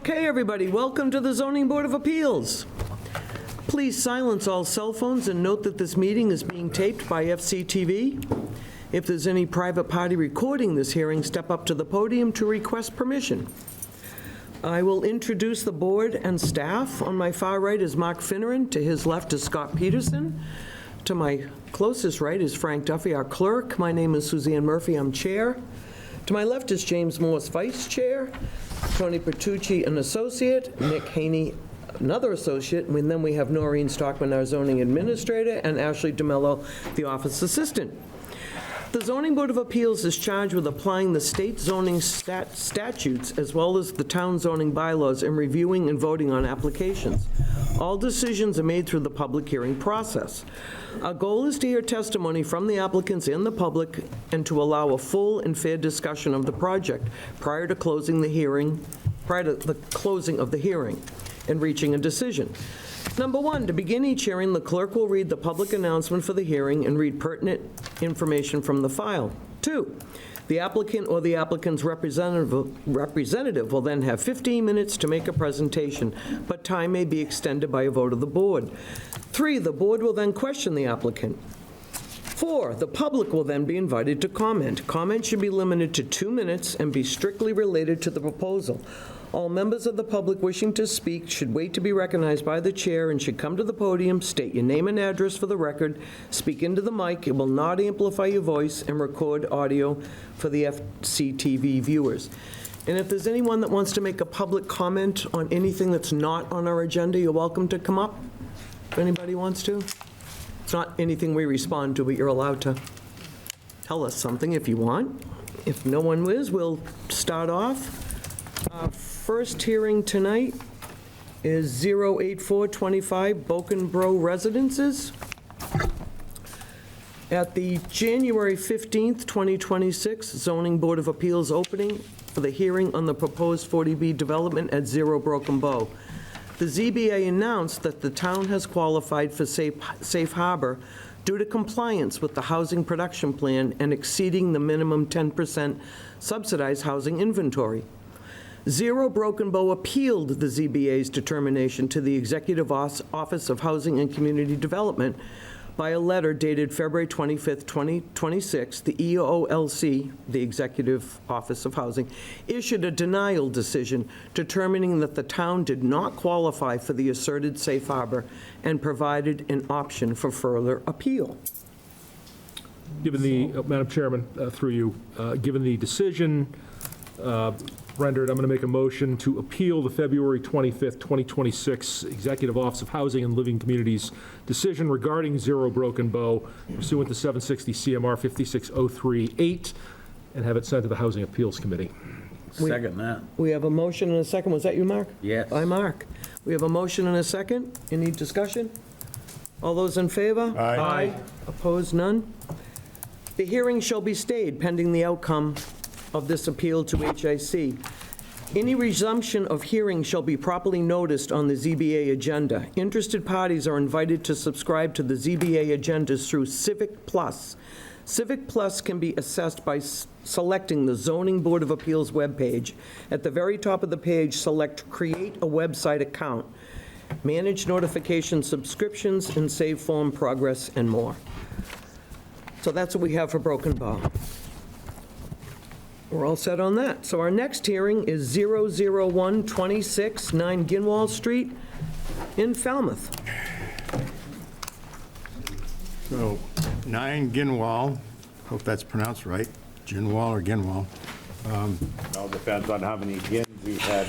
Okay, everybody, welcome to the Zoning Board of Appeals. Please silence all cell phones and note that this meeting is being taped by FCTV. If there's any private party recording this hearing, step up to the podium to request permission. I will introduce the board and staff. On my far right is Mark Finneran. To his left is Scott Peterson. To my closest right is Frank Duffy, our clerk. My name is Suzanne Murphy. I'm chair. To my left is James Morse, vice chair. Tony Pertucci, an associate. Nick Haney, another associate. And then we have Noreen Stockman, our zoning administrator, and Ashley DeMello, the office assistant. The Zoning Board of Appeals is charged with applying the state zoning statutes as well as the town zoning bylaws and reviewing and voting on applications. All decisions are made through the public hearing process. Our goal is to hear testimony from the applicants and the public and to allow a full and fair discussion of the project prior to the closing of the hearing and reaching a decision. Number one, to begin each hearing, the clerk will read the public announcement for the hearing and read pertinent information from the file. Two, the applicant or the applicant's representative will then have 15 minutes to make a presentation, but time may be extended by a vote of the board. Three, the board will then question the applicant. Four, the public will then be invited to comment. Comment should be limited to 2 minutes and be strictly related to the proposal. All members of the public wishing to speak should wait to be recognized by the chair and should come to the podium, state your name and address for the record, speak into the mic, it will not amplify your voice, and record audio for the FCTV viewers. And if there's anyone that wants to make a public comment on anything that's not on our agenda, you're welcome to come up, if anybody wants to. It's not anything we respond to, but you're allowed to tell us something if you want. If no one is, we'll start off. First hearing tonight is 08425 Bokenbro Residences. At the January 15th, 2026 Zoning Board of Appeals opening for the hearing on the proposed 40B development at 0 Broken Bow, the ZBA announced that the town has qualified for safe harbor due to compliance with the housing production plan and exceeding the minimum 10% subsidized housing inventory. 0 Broken Bow appealed the ZBA's determination to the Executive Office of Housing and Community Development by a letter dated February 25th, 2026. The EOHLC, the Executive Office of Housing, issued a denial decision determining that the town did not qualify for the asserted safe harbor and provided an option for further appeal. Given the, Madam Chairman, through you, given the decision rendered, I'm going to make a motion to appeal the February 25th, 2026 Executive Office of Housing and Living Communities decision regarding 0 Broken Bow pursuant to 760 CMR 56038 and have it sent to the Housing Appeals Committee. Second that. We have a motion and a second. Was that you, Mark? Yes. By Mark. We have a motion and a second. Any discussion? All those in favor? Aye. Opposed? None? The hearing shall be stayed pending the outcome of this appeal to HIC. Any resumption of hearing shall be properly noticed on the ZBA agenda. Interested parties are invited to subscribe to the ZBA agendas through Civic Plus. Civic Plus can be accessed by selecting the Zoning Board of Appeals webpage. At the very top of the page, select Create a Website Account, Manage Notification Subscriptions, and Save Form Progress, and more. So that's what we have for Broken Bow. We're all set on that. So our next hearing is 00126 9 Ginwal Street in Falmouth. So, 9 Ginwal, hope that's pronounced right, Ginwal or Ginwal. It all depends on how many gins you had.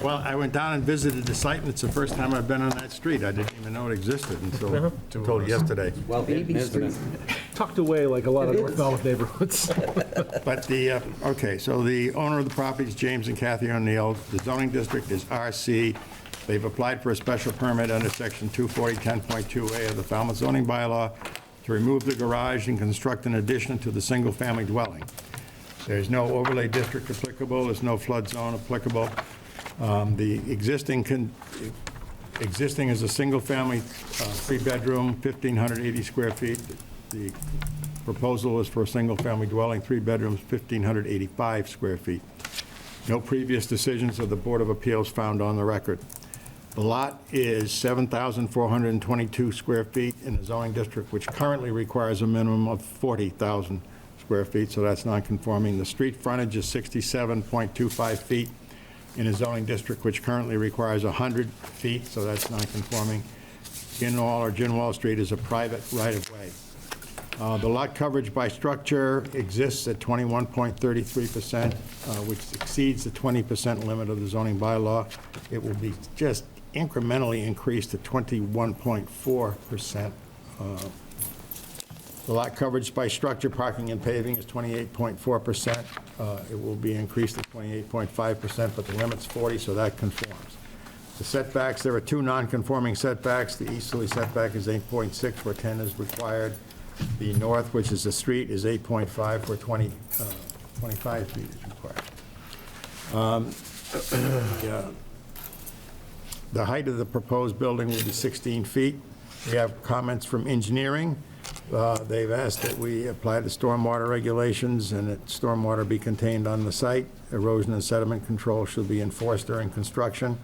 Well, I went down and visited the site, and it's the first time I've been on that street. I didn't even know it existed until yesterday. Well, Baby isn't it? Tucked away like a lot of North Falmouth neighborhoods. But okay, so the owner of the property is James and Kathy O'Neill. The zoning district is RC. They've applied for a special permit under section 240-10.2A of the Falmouth zoning bylaw to remove the garage and construct an addition to the single-family dwelling. There's no overlay district applicable, there's no flood zone applicable. The existing is a single-family, 3-bedroom, 1,580 square feet. The proposal is for a single-family dwelling, 3 bedrooms, 1,585 square feet. No previous decisions of the Board of Appeals found on the record. The lot is 7,422 square feet in a zoning district which currently requires a minimum of 40,000 square feet, so that's non-conforming. The street frontage is 67.25 feet in a zoning district which currently requires 100 feet, so that's non-conforming. Ginwal Street is a private right-of-way. The lot coverage by structure exists at 21.33%, which exceeds the 20% limit of the zoning bylaw. It will be just incrementally increased to 21.4%. The lot coverage by structure, parking and paving is 28.4%. It will be increased to 28.5%, but the limit's 40, so that conforms. The setbacks, there are two non-conforming setbacks. The easterly setback is 8.6, where 10 is required. The north, which is the street, is 8.5, where 25 feet is required. The height of the proposed building will be 16 feet. We have comments from engineering. They've asked that we apply the stormwater regulations and that stormwater be contained on the site. Erosion and sediment control should be enforced during construction.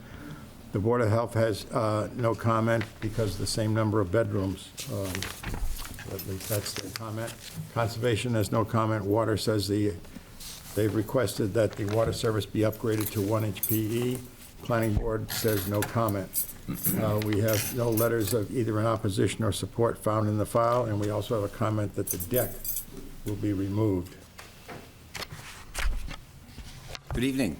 The Board of Health has no comment because of the same number of bedrooms. At least that's their comment. Conservation has no comment. Water says they've requested that the water service be upgraded to 1-inch PE. Planning Board says no comment. We have no letters of either in opposition or support found in the file, and we also have a comment that the deck will be removed. Good evening.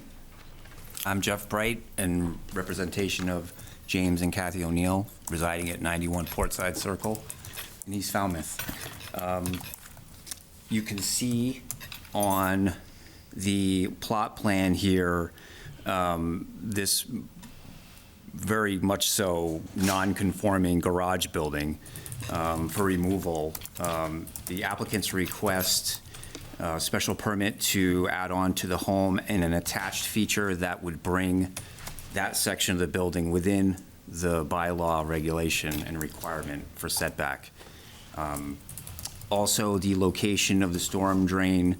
I'm Jeff Bright, in representation of James and Kathy O'Neill, residing at 91 Portside Circle in East Falmouth. You can see on the plot plan here, this very much so non-conforming garage building for removal. The applicant's request special permit to add on to the home and an attached feature that would bring that section of the building within the bylaw regulation and requirement for setback. Also, the location of the storm drain,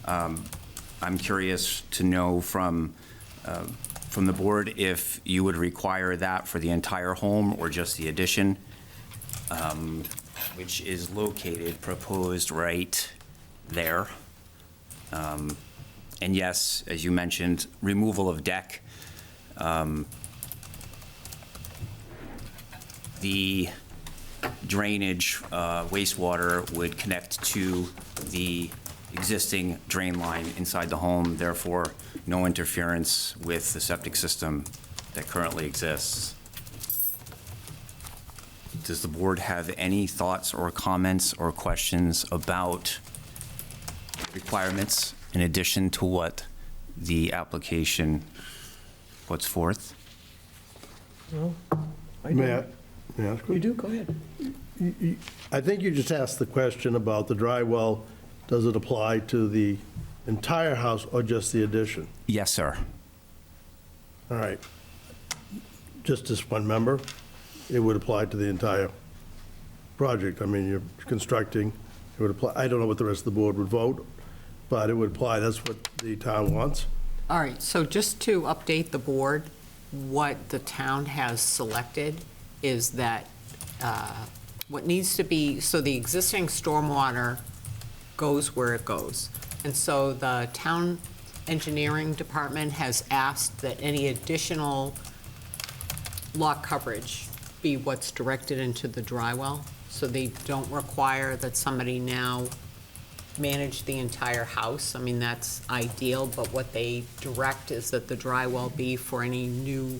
I'm curious to know from the board if you would require that for the entire home or just the addition, which is located, proposed right there. And yes, as you mentioned, removal of deck. The drainage, wastewater would connect to the existing drain line inside the home, therefore no interference with the septic system that currently exists. Does the board have any thoughts or comments or questions about requirements in addition to what the application puts forth? No, I May don't. I ask? You do, go ahead. I think you just asked the question about the dry well. Does it apply to the entire house or just the addition? Yes, sir. All right. Just as one member, it would apply to the entire project. I mean, you're constructing, it would apply. I don't know what the rest of the board would vote, but it would apply. That's what the town wants. All right, so just to update the board, what the town has selected is that what needs to be, so the existing stormwater goes where it goes. And so the town engineering department has asked that any additional lot coverage be what's directed into the dry well. So they don't require that somebody now manage the entire house. I mean, that's ideal, but what they direct is that the dry well be for any new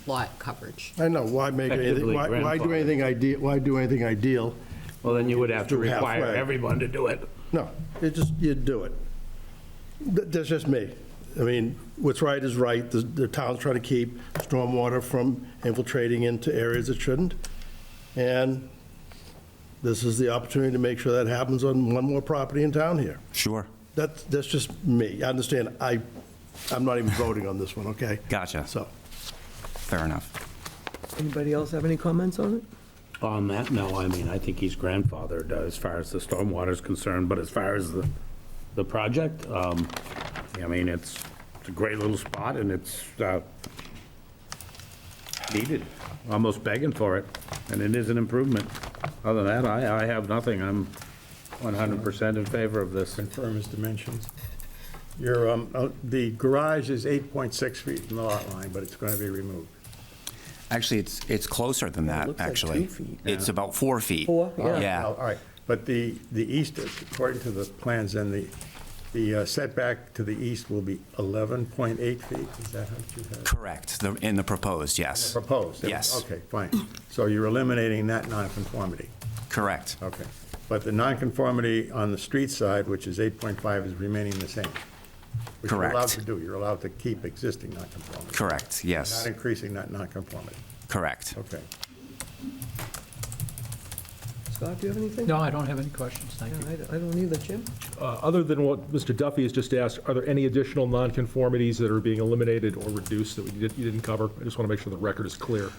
lot coverage. I know, why make anything, Effectively why do grandfathered. anything ideal, why do anything ideal? Well, then you would have to Do require halfway. everyone to do it. No, you'd do it. That's just me. I mean, what's right is right. The town's trying to keep stormwater from infiltrating into areas it shouldn't. And this is the opportunity to make sure that happens on one more property in town here. Sure. That's just me. I understand, I'm not even voting on this one, okay? Gotcha. So, Fair enough. Anybody else have any comments on it? On that, no, I mean, I think he's grandfathered as far as the stormwater is concerned, but as far as the project, I mean, it's It's a great little spot, and it's needed, almost begging for it, and it is an improvement. Other than that, I have nothing. I'm 100% in favor of this. Confirm his dimensions. The garage is 8.6 feet from the lot line, but it's going to be removed. Actually, it's closer than that, looks like actually. 2 feet. It's about 4 feet. 4, yeah. Yeah. All right, but the east, according to the plans, then the setback to the east will be 11.8 feet. Is that what you have Correct, in the proposed, yes. proposed? Yes. Okay, fine. So you're eliminating that nonconformity. Correct, Okay. But the nonconformity on the street side, which is 8.5, is remaining the same? Which you're allowed Correct. to do. You're allowed to keep existing nonconformity. correct, Not yes, increasing that nonconformity. correct. Okay. Scott, do you have anything? No, I don't have any questions, thank Yeah, you. I don't either, Jim. Other than what Mr. Duffy has just asked, are there any additional nonconformities that are being eliminated or reduced that you didn't cover? I just want to make sure the record is clear.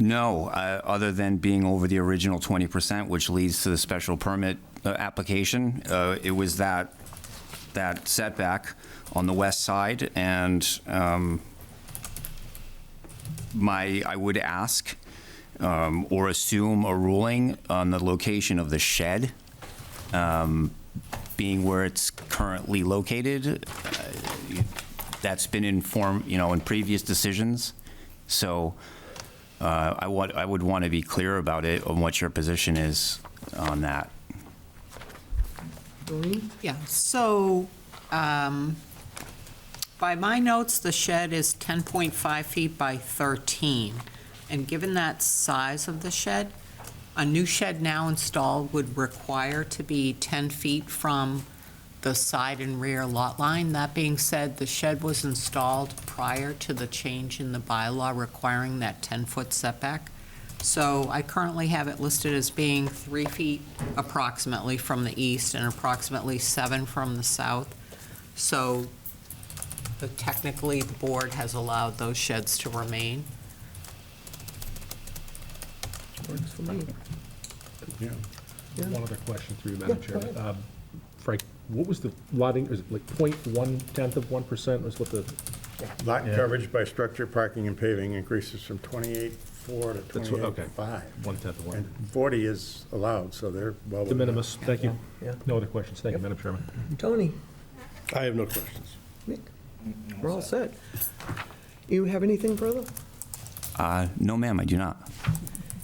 No, other than being over the original 20%, which leads to the special permit application. It was that setback on the west side, and I would ask or assume a ruling on the location of the shed, being where it's currently located. That's been informed, in previous decisions. So I would want to be clear about it, on what your position is on that. Doreen? Yeah, so by my notes, the shed is 10.5 feet by 13. And given that size of the shed, a new shed now installed would require to be 10 feet from the side and rear lot line. That being said, the shed was installed prior to the change in the bylaw requiring that 10-foot setback. So I currently have it listed as being 3 feet approximately from the east and approximately 7 from the south. So technically, the board has allowed those sheds to remain. Works for me. Yeah. Yeah. One other question through you, Madam Yeah, go Chairman. Frank, what was the lotting, is it like 0.1 of 1% was what the, Lot coverage by structure, parking, and paving increases from 28.4 to That's what- okay. 28.5. 1/10 of 1? And 40 is allowed, so they're well De within that. minimis, thank you. Yeah. No other questions, thank you, Madam Chairman. Tony? I have no questions. Nick? We're all set. You have anything further? No, ma'am, I do not.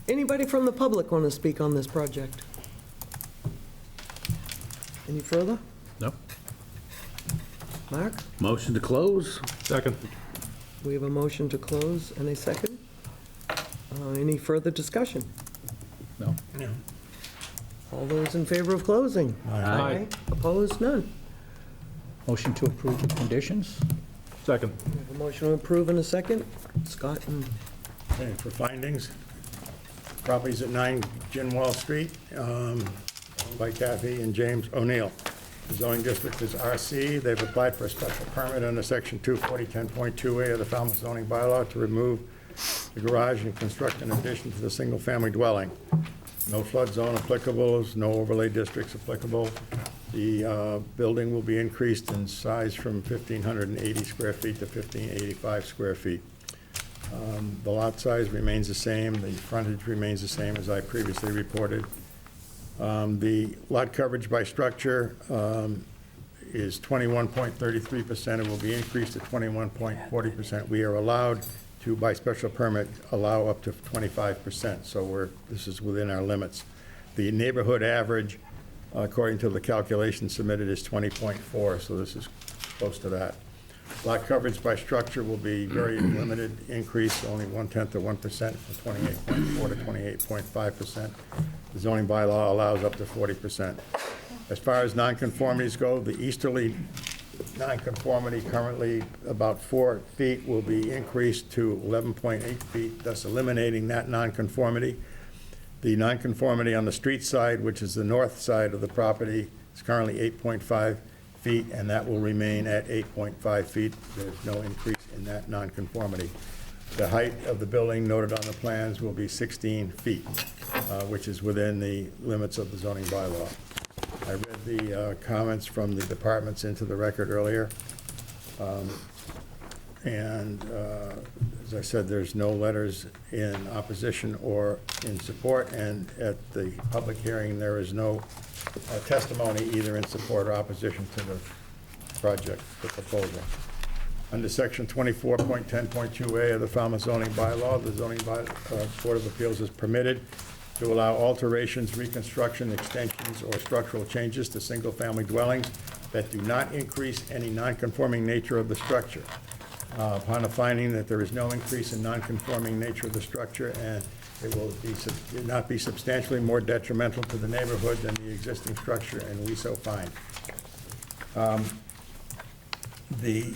Anybody from the public want to speak on this project? Any further? No? Mark? Motion to close? Second. We have a motion to close and a second. Any further discussion? No? All those in favor of closing? Aye. Opposed? None. Motion to approve with conditions? Second. We have a motion to approve in a second. Scott and Okay, for findings, properties at 9 Ginwal Street, owned by Kathy and James O'Neill. The zoning district is RC. They've applied for a special permit under section 240-10.2A of the Falmouth zoning bylaw to remove the garage and construct an addition to the single-family dwelling. No flood zone applicable, no overlay districts applicable. The building will be increased in size from 1,580 square feet to 1,585 square feet. The lot size remains the same, the frontage remains the same as I previously reported. The lot coverage by structure is 21.33%. It will be increased to 21.40%. We are allowed to, by special permit, allow up to 25%, so this is within our limits. The neighborhood average, according to the calculation submitted, is 20.4, so this is close to that. Lot coverage by structure will be very limited increase, only 1/10 of 1%, from 28.4 to 28.5%. The zoning bylaw allows up to 40%. As far as nonconformities go, the easterly nonconformity, currently about 4 feet, will be increased to 11.8 feet, thus eliminating that nonconformity. The nonconformity on the street side, which is the north side of the property, is currently 8.5 feet, and that will remain at 8.5 feet. There's no increase in that nonconformity. The height of the building noted on the plans will be 16 feet, which is within the limits of the zoning bylaw. I read the comments from the departments into the record earlier. And as I said, there's no letters in opposition or in support, and at the public hearing, there is no testimony either in support or opposition to the project, the proposal. Under Section 24.10.2A of the Falmouth zoning bylaw, the zoning Board of Appeals is permitted to allow alterations, reconstruction, extensions, or structural changes to single-family dwellings that do not increase any nonconforming nature of the structure. Upon a finding that there is no increase in nonconforming nature of the structure and it will not be substantially more detrimental to the neighborhood than the existing structure, and we so find. The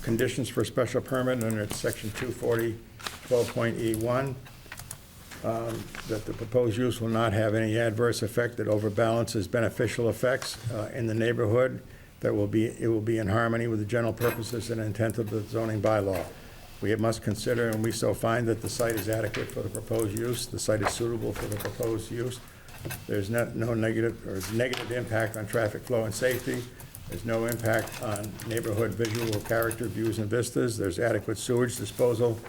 conditions for special permit under Section 240.12.E1, that the proposed use will not have any adverse effect that overbalances beneficial effects in the neighborhood, that it will be in harmony with the general purposes and intent of the zoning bylaw. We must consider, and we so find, that the site is adequate for the proposed use, the site is suitable for the proposed use, there's no negative impact on traffic flow and safety, there's no impact on neighborhood visual character, views, and vistas, there's adequate sewage disposal,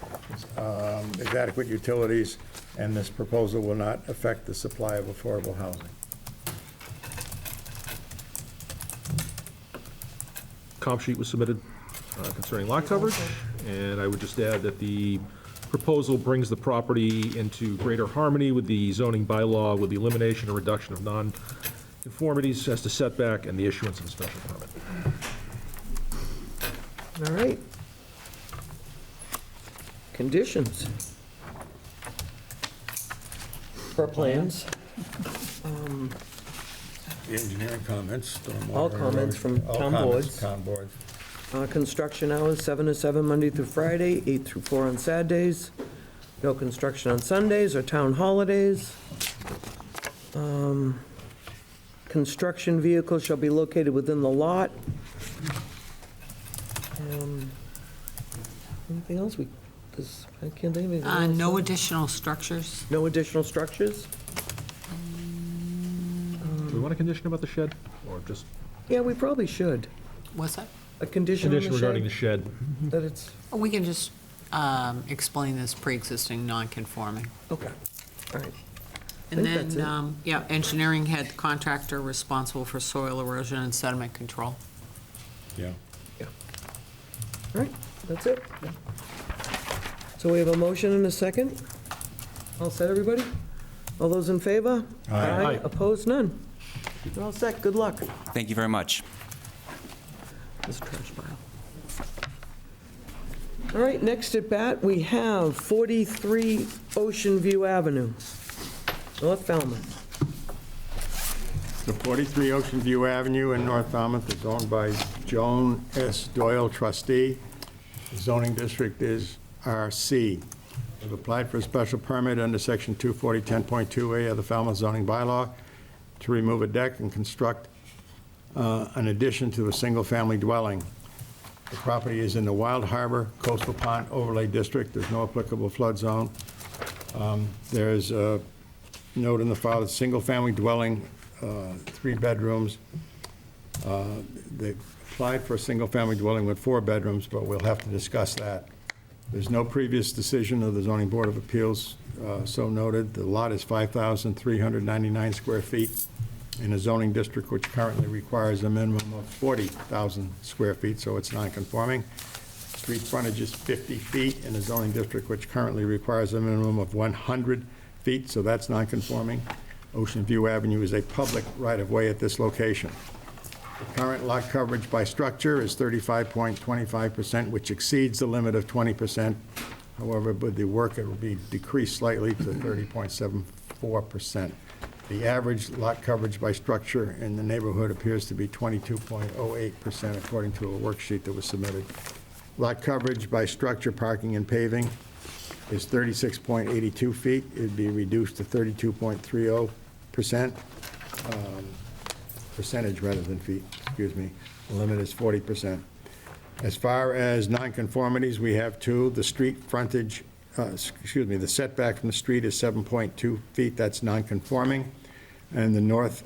there's adequate utilities, and this proposal will not affect the supply of affordable housing. Comp sheet was submitted concerning lot coverage, and I would just add that the proposal brings the property into greater harmony with the zoning bylaw with the elimination or reduction of non-conformities as to setback and the issuance of a special permit. All right. Conditions. For plans. The engineering comments. All comments from town boards. Town boards. Construction hours, 7 to 7, Monday through Friday, 8 through 4 on Saturdays. No construction on Sundays or town holidays. Construction vehicles shall be located within the lot. Anything else? I can't think of anything else. No additional structures? No additional structures? Do we want a condition about the shed, or just Yeah, we probably should. What's that? A condition on the condition regarding the shed, shed? that it's, We can just explain this pre-existing non-conforming. okay, all right. And think that's then, yeah, engineering head contractor responsible for soil erosion and sediment control. Yeah. All right, that's it. So we have a motion and a second. All set, everybody? All those in favor? Aye. Opposed? None. You're all set. Good luck. Thank you very much. This trash pile. All right, next at bat, we have 43 Ocean View Avenue, North Falmouth. The 43 Ocean View Avenue in North Falmouth is owned by Joan S. Doyle, trustee. The zoning district is RC. We've applied for a special permit under Section 240.10.2A of the Falmouth zoning bylaw to remove a deck and construct an addition to a single-family dwelling. The property is in the Wild Harbor Coastal Pond Overlay District. There's no applicable flood zone. There's a note in the file, that single-family dwelling, 3 bedrooms. They applied for a single-family dwelling with 4 bedrooms, but we'll have to discuss that. There's no previous decision of the Zoning Board of Appeals so noted. The lot is 5,399 square feet in a zoning district which currently requires a minimum of 40,000 square feet, so it's non-conforming. Street frontage is 50 feet in a zoning district which currently requires a minimum of 100 feet, so that's non-conforming. Ocean View Avenue is a public right-of-way at this location. The current lot coverage by structure is 35.25%, which exceeds the limit of 20%. However, with the work, it will be decreased slightly to 30.74%. The average lot coverage by structure in the neighborhood appears to be 22.08%, according to a worksheet that was submitted. Lot coverage by structure, parking, and paving is 36.82 feet. It'd be reduced to 32.30%. Percentage rather than feet, excuse me. The limit is 40%. As far as nonconformities, we have 2. The street frontage, the setback from the street is 7.2 feet. That's nonconforming. And the north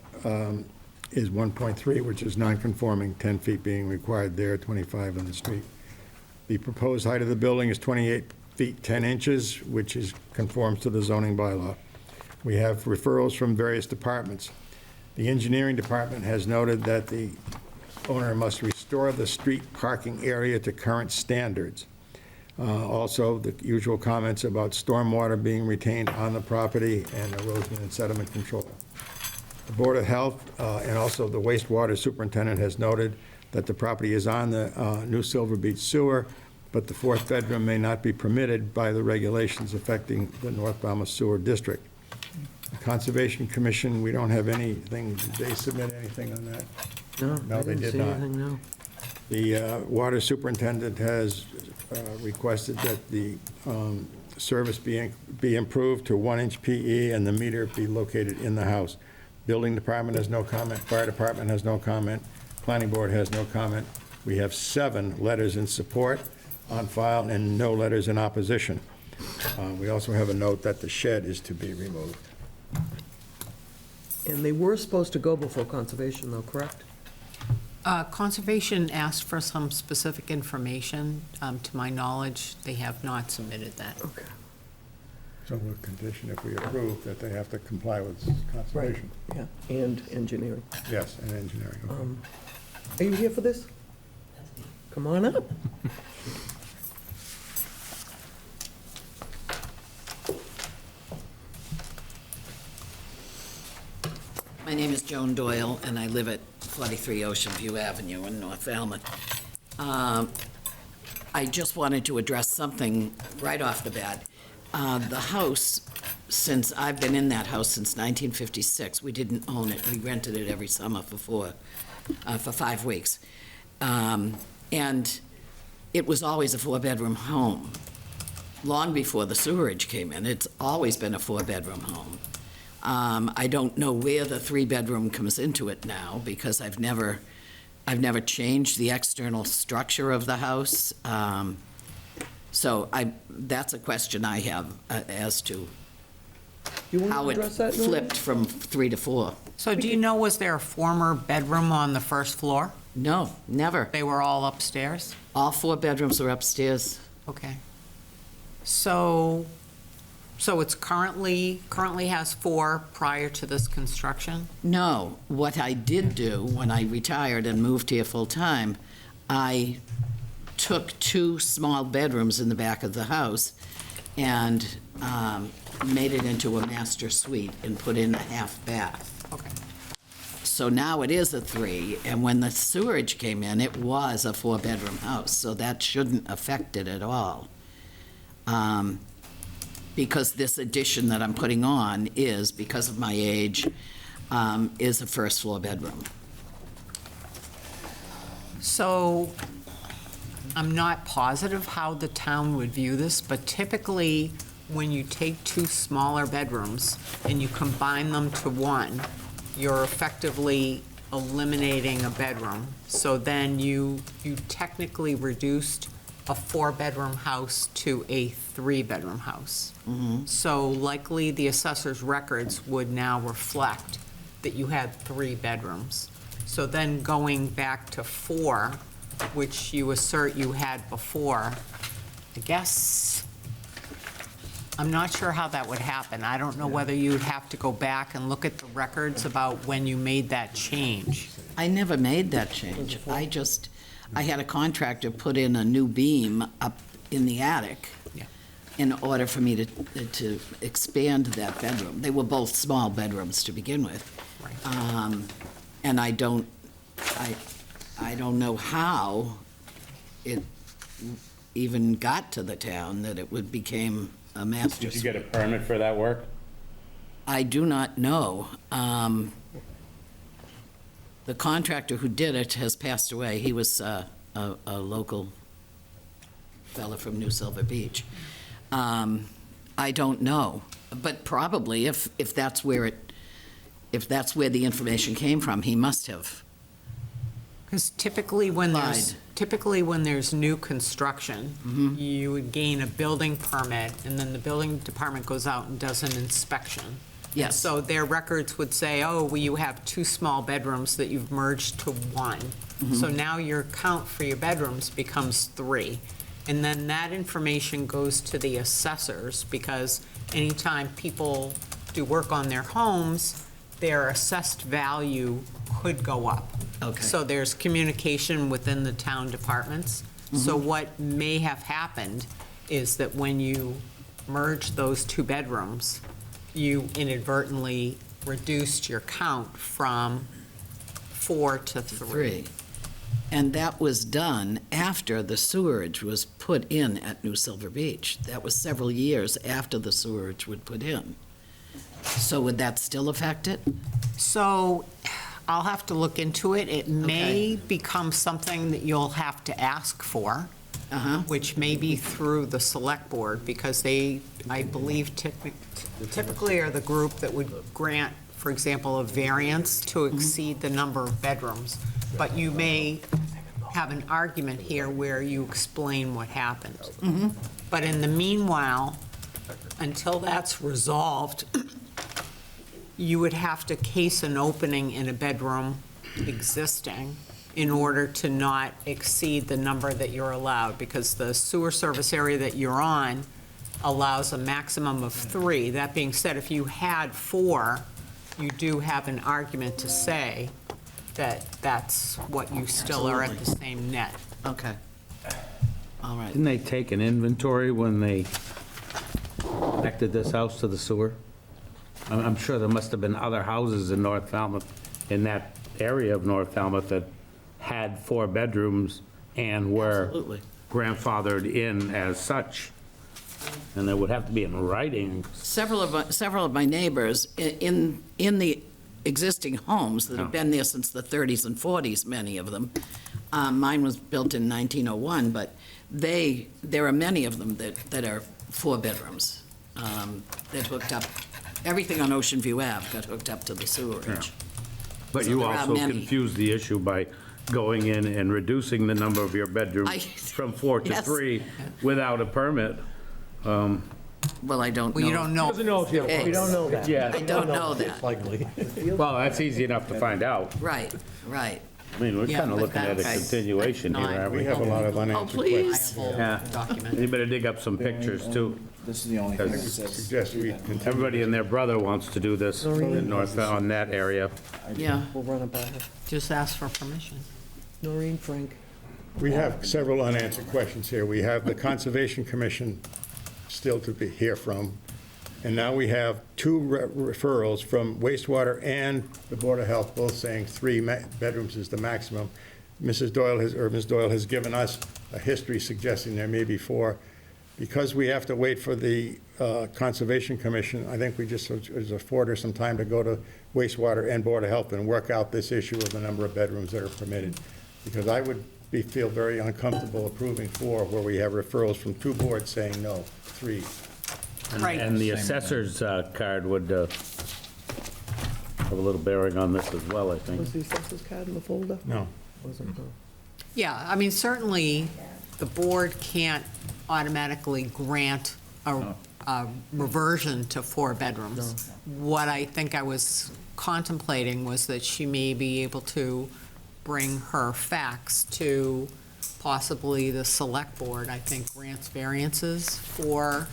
is 1.3, which is non-conforming, 10 feet being required there, 25 on the street. The proposed height of the building is 28 feet 10 inches, which conforms to the zoning bylaw. We have referrals from various departments. The engineering department has noted that the owner must restore the street parking area to current standards. Also, the usual comments about stormwater being retained on the property and erosion and sediment control. The Board of Health and also the wastewater superintendent has noted that the property is on the New Silver Beach sewer, but the fourth bedroom may not be permitted by the regulations affecting the North Falmouth Sewer District. The Conservation Commission, we don't have anything, did they submit anything on that? No, I they didn't did see not. anything, no. The water superintendent has requested that the service be improved to 1-inch PE and the meter be located in the house. Building department has no comment, fire department has no comment, planning board has no comment. We have 7 letters in support on file and no letters in opposition. We also have a note that the shed is to be removed. And they were supposed to go before conservation, though, correct? Conservation asked for some specific information. To my knowledge, they have not submitted that. Okay. So we'll condition if we approve that they have to comply with conservation. Yeah, and engineering. Yes, and engineering. okay. Are you here for this? Come on up. My name is Joan Doyle, and I live at 43 Ocean View Avenue in North Falmouth. I just wanted to address something right off the bat. The house, since I've been in that house since 1956, we didn't own it. We rented it every summer for 5 weeks. And it was always a 4-bedroom home. Long before the sewerage came in, it's always been a 4-bedroom home. I don't know where the 3-bedroom comes into it now, because I've never changed the external structure of the house. So that's a question I have as to You want how to it address that, Norm? flipped from 3 to 4. So do you know, was there a former bedroom on the first floor? No, never. They were all upstairs? All 4 bedrooms are upstairs. Okay. So it's currently has 4 prior to this construction? No, what I did do when I retired and moved here full-time, I took 2 small bedrooms in the back of the house and made it into a master suite and put in a half bath. Okay. So now it is a 3, and when the sewerage came in, it was a 4-bedroom house, so that shouldn't affect it at all. Because this addition that I'm putting on is, because of my age, is a first-floor bedroom. So I'm not positive how the town would view this, but typically, when you take 2 smaller bedrooms and you combine them to 1, you're effectively eliminating a bedroom. So then you technically reduced a 4-bedroom house to a 3-bedroom house. So likely, the assessor's records would now reflect that you had 3 bedrooms. So then going back to 4, which you assert you had before, I guess, I'm not sure how that would happen. I don't know whether you'd have to go back and look at the records about when you made that change. I never made that change. I had a contractor put in a new beam up in the attic Yeah. in order for me to expand that bedroom. They were both small bedrooms to begin with. And I don't know how it even got to the town that it became a master Did you suite. get a permit for that work? I do not know. The contractor who did it has passed away. He was a local fella from New Silver Beach. I don't know, but probably if that's where the information came from, he must have. Because typically when Applied. there's new construction, you would gain a building permit, and then the building department goes out and does an inspection. Yes. So their records would say, oh, well, you have 2 small bedrooms that you've merged to 1. So now your count for your bedrooms becomes 3. And then that information goes to the assessors, because anytime people do work on their homes, their assessed value could go up. Okay. So there's communication within the town departments. So what may have happened is that when you merge those 2 bedrooms, you inadvertently reduced your count from 4 to 3. And that was done after the sewerage was put in at New Silver Beach. That was several years after the sewerage was put in. So would that still affect it? So I'll have to look into it. It may become something that you'll have to ask for, which may be through the select board, because they, I believe, typically are the group that would grant, for example, a variance to exceed the number of bedrooms. But you may have an argument here where you explain what happened. But in the meanwhile, until that's resolved, you would have to case an opening in a bedroom existing in order to not exceed the number that you're allowed, because the sewer service area that you're on allows a maximum of 3. That being said, if you had 4, you do have an argument to say that that's what you still are at the same net. Okay. All right. Didn't they take an inventory when they connected this house to the sewer? I'm sure there must have been other houses in North Falmouth, in that area of North Falmouth, that had 4 bedrooms and were Absolutely. grandfathered in as such. And it would have to be in writing. Several of my neighbors in the existing homes that have been there since the 30s and 40s, many of them. Mine was built in 1901, but there are many of them that are 4 bedrooms that hooked up. Everything on Ocean View Ave got hooked up to the sewerage. But So you there are also many. confused the issue by going in and reducing the number of your bedrooms from 4 to Yes. 3 without a permit. Well, I don't know. Well, you don't know. Doesn't know if you have. We don't know that. Yeah, I don't know that. Likely. well, that's easy enough to find out. Right. I mean, we're Yeah, kind of but looking at a that's continuation here, not- aren't We we? have a lot of Oh, unanswered please. questions. Full Yeah. document. You better dig up some pictures, too. This is the only thing that says. Suggest we continue. Everybody and their brother wants to do this in North, on that area. Yeah. We'll run it by her. Just ask for permission. Noreen, Frank. We have several unanswered questions here. We have the Conservation Commission still to be hear from, and now we have 2 referrals from wastewater and the Board of Health, both saying 3 bedrooms is the maximum. Ms. Doyle has given us a history suggesting there may be 4. Because we have to wait for the Conservation Commission, I think we just afford her some time to go to wastewater and Board of Health and work out this issue of the number of bedrooms that are permitted. Because I would feel very uncomfortable approving 4 where we have referrals from 2 boards saying no, 3. Right. And the assessor's card would have a little bearing on this as well, I think. Was the assessor's card in the folder? No. Wasn't, no. Yeah, I mean, certainly, the board can't automatically grant a reversion to 4 bedrooms. What I think I was contemplating was that she may be able to bring her facts to possibly the select board, I think grants variances for,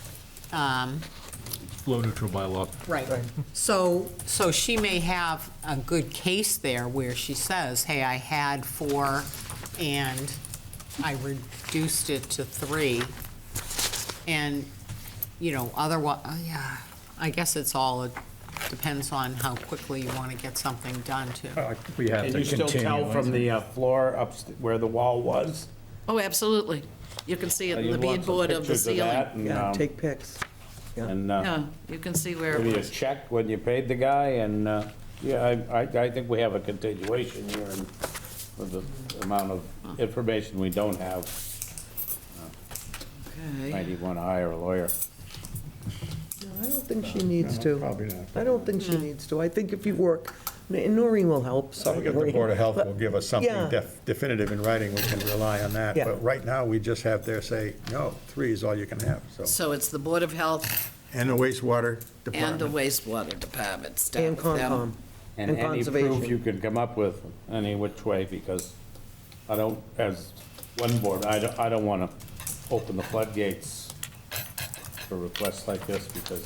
Flow neutral bylaw. right. So she may have a good case there where she says, hey, I had 4 and I reduced it to 3. And, otherwise, yeah, I guess it's all, it depends on how quickly you want to get something done too. We have Can to you still tell continue. from the floor up where the wall was? Oh, absolutely. You can see it in the beadboard of the ceiling. Yeah, take pics. And Yeah, you can see where it maybe a was. check when you paid the guy, and, yeah, I think we have a continuation here and with the amount of information we don't have. Okay. Might even want to hire a lawyer. No, I don't think she needs to. Probably not. I don't think she needs to. I think if you work, and Noreen will help, I sorry. think if the Noreen. Board of Health But- will give us something Yeah. definitive in writing, we can rely on that. Yeah. But right now, we just have there say, no, 3 is all you can have, so. So it's the Board of Health And the wastewater And the department. wastewater department, start And with them. Concom. And any proof conservation. you can come up with, any which way, because I don't, as one board, I don't want to open the floodgates for requests like this, because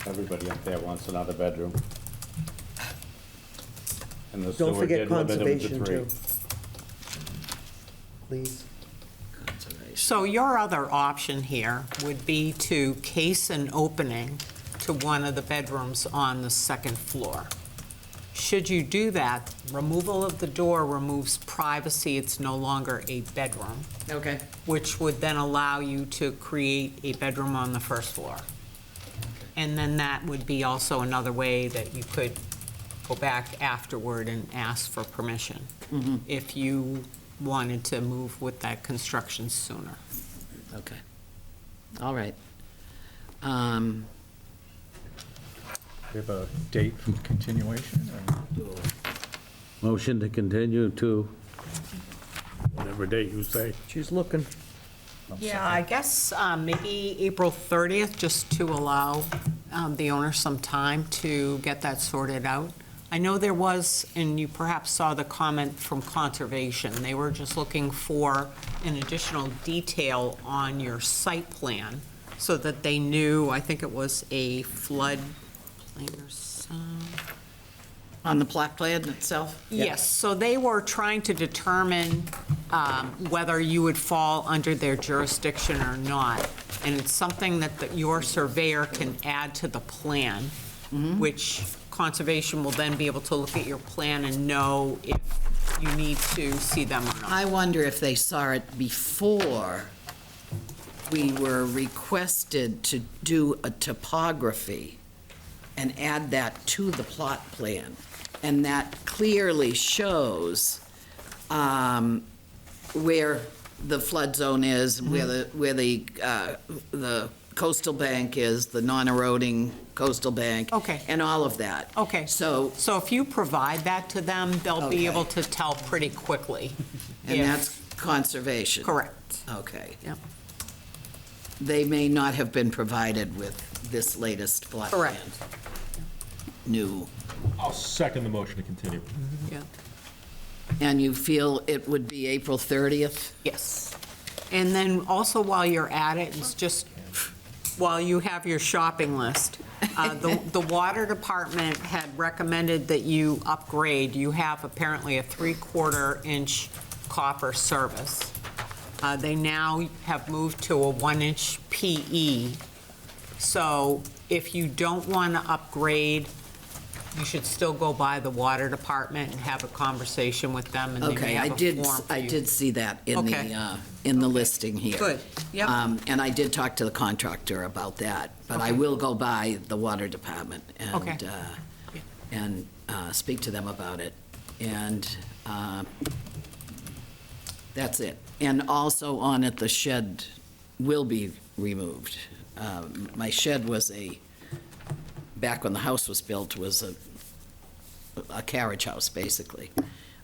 everybody up there wants another bedroom. And the Don't sewer forget did limit them to conservation, 3. too. Please. So your other option here would be to case an opening to one of the bedrooms on the second floor. Should you do that, removal of the door removes privacy, it's no longer a bedroom, Okay. which would then allow you to create a bedroom on the first floor. And then that would be also another way that you could go back afterward and ask for permission if you wanted to move with that construction sooner. Okay. All right. We have a date for continuation, or? Motion to continue to, Whatever date you say. She's looking. Yeah, I guess maybe April 30th, just to allow the owner some time to get that sorted out. I know there was, and you perhaps saw the comment from Conservation, they were just looking for an additional detail on your site plan so that they knew, I think it was a flood plain or some. On the plot plan itself? Yes, so they were trying to determine whether you would fall under their jurisdiction or not. And it's something that your surveyor can add to the plan, which Conservation will then be able to look at your plan and know if you need to see them or not. I wonder if they saw it before we were requested to do a topography and add that to the plot plan. And that clearly shows where the flood zone is, where the coastal bank is, the non-eroding coastal bank. Okay. And all of that. Okay. So, So if you provide that to them, they'll be Okay. able to tell pretty quickly. and if- that's conservation. Correct. Okay. Yep. They may not have been provided with this latest plot plan. Correct. New. I'll second the motion to continue. Yeah. And you feel it would be April 30th? Yes. And then also while you're at it, it's just, while you have your shopping list, the water department had recommended that you upgrade. You have apparently a 3/4-inch copper service. They now have moved to a 1-inch PE. So if you don't want to upgrade, you should still go by the water department and have a conversation with them, and they may Okay, have a form for I you. did see that in Okay. the listing here. Good, yep. And I did talk to the contractor about that, but I Okay. will go by the water department Okay. and speak to them about it. And that's it. And also on it, the shed will be removed. My shed was back when the house was built, was a carriage house, basically.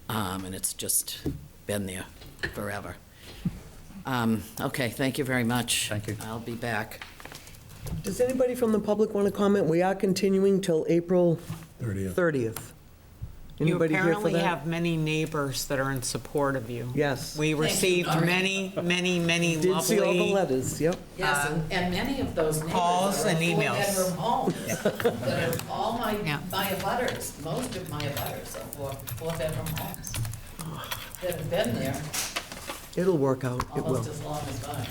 And it's just been there forever. Okay, thank you very much. Thank you. I'll be back. Does anybody from the public want to comment? We are continuing till April 30th. You Anybody here for apparently that? have many neighbors that are in support of you. Yes. We received many, many, many Did see all the lovely, letters, yep. Yes, and many of those neighbors calls are and emails. four-bedroom homes. That are all my Yeah. abutters, most of my abutters are four-bedroom homes that have been there It'll work out, it will. almost as long as mine.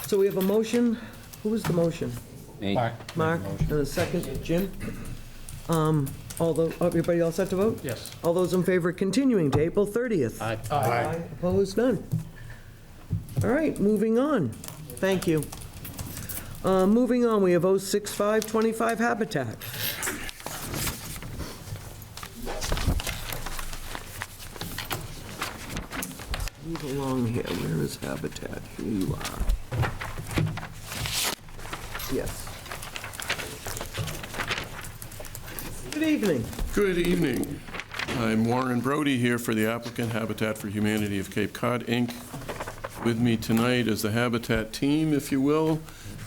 So we have a motion. Who was the motion? Mark? Mark, and a second, Jim? Everybody all set to vote? Yes. All those in favor of continuing to April 30th? Aye. Aye. Opposed, none. All right, moving on. Thank you. Moving on, we have 06525 Habitat. Move along here, where is Habitat? Here you are. Yes. Good evening. Good evening. I'm Warren Brody here for the applicant Habitat for Humanity of Cape Cod, Inc. With me tonight is the Habitat team, if you will.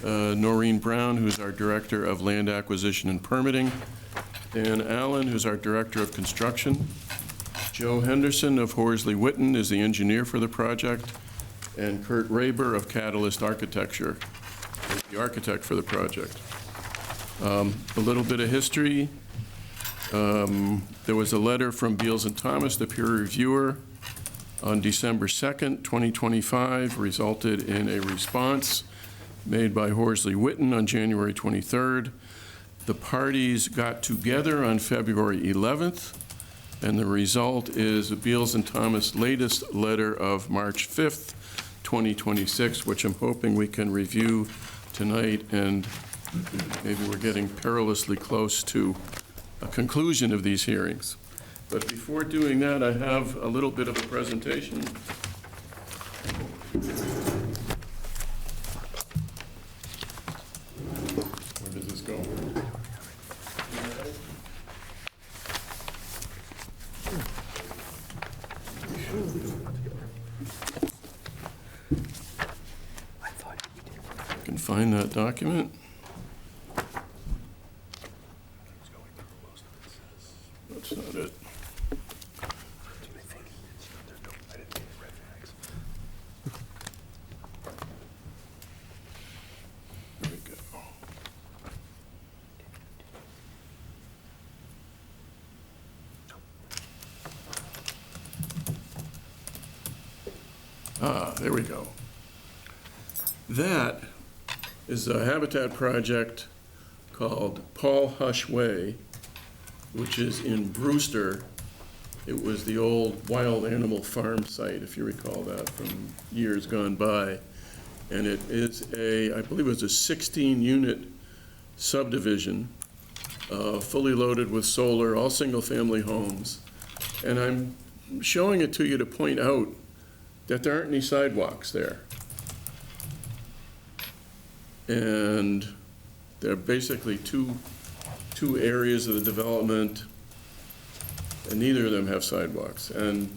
Noreen Brown, who's our Director of Land Acquisition and Permitting, Dan Allen, who's our Director of Construction, Joe Henderson of Horsley Witten is the engineer for the project, and Kurt Raber of Catalyst Architecture is the architect for the project. A little bit of history. There was a letter from Beals and Thomas, the peer reviewer, on December 2nd, 2025, resulted in a response made by Horsley Witten on January 23rd. The parties got together on February 11th, and the result is Beals and Thomas' latest letter of March 5th, 2026, which I'm hoping we can review tonight, and maybe we're getting perilously close to a conclusion of these hearings. But before doing that, I have a little bit of a presentation. Where does this go? I can find that document. That's not it. There we go. There we go. That is a habitat project called Paul Hush Way, which is in Brewster. It was the old wild animal farm site, if you recall that from years gone by. And it is I believe it was a 16-unit subdivision, fully loaded with solar, all single-family homes. And I'm showing it to you to point out that there aren't any sidewalks there. And there are basically two areas of the development, and neither of them have sidewalks. And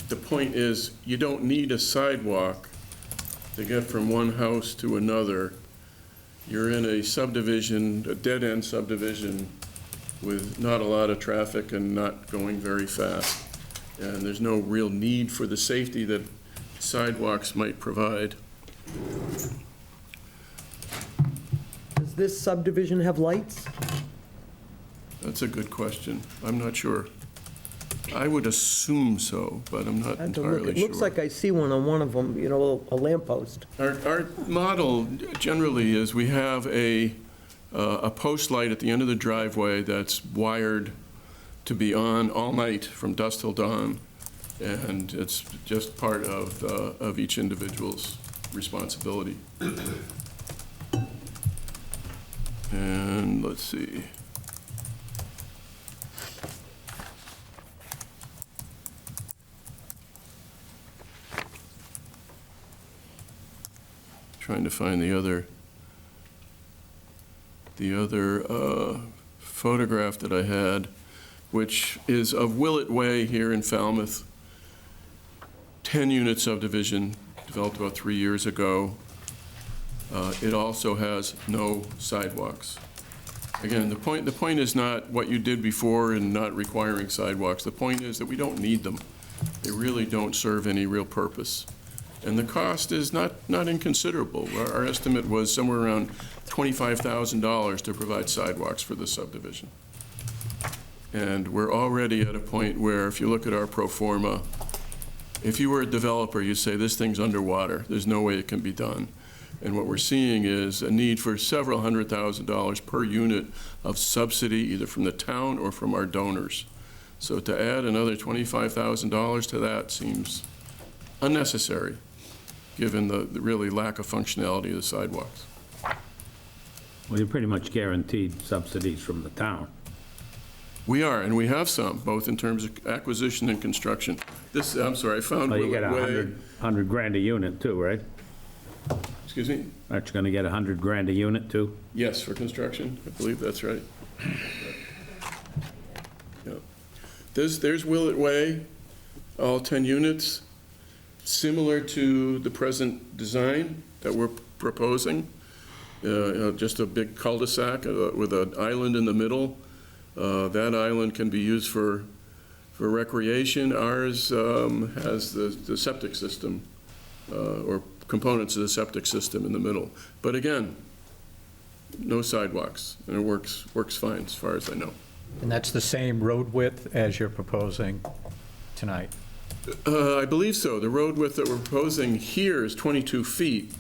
the point is, you don't need a sidewalk to get from one house to another. You're in a subdivision, a dead-end subdivision, with not a lot of traffic and not going very fast. And there's no real need for the safety that sidewalks might provide. Does this subdivision have lights? That's a good question. I'm not sure. I would assume so, but I'm not I had to look. entirely It sure. looks like I see one on one of them, you know, a lamppost. Our model generally is we have a post light at the end of the driveway that's wired to be on all night from dusk till dawn, and it's just part of each individual's responsibility. And let's see. Trying to find the other photograph that I had, which is of Willett Way here in Falmouth. 10-unit subdivision, developed about 3 years ago. It also has no sidewalks. Again, the point is not what you did before and not requiring sidewalks. The point is that we don't need them. They really don't serve any real purpose. And the cost is not inconsiderable. Our estimate was somewhere around $25,000 to provide sidewalks for this subdivision. And we're already at a point where, if you look at our pro forma, if you were a developer, you'd say this thing's underwater. There's no way it can be done. And what we're seeing is a need for several $100,000 per unit of subsidy, either from the town or from our donors. So to add another $25,000 to that seems unnecessary, given the really lack of functionality of the sidewalks. Well, you're pretty much guaranteed subsidies from the town. We are, and we have some, both in terms of acquisition and construction. This, I'm sorry, I found Well, you Willett get Way. 100 grand a unit too, right? Excuse me? Aren't you going to get 100 grand a unit too? Yes, for construction, I believe that's right. Yeah. There's Willett Way, all 10 units, similar to the present design that we're proposing. just a big cul-de-sac with an island in the middle. That island can be used for recreation. Ours has the septic system, or components of the septic system in the middle. But again, no sidewalks, and it works fine as far as I know. And that's the same road width as you're proposing tonight? I believe so. The road width that we're proposing here is 22 feet.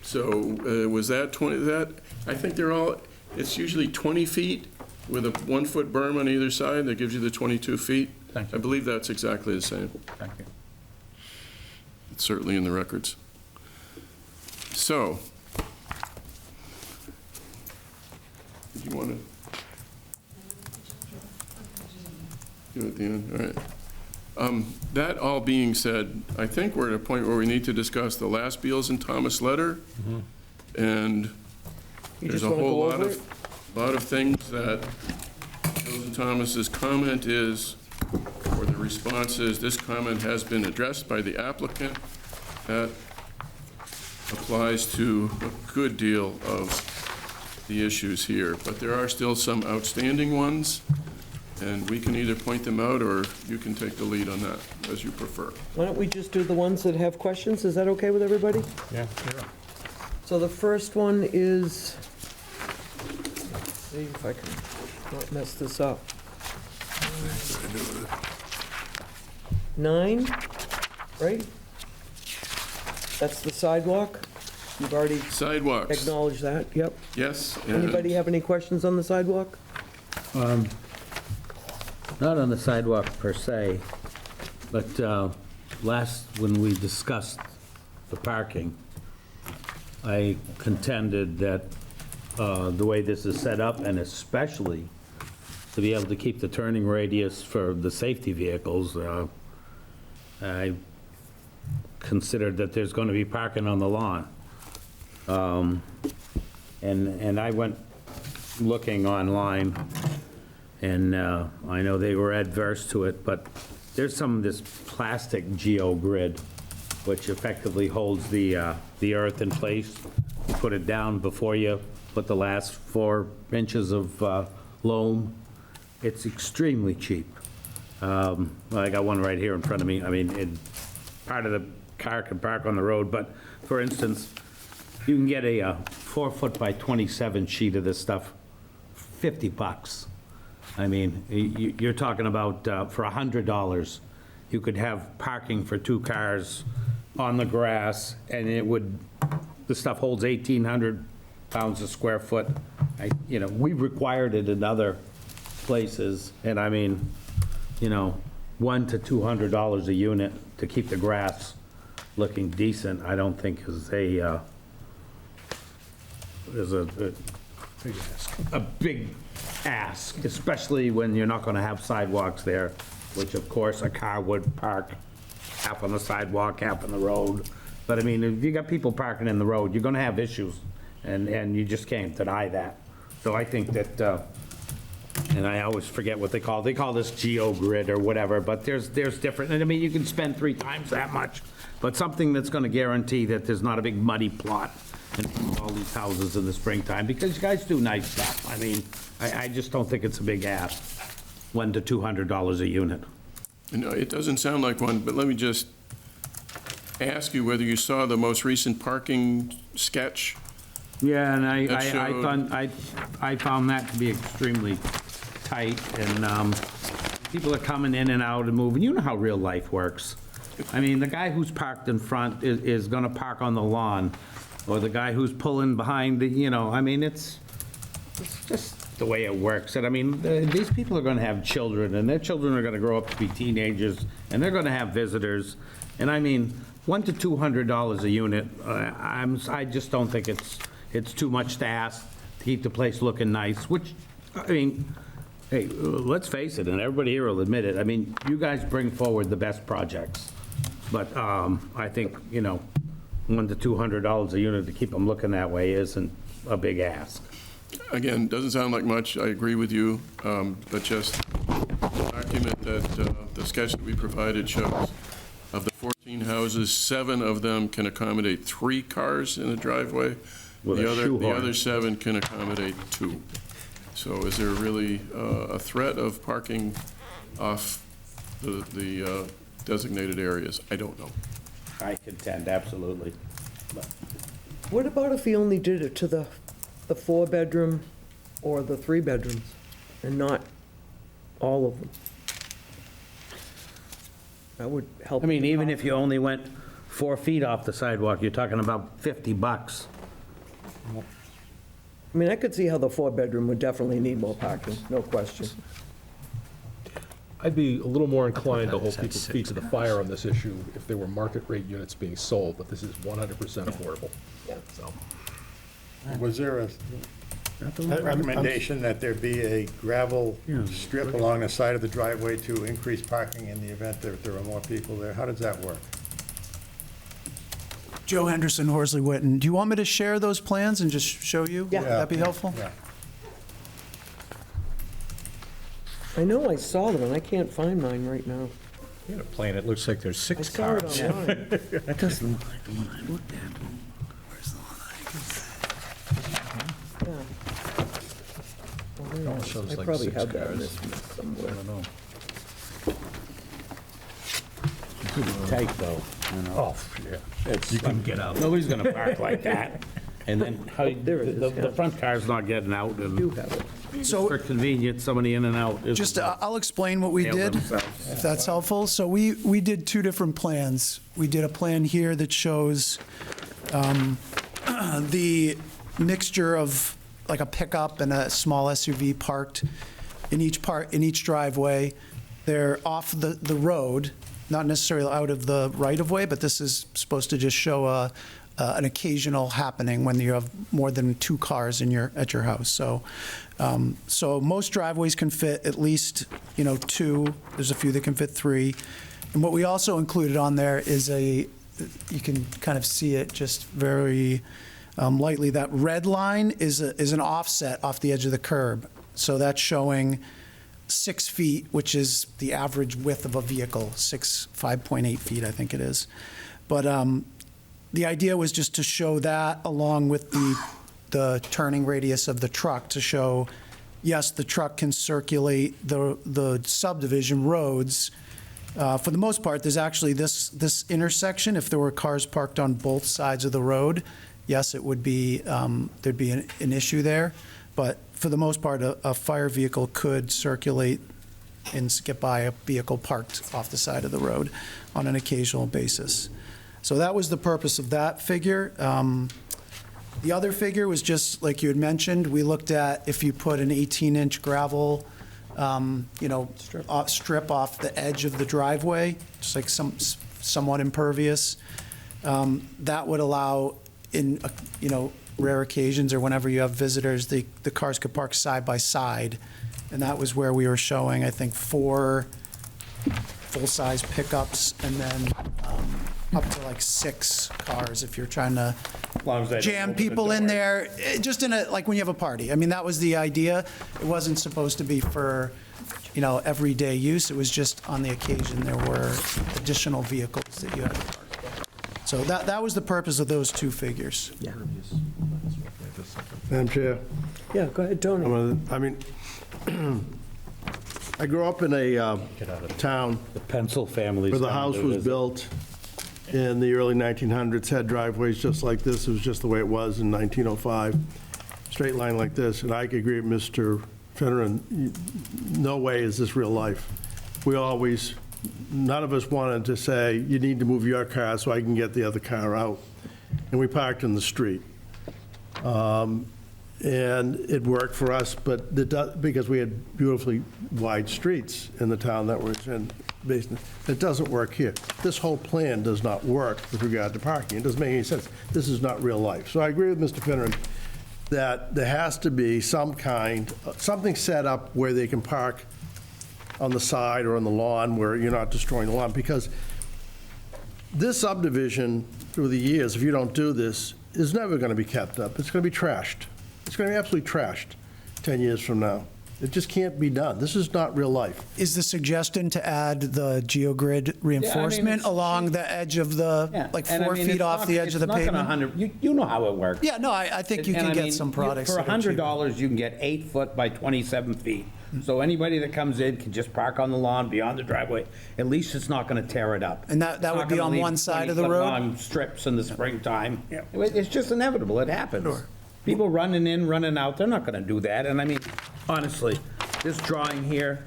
So was that 20, I think they're all, it's usually 20 feet with a 1-foot berm on either side that gives you the 22 feet. Thank you. I believe that's exactly the same. Thank you. It's certainly in the records. So, do you want to do it at the end? All right. That all being said, I think we're at a point where we need to discuss the last Beals and Thomas letter. And You there's just a wanna whole go over it? lot of things that Beals and Thomas's comment is, or the response is, this comment has been addressed by the applicant. That applies to a good deal of the issues here, but there are still some outstanding ones, and we can either point them out, or you can take the lead on that, as you prefer. Why don't we just do the ones that have questions? Is that okay with everybody? Yeah. So the first one is, let's see if I can not mess this up. 9, right? That's the sidewalk? You've already Sidewalks, acknowledged that, yep. yes. and- Anybody have any questions on the sidewalk? Not on the sidewalk per se, but when we discussed the parking, I contended that the way this is set up, and especially to be able to keep the turning radius for the safety vehicles, I considered that there's going to be parking on the lawn. And I went looking online, and I know they were adverse to it, but there's some of this plastic geogrid, which effectively holds the earth in place. You put it down before you put the last 4 inches of loam. It's extremely cheap. I got one right here in front of me. I mean, part of the car can park on the road, but for instance, you can get a 4-foot by 27 sheet of this stuff, $50. I mean, you're talking about for $100, you could have parking for 2 cars on the grass, and the stuff holds 1,800 pounds a square foot. We required it in other places, and I mean, $100 to $200 a unit to keep the grass looking decent, I don't think is a big ask, especially when you're not going to have sidewalks there, which of course a car would park half on the sidewalk, half on the road. But I mean, if you got people parking in the road, you're going to have issues, and you just can't deny that. So I think that, and I always forget what they call this GeoGrid or whatever, but there's different, and I mean, you can spend 3 times that much, but something that's going to guarantee that there's not a big muddy plot in all these houses in the springtime, because you guys do nice stuff. I mean, I just don't think it's a big ask, $100 to $200 a unit. No, it doesn't sound like one, but let me just ask you whether you saw the most recent parking sketch. Yeah, and That I found that to be extremely tight, and people are coming in and out and moving. You know how real life works. I mean, the guy who's parked in front is gonna park on the lawn, or the guy who's pulling behind I mean, it's just the way it works. And I mean, these people are gonna have children, and their children are gonna grow up to be teenagers, and they're gonna have visitors. And I mean, $100 to $200 a unit, I just don't think it's too much to ask to keep the place looking nice, which, I mean, hey, let's face it, and everybody here will admit it, I mean, you guys bring forward the best projects. But I think, $100 to $200 a unit to keep them looking that way isn't a big ask. Again, doesn't sound like much, I agree with you, but just the document that, the sketch that we provided shows of the 4 13 houses, 7 of them can accommodate 3 cars in a driveway. With The a other, the shoehorn. other 7 can accommodate 2. So is there really a threat of parking off the designated areas? I don't know. I contend, absolutely. What about if he only did it to the 4-bedroom or the 3-bedrooms and not all of them? That would help. I mean, even if you only went 4 feet off the sidewalk, you're talking about $50. I mean, I could see how the 4-bedroom would definitely need more parking, no question. I'd be a little more inclined to hold people's feet to the fire on this issue if there were market rate units being sold, but this is 100% affordable. Yeah. So, Was there a recommendation that there be a gravel strip along the side of the driveway to increase parking in the event that there are more people there? How does that work? Joe Henderson, Horsley Witten. Do you want me to share those plans and just show you? Yeah. Would that be helpful? Yeah. I know I saw them, and I can't find mine right now. You got a plan, it looks like there's I 6 saw it cars. online. That doesn't look like the one I looked at. Yeah. Well, there it Almost is. shows I like probably 6 have that in cars. this I somewhere. don't know. Pretty tight, though, you know? oh, yeah. You couldn't get out. Nobody's gonna park like that. And then how, There it is, the yeah. front car's not getting out, Do and have it. So for convenience, somebody in and out. is- just, I'll explain what we Nail did, themselves. if that's helpful. So we did 2 different plans. We did a plan here that shows the mixture of like a pickup and a small SUV parked in each driveway. They're off the road, not necessarily out of the right-of-way, but this is supposed to just show an occasional happening when you have more than 2 cars at your house. So most driveways can fit at least 2. There's a few that can fit 3. And what we also included on there is you can kind of see it just very lightly. That red line is an offset off the edge of the curb. So that's showing 6 feet, which is the average width of a vehicle, 5.8 feet, I think it is. But the idea was just to show that along with the turning radius of the truck to show, yes, the truck can circulate the subdivision roads. For the most part, there's actually this intersection, if there were cars parked on both sides of the road, yes, it would be, there'd be an issue there. But for the most part, a fire vehicle could circulate and skip by a vehicle parked off the side of the road on an occasional basis. So that was the purpose of that figure. The other figure was just, like you had mentioned, we looked at if you put an 18-inch gravel, strip off the edge of the driveway, just like somewhat impervious, that would allow in, rare occasions or whenever you have visitors, the cars could park side by side. And that was where we were showing, I think, 4 full-size pickups and then up to like 6 cars if you're trying to jam people in there, just like when you have a party. I mean, that was the idea. It wasn't supposed to be for, everyday use. It was just on the occasion there were additional vehicles that you had to park. So that was the purpose of those 2 figures. Yeah. Madam Chair, Yeah, go ahead, Tony. I mean, I grew up in a town The Pencil families. where the come house to was visit. built in the early 1900s, had driveways just like this. It was just the way it was in 1905, straight line like this. And I agree with Mr. Finneran, no way is this real life. None of us wanted to say, you need to move your car so I can get the other car out. And we parked in the street. And it worked for us, but because we had beautifully wide streets in the town that was in business. It doesn't work here. This whole plan does not work with regard to parking. It doesn't make any sense. This is not real life. So I agree with Mr. Finneran that there has to be something set up where they can park on the side or on the lawn where you're not destroying the lawn, because this subdivision through the years, if you don't do this, is never going to be kept up. It's going to be trashed. It's going to be absolutely trashed 10 years from now. It just can't be done. This is not real life. Is the suggestion to add the geogrid reinforcement it's- along the edge of the, Yeah, like and I 4 mean, feet it's off not- the edge of the It's not pavement? gonna 100, you know how it works. Yeah, no, I think you And can I get mean, some products. For that are cheaper. $100, you can get 8 foot by 27 feet. So anybody that comes in can just park on the lawn beyond the driveway. At least it's not gonna tear it up. And that It's not would be gonna on leave one side of the 20-foot road? long strips in the springtime. It's just inevitable, it happens. People running in, running out, they're not gonna do that. And I mean, honestly, this drawing here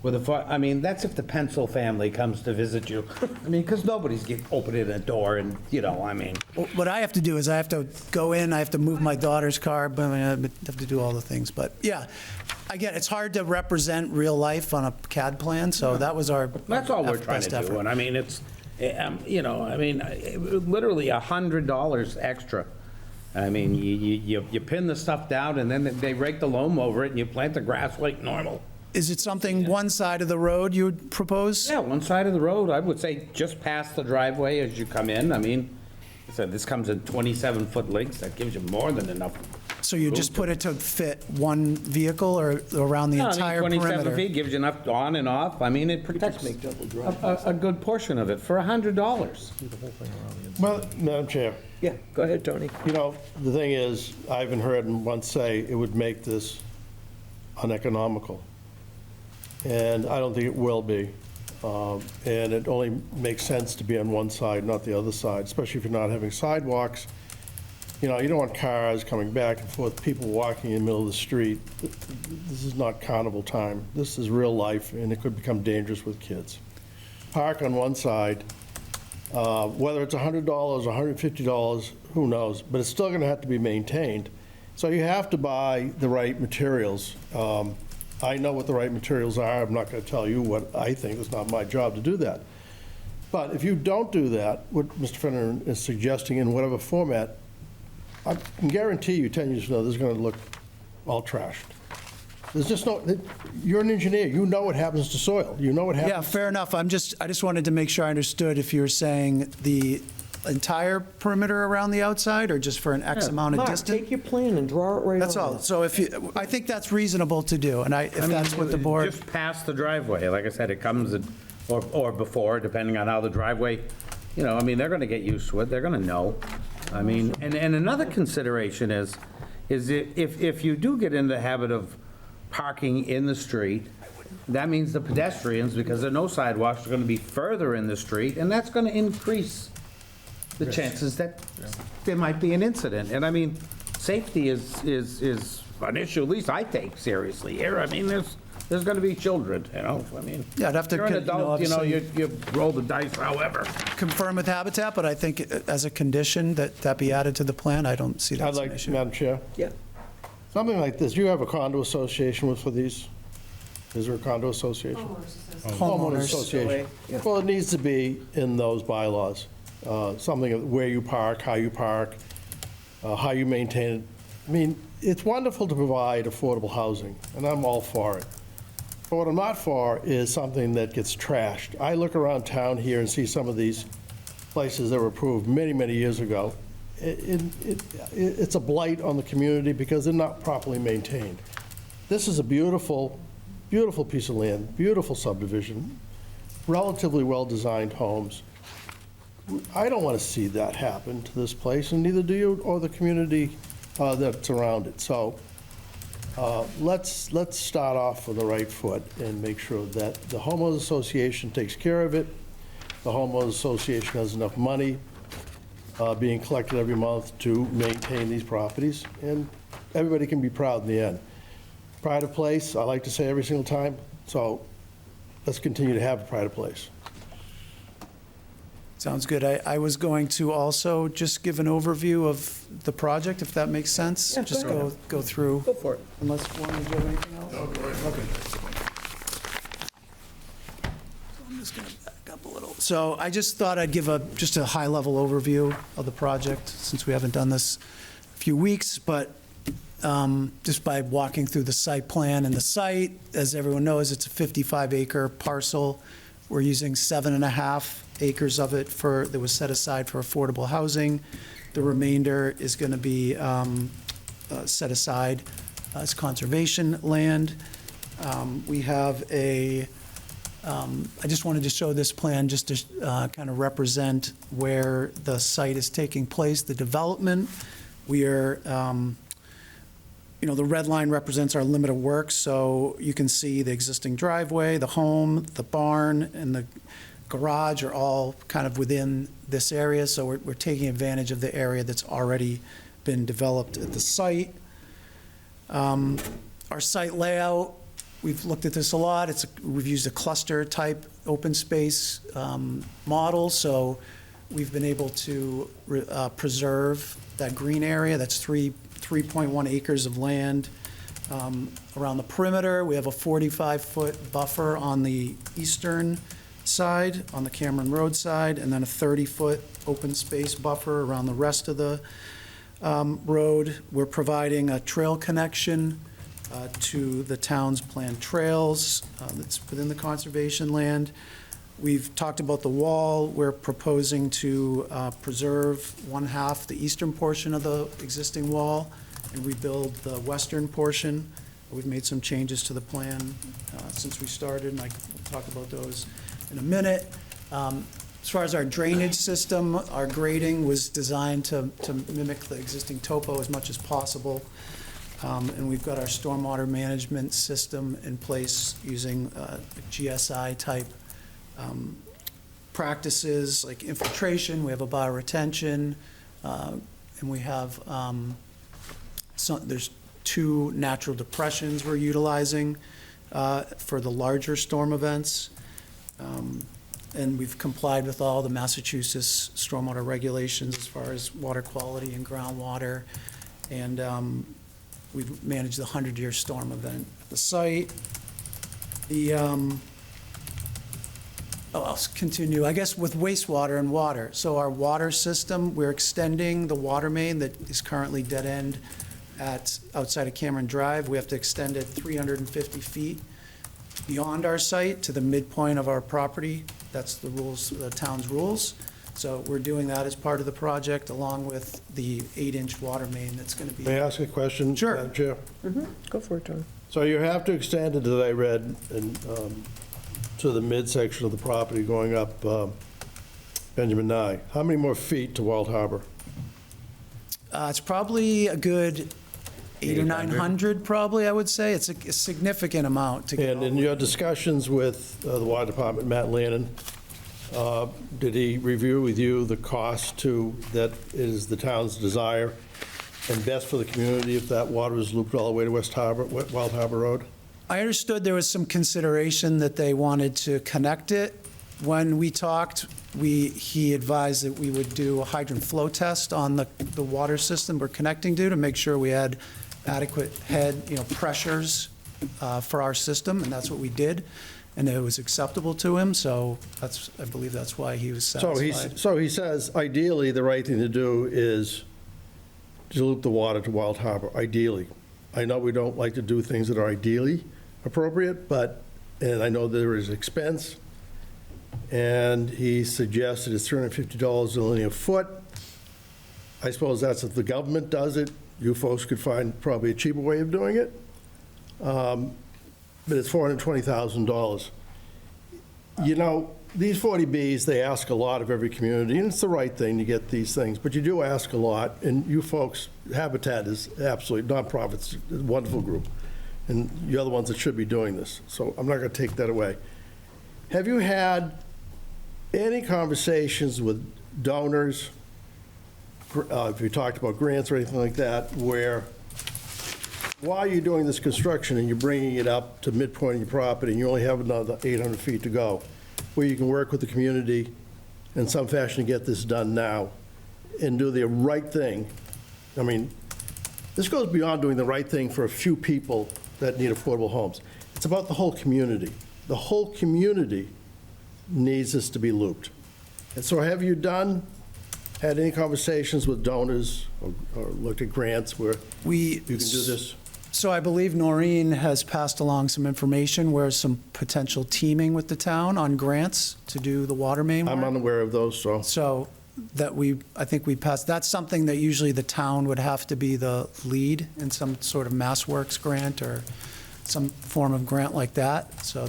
with I mean, that's if the Pencil family comes to visit you. I mean, because nobody's opening a door and, I mean. What I have to do is I have to go in, I have to move my daughter's car, but I have to do all the things. But yeah, again, it's hard to represent real life on a CAD plan, so that was our That's all we're trying best to do, effort. and I mean, it's, literally $100 extra. I mean, you pin the stuff down, and then they rake the loam over it, and you plant the grass like normal. Is it something one side of the road you would propose? Yeah, one side of the road, I would say just past the driveway as you come in. I mean, I said, this comes in 27-foot lengths, that gives you more than enough. So you just put it to fit one vehicle or around the No, I mean, entire 27 perimeter? feet gives you enough on and off. I mean, it protects a good portion of it for $100. Well, Madam Chair, Yeah, go ahead, Tony. the thing is, I even heard him once say it would make this uneconomical. And I don't think it will be. And it only makes sense to be on one side, not the other side, especially if you're not having sidewalks. You don't want cars coming back and forth, people walking in the middle of the street. This is not carnival time. This is real life, and it could become dangerous with kids. Park on one side, whether it's $100 or $150, who knows, but it's still going to have to be maintained. So you have to buy the right materials. I know what the right materials are. I'm not going to tell you what I think. It's not my job to do that. But if you don't do that, what Mr. Fenner is suggesting in whatever format, I can guarantee you 10 years from now, this is going to look all trashed. There's just no, you're an engineer. You know what happens to soil. You know what happens. Yeah, fair enough. I just wanted to make sure I understood if you were saying the entire perimeter around the outside or just for an X amount of Mark, distance? take your plan and draw it right on. That's all. So I think that's reasonable to do, and if that's what the board, Just past the driveway, like I said, it comes, or before, depending on how the driveway, they're going to get used to it, they're going to know. I mean, and another consideration is if you do get into the habit of parking in the street, that means the pedestrians, because there are no sidewalks, are going to be further in the street, and that's going to increase the chances that there might be an incident. And I mean, safety is an issue, at least I take seriously here. I mean, there's going to be children, I mean. Yeah, I'd have to, You're an adult, obviously you roll the dice however. confirm with Habitat, but I think as a condition that be added to the plan, I don't see that I'd as an like, issue. Madam Chair, Yeah. something like this. You have a condo association for these? Is there a condo association? Homeowners association. Well, it needs to be in those bylaws. Something of where you park, how you maintain it. I mean, it's wonderful to provide affordable housing, and I'm all for it. But what I'm not for is something that gets trashed. I look around town here and see some of these places that were approved many, many years ago. It's a blight on the community because they're not properly maintained. This is a beautiful, beautiful piece of land, beautiful subdivision, relatively well-designed homes. I don't want to see that happen to this place, and neither do you or the community that's around it. So let's start off with the right foot and make sure that the homeowners association takes care of it. The homeowners association has enough money being collected every month to maintain these properties, and everybody can be proud in the end. Pride of place, I like to say every single time, so let's continue to have a pride of place. Sounds good. I was going to also just give an overview of the project, if that makes sense. Yeah, go Just ahead. go through, Go for it. unless, Warren, did you have anything else? Okay. So I'm just going to back up a little. So I just thought I'd give just a high-level overview of the project, since we haven't done this a few weeks, but just by walking through the site plan and the site, as everyone knows, it's a 55-acre parcel. We're using 7.5 acres of it that was set aside for affordable housing. The remainder is going to be set aside as conservation land. We have I just wanted to show this plan just to kind of represent where the site is taking place, the development. We are, the red line represents our limit of work, so you can see the existing driveway, the home, the barn, and the garage are all kind of within this area, so we're taking advantage of the area that's already been developed at the site. Our site layout, we've looked at this a lot. We've used a cluster-type open space model, so we've been able to preserve that green area. That's 3.1 acres of land around the perimeter. We have a 45-foot buffer on the eastern side, on the Cameron Road side, and then a 30-foot open space buffer around the rest of the road. We're providing a trail connection to the town's planned trails that's within the conservation land. We've talked about the wall. We're proposing to preserve one half, the eastern portion of the existing wall, and rebuild the western portion. We've made some changes to the plan since we started, and I can talk about those in a minute. As far as our drainage system, our grading was designed to mimic the existing topo as much as possible. And we've got our stormwater management system in place using GSI-type practices like infiltration. We have a bioretention, and we have there's 2 natural depressions we're utilizing for the larger storm events. And we've complied with all the Massachusetts stormwater regulations as far as water quality and groundwater. And we've managed the 100-year storm event at the site. I'll continue, I guess, with wastewater and water. So our water system, we're extending the water main that is currently dead end outside of Cameron Drive. We have to extend it 350 feet beyond our site to the midpoint of our property. That's the rules, the town's rules. So we're doing that as part of the project, along with the 8-inch water main that's going to be. May I ask a question? Sure. Madam Chair? Go for it, John. So you have to extend it, as I read, and, to the midsection of the property going up Benjamin Nyes. How many more feet to Wild Harbor? It's probably a good 800 or 900, probably, I would say. It's a significant amount to get. And in your discussions with the Water Department, Matt Lannon, did he review with you the cost that is the town's desire and best for the community if that water is looped all the way to Wild Harbor Road? I understood there was some consideration that they wanted to connect it. When we talked, he advised that we would do a hydrant flow test on the water system we're connecting to make sure we had adequate head, pressures for our system, and that's what we did. And it was acceptable to him, so I believe that's why he was satisfied. So he says, ideally, the right thing to do is to loop the water to Wild Harbor, ideally. I know we don't like to do things that are ideally appropriate, and I know there is expense, and he suggested it's $350 a linear foot. I suppose that's if the government does it. You folks could find probably a cheaper way of doing it. But it's $420,000. These 40Bs, they ask a lot of every community, and it's the right thing to get these things, but you do ask a lot, and you folks, Habitat is absolutely, nonprofits, a wonderful group, and you're the ones that should be doing this, so I'm not going to take that away. Have you had any conversations with donors, if you talked about grants or anything like that, where while you're doing this construction and you're bringing it up to midpoint of your property and you only have another 800 feet to go, where you can work with the community in some fashion to get this done now and do the right thing? I mean, this goes beyond doing the right thing for a few people that need affordable homes. It's about the whole community. The whole community needs this to be looped. And so have you had any conversations with donors or looked at grants where you can do this? So I believe Noreen has passed along some information where some potential teaming with the town on grants to do the water main work. I'm unaware of those, so. So I think we passed, that's something that usually the town would have to be the lead in some sort of Mass Works grant or some form of grant like that. So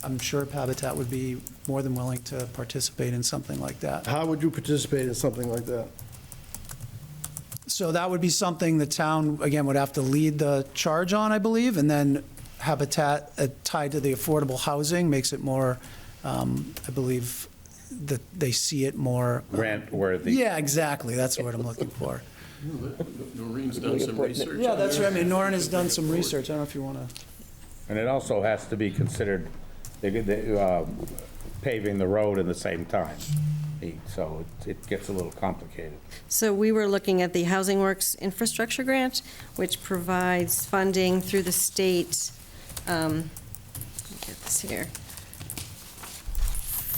I'm sure Habitat would be more than willing to participate in something like that. How would you participate in something like that? So that would be something the town, again, would have to lead the charge on, I believe, and then Habitat tied to the affordable housing makes it more, I believe, that they see it more. Grant-worthy. Yeah, exactly, that's the word I'm looking for. Noreen's done some research. Yeah, that's right, I mean, Norrin has done some research, I don't know if you want to. And it also has to be considered paving the road in the same time. So it gets a little complicated. So we were looking at the Housing Works Infrastructure Grant, which provides funding through the state, let me get this here,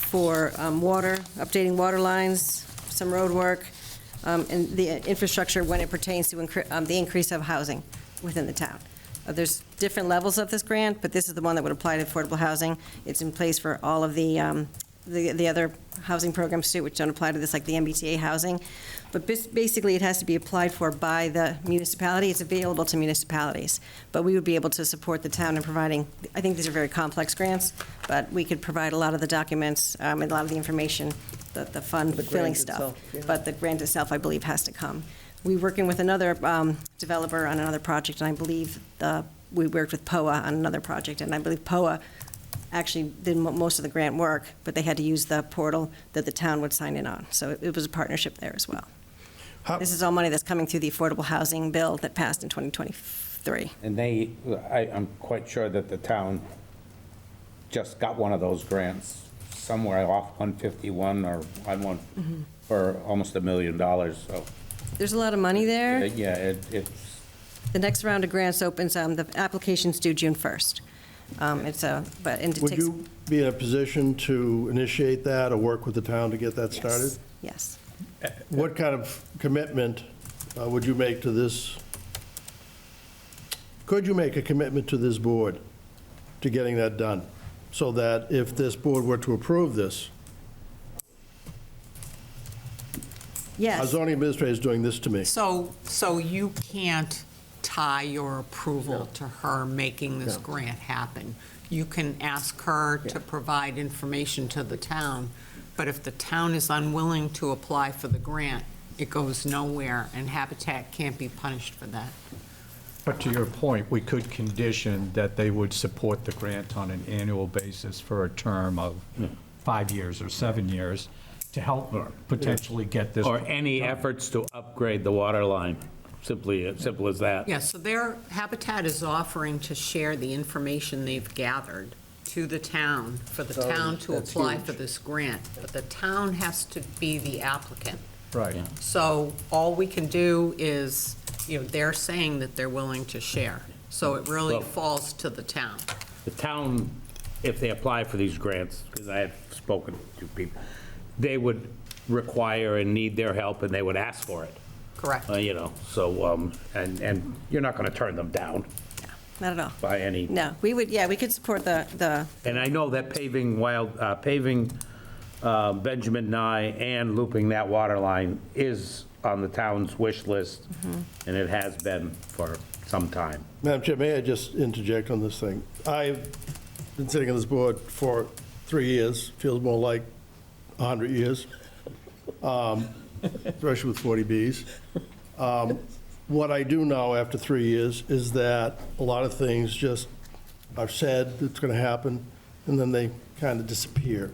for water, updating water lines, some road work, and the infrastructure when it pertains to the increase of housing within the town. There's different levels of this grant, but this is the one that would apply to affordable housing. It's in place for all of the other housing programs too, which don't apply to this, like the MBTA housing. But basically, it has to be applied for by the municipality. It's available to municipalities. But we would be able to support the town in providing, I think these are very complex grants, but we could provide a lot of the documents and a lot of the information, the fund filling stuff. itself, yeah. But the grant itself, I believe, has to come. We're working with another developer on another project, and I believe we worked with POA on another project, and I believe POA actually did most of the grant work, but they had to use the portal that the town would sign in on. So it was a partnership there as well. This is all money that's coming through the affordable housing bill that passed in 2023. And I'm quite sure that the town just got one of those grants somewhere off 151 or on one for almost $1 million, so. There's a lot of money there. Yeah, it's. The next round of grants opens, the application's due June 1st. Would you be in a position to initiate that or work with the town to get that started? Yes. What kind of commitment would you make to this? Could you make a commitment to this board to getting that done? So that if this board were to approve this, our Yes. zoning administrator is doing this to me. So you can't tie your approval to her making this grant happen. You can ask her to provide information to the town, but if the town is unwilling to apply for the grant, it goes nowhere, and Habitat can't be punished for that. But to your point, we could condition that they would support the grant on an annual basis for a term of 5 years or 7 years to help potentially get this. Or any efforts to upgrade the water line, simple as that. Yeah, so their Habitat is offering to share the information they've gathered to the town, for the town to that's apply huge. for this grant, but the town has to be the applicant. Right. So all we can do is, they're saying that they're willing to share, so it really Well- falls to the town. The town, if they apply for these grants, because I have spoken to people, they would require and need their help, and they would ask for it. Correct. So, and you're not going to turn them down Not at all. by any. No, we could support the And I know that paving Benjamin Nye and looping that water line is on the town's wish list, and it has been for some time. Madam Chair, may I just interject on this thing? I've been sitting on this board for 3 years, feels more like 100 years, especially with 40Bs. What I do know after 3 years is that a lot of things just are said, it's going to happen, and then they kind of disappear.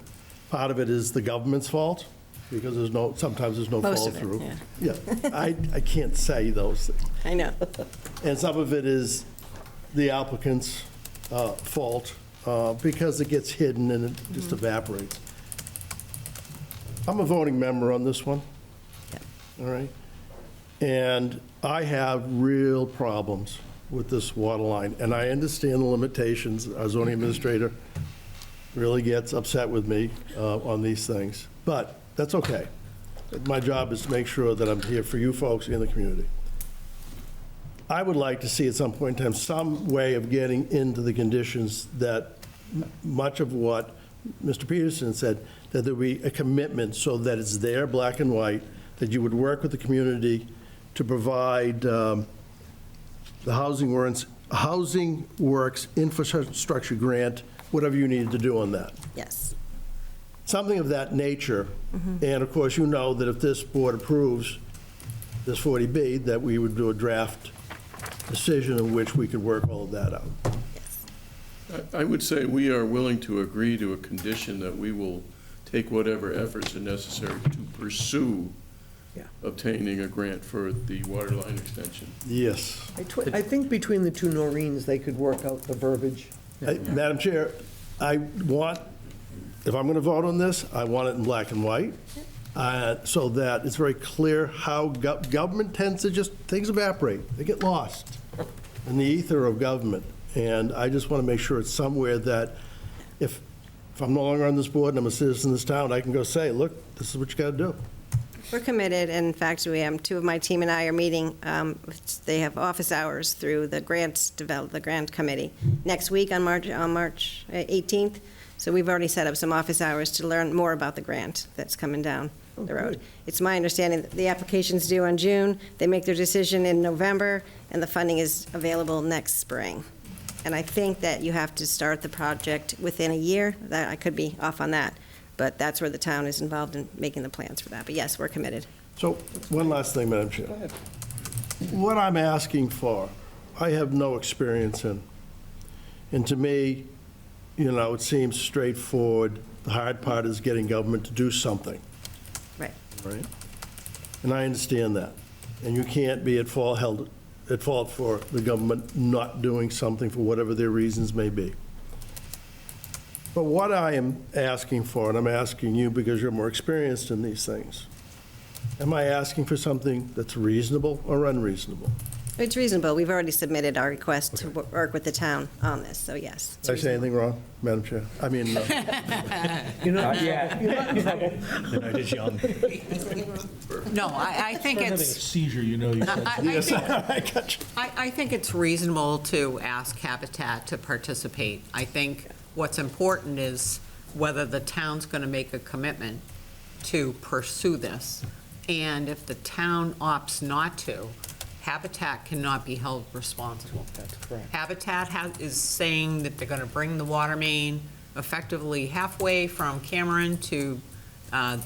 Part of it is the government's fault, because sometimes there's no Most of it, follow-through. Yeah, I can't say those things. I know. And some of it is the applicant's fault, because it gets hidden and it just evaporates. I'm a voting member on this one, all right? And I have real problems with this water line, and I understand the limitations. Our zoning administrator really gets upset with me on these things, but that's okay. My job is to make sure that I'm here for you folks in the community. I would like to see at some point in time some way of getting into the conditions that much of what Mr. Peterson said, that there be a commitment so that it's there, black and white, that you would work with the community to provide the Housing Works Infrastructure Grant, whatever you needed to do on that. Yes. Something of that nature. And of course, you know that if this board approves this 40B, that we would do a draft decision in which we could work all of that out. I would say we are willing to agree to a condition that we will take whatever efforts are necessary to pursue obtaining a grant for the water line extension. Yes. I think between the two Noreens, they could work out the verbiage. Madam Chair, I want, if I'm going to vote on this, I want it in black and white, so that it's very clear how government tends to just, things evaporate. They get lost in the ether of government. And I just want to make sure it's somewhere that if I'm no longer on this board and I'm a citizen of this town, I can go say, look, this is what you got to do. We're committed. In fact, two of my team and I are meeting. They have office hours through the the grant committee next week on March 18th. So we've already set up some office hours to learn more about the grant that's coming down the road. It's my understanding that the application's due in June. They make their decision in November, and the funding is available next spring. And I think that you have to start the project within a year. That I could be off on that, but that's where the town is involved in making the plans for that. But yes, we're committed. So one last thing, Madam Chair. What I'm asking for, I have no experience in. And to me, it seems straightforward. The hard part is getting government to do something. Right. Right? And I understand that. And you can't be at fault for the government not doing something for whatever their reasons may be. But what I am asking for, and I'm asking you because you're more experienced in these things, am I asking for something that's reasonable or unreasonable? It's reasonable. We've already submitted our request to work with the town on this, so yes. Did I say anything wrong, Madam Chair? I mean, You're not It is young. No, I think Having a it's, seizure, you know you can't. I think it's reasonable to ask Habitat to participate. I think what's important is whether the town's going to make a commitment to pursue this. And if the town opts not to, Habitat cannot be held responsible. That's correct. Habitat is saying that they're going to bring the water main effectively halfway from Cameron to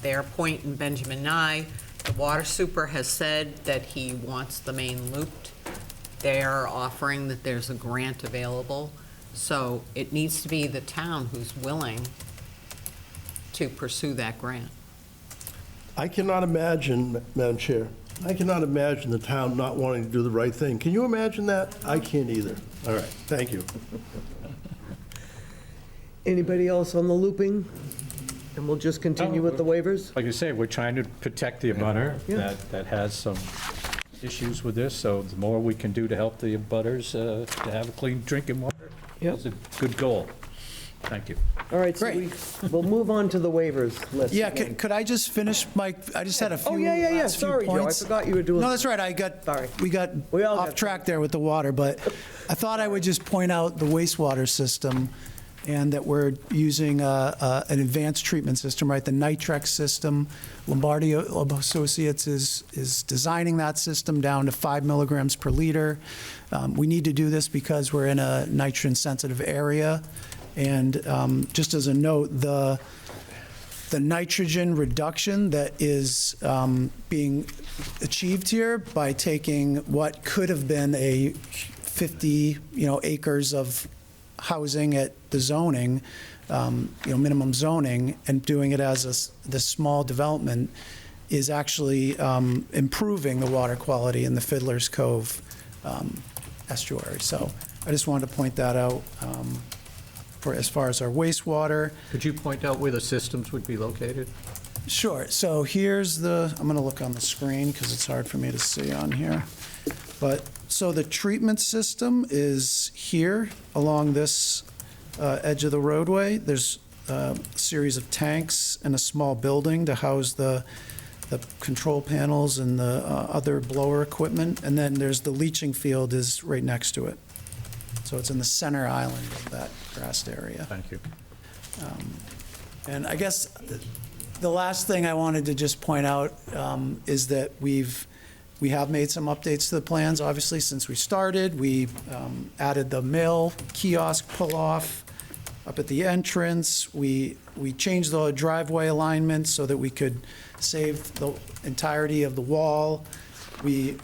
their point in Benjamin Nye. The water super has said that he wants the main looped. They're offering that there's a grant available. So it needs to be the town who's willing to pursue that grant. I cannot imagine, Madam Chair, I cannot imagine the town not wanting to do the right thing. Can you imagine that? I can't either. All right, thank you. Anybody else on the looping? And we'll just continue with the waivers? Like I say, we're trying to protect the abutter Yeah. that has some issues with this, so the more we can do to help the abutters to have a clean drinking water Yep. is a good goal. Thank you. All right, so we'll move on to the waivers list. Yeah, again. could I just finish, Mike? I just had a few Oh, yeah. last few Sorry, Joe, I points. forgot you were doing. No, that's right. Sorry. We got We all off got- track there with the water, but I thought I would just point out the wastewater system and that we're using an advanced treatment system, right? The Nitrex system. Lombardi Associates is designing that system down to 5 milligrams per liter. We need to do this because we're in a nitrogen-sensitive area. And just as a note, the nitrogen reduction that is being achieved here by taking what could have been a 50 acres of housing at the zoning, minimum zoning, and doing it as this small development is actually improving the water quality in the Fiddler's Cove estuary. So I just wanted to point that out. For as far as our wastewater. Could you point out where the systems would be located? Sure. So here's I'm going to look on the screen because it's hard for me to see on here. But so the treatment system is here along this edge of the roadway. There's a series of tanks and a small building to house the control panels and the other blower equipment. And then there's the leaching field is right next to it. So it's in the center island of that grassed area. Thank you. And I guess the last thing I wanted to just point out is that we've We have made some updates to the plans, obviously, since we started. We added the mail kiosk pull-off up at the entrance. We changed the driveway alignment so that we could save the entirety of the wall. We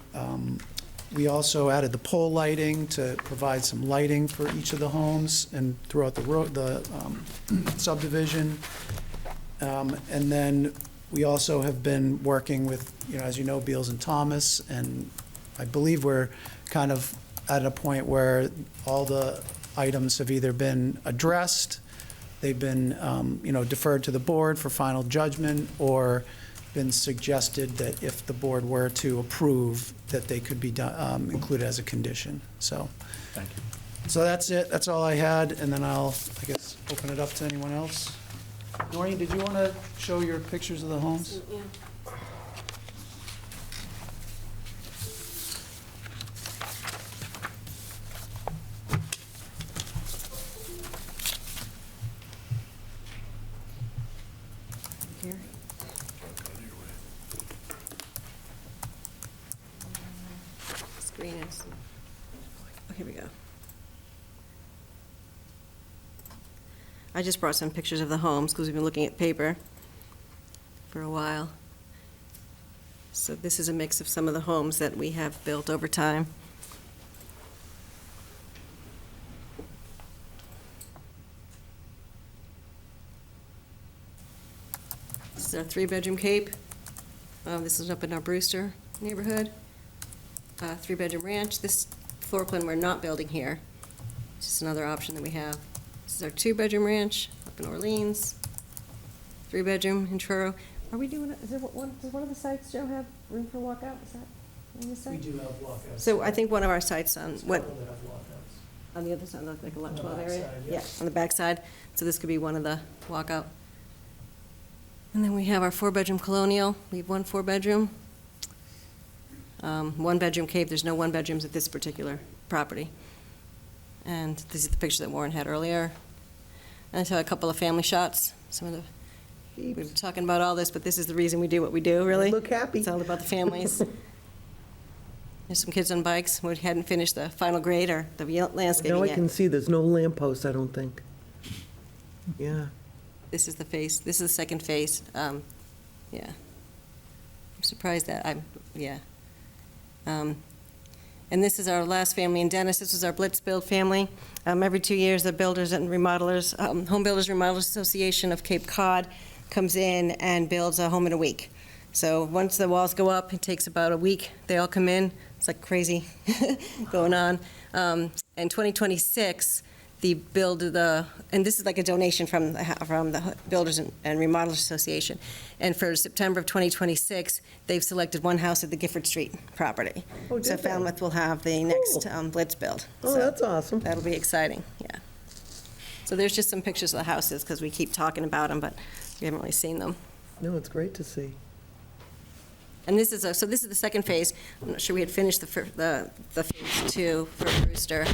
also added the pole lighting to provide some lighting for each of the homes and throughout the subdivision. And then we also have been working with, as you know, Beals and Thomas, and I believe we're kind of at a point where all the items have either been addressed, they've been, deferred to the board for final judgment, or been suggested that if the board were to approve, that they could be included as a condition. So, Thank you. so that's it. That's all I had, and then I'll, I guess, open it up to anyone else. Noreen, did you want to show your pictures of the homes? Here. Screen is, oh, here we go. I just brought some pictures of the homes because we've been looking at paper for a while. So this is a mix of some of the homes that we have built over time. This is our three-bedroom Cape. This is up in our Brewster neighborhood. Three-bedroom ranch. This floor plan we're not building here. It's just another option that we have. This is our two-bedroom ranch up in Orleans. Three-bedroom in Truro. Are we doing, does one of the sites, Joe, have room for walkout? Is that on this site? We do have walkouts. So I think one of our sites on, what, Several that have walkouts. on the other side, like a lot On the 12 area? backside, Yeah, yes. on the backside. So this could be one of the walkout. And then we have our four-bedroom colonial. We have one four-bedroom. One-bedroom Cape. There's no one bedrooms at this particular property. And this is the picture that Warren had earlier. And I saw a couple of family shots. Some of the, we were talking about all this, but this is the reason we do what we do, really. Look happy. It's all about the families. There's some kids on bikes. We hadn't finished the final grade or the landscaping Now I yet. can see there's no lamppost, I don't think. Yeah. This is the face, this is the second face, yeah. I'm surprised that, yeah. And this is our last family in Dennis. This is our Blitz Build family. Every 2 years, the Builders and Remodelers, Home Builders Remodelers Association of Cape Cod comes in and builds a home in a week. So once the walls go up, it takes about a week. They all come in. It's like crazy going on. In 2026, and this is like a donation from the Builders and Remodelers Association. And for September of 2026, they've selected one house at the Gifford Street property. Oh, did So they? Falmouth will have the next Blitz Build. Oh, So that's awesome. that'll be exciting, yeah. So there's just some pictures of the houses, because we keep talking about them, but we haven't really seen them. No, it's great to see. And this is, so this is the second phase. I'm not sure we had finished the phase two for Brewster,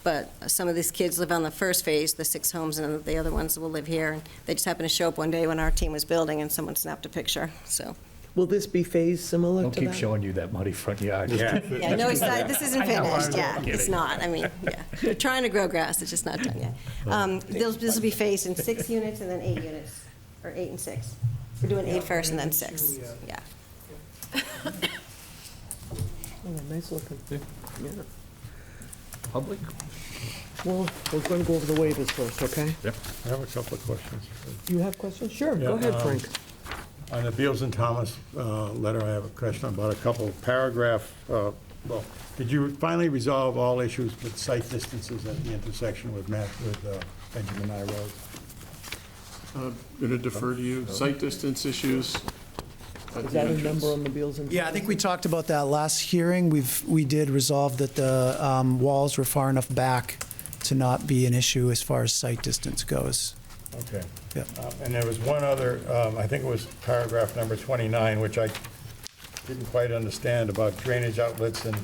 but some of these kids live on the first phase, the 6 homes, and the other ones will live here. And they just happened to show up one day when our team was building, and someone snapped a picture, so. Will this be phased similar to Don't that? keep showing you that muddy front yard. Yeah. Yeah, no, this isn't finished, yeah, kidding. it's not, I mean, yeah. We're trying to grow grass, it's just not done yet. This will be phased in 6 units and then 8 units, or 8 and 6. We're doing 8 first and then 6, yeah. Oh, nice looking. Yeah. Public? Well, we're going to go over the waivers first, okay? I have a couple of questions. You have questions? Sure, Yeah, go ahead, Frank. On the Beals and Thomas letter, I have a question about a couple paragraph, well, did you finally resolve all issues with site distances at the intersection with Benjamin Nyes Road? I'm going to defer to you. Site distance issues at Is the that a entrance. number on the Beals and? Yeah, I think we talked about that last hearing. We did resolve that the walls were far enough back to not be an issue as far as site distance goes. Okay. Yeah. And there was one other, I think it was paragraph number 29, which I didn't quite understand, about drainage outlets and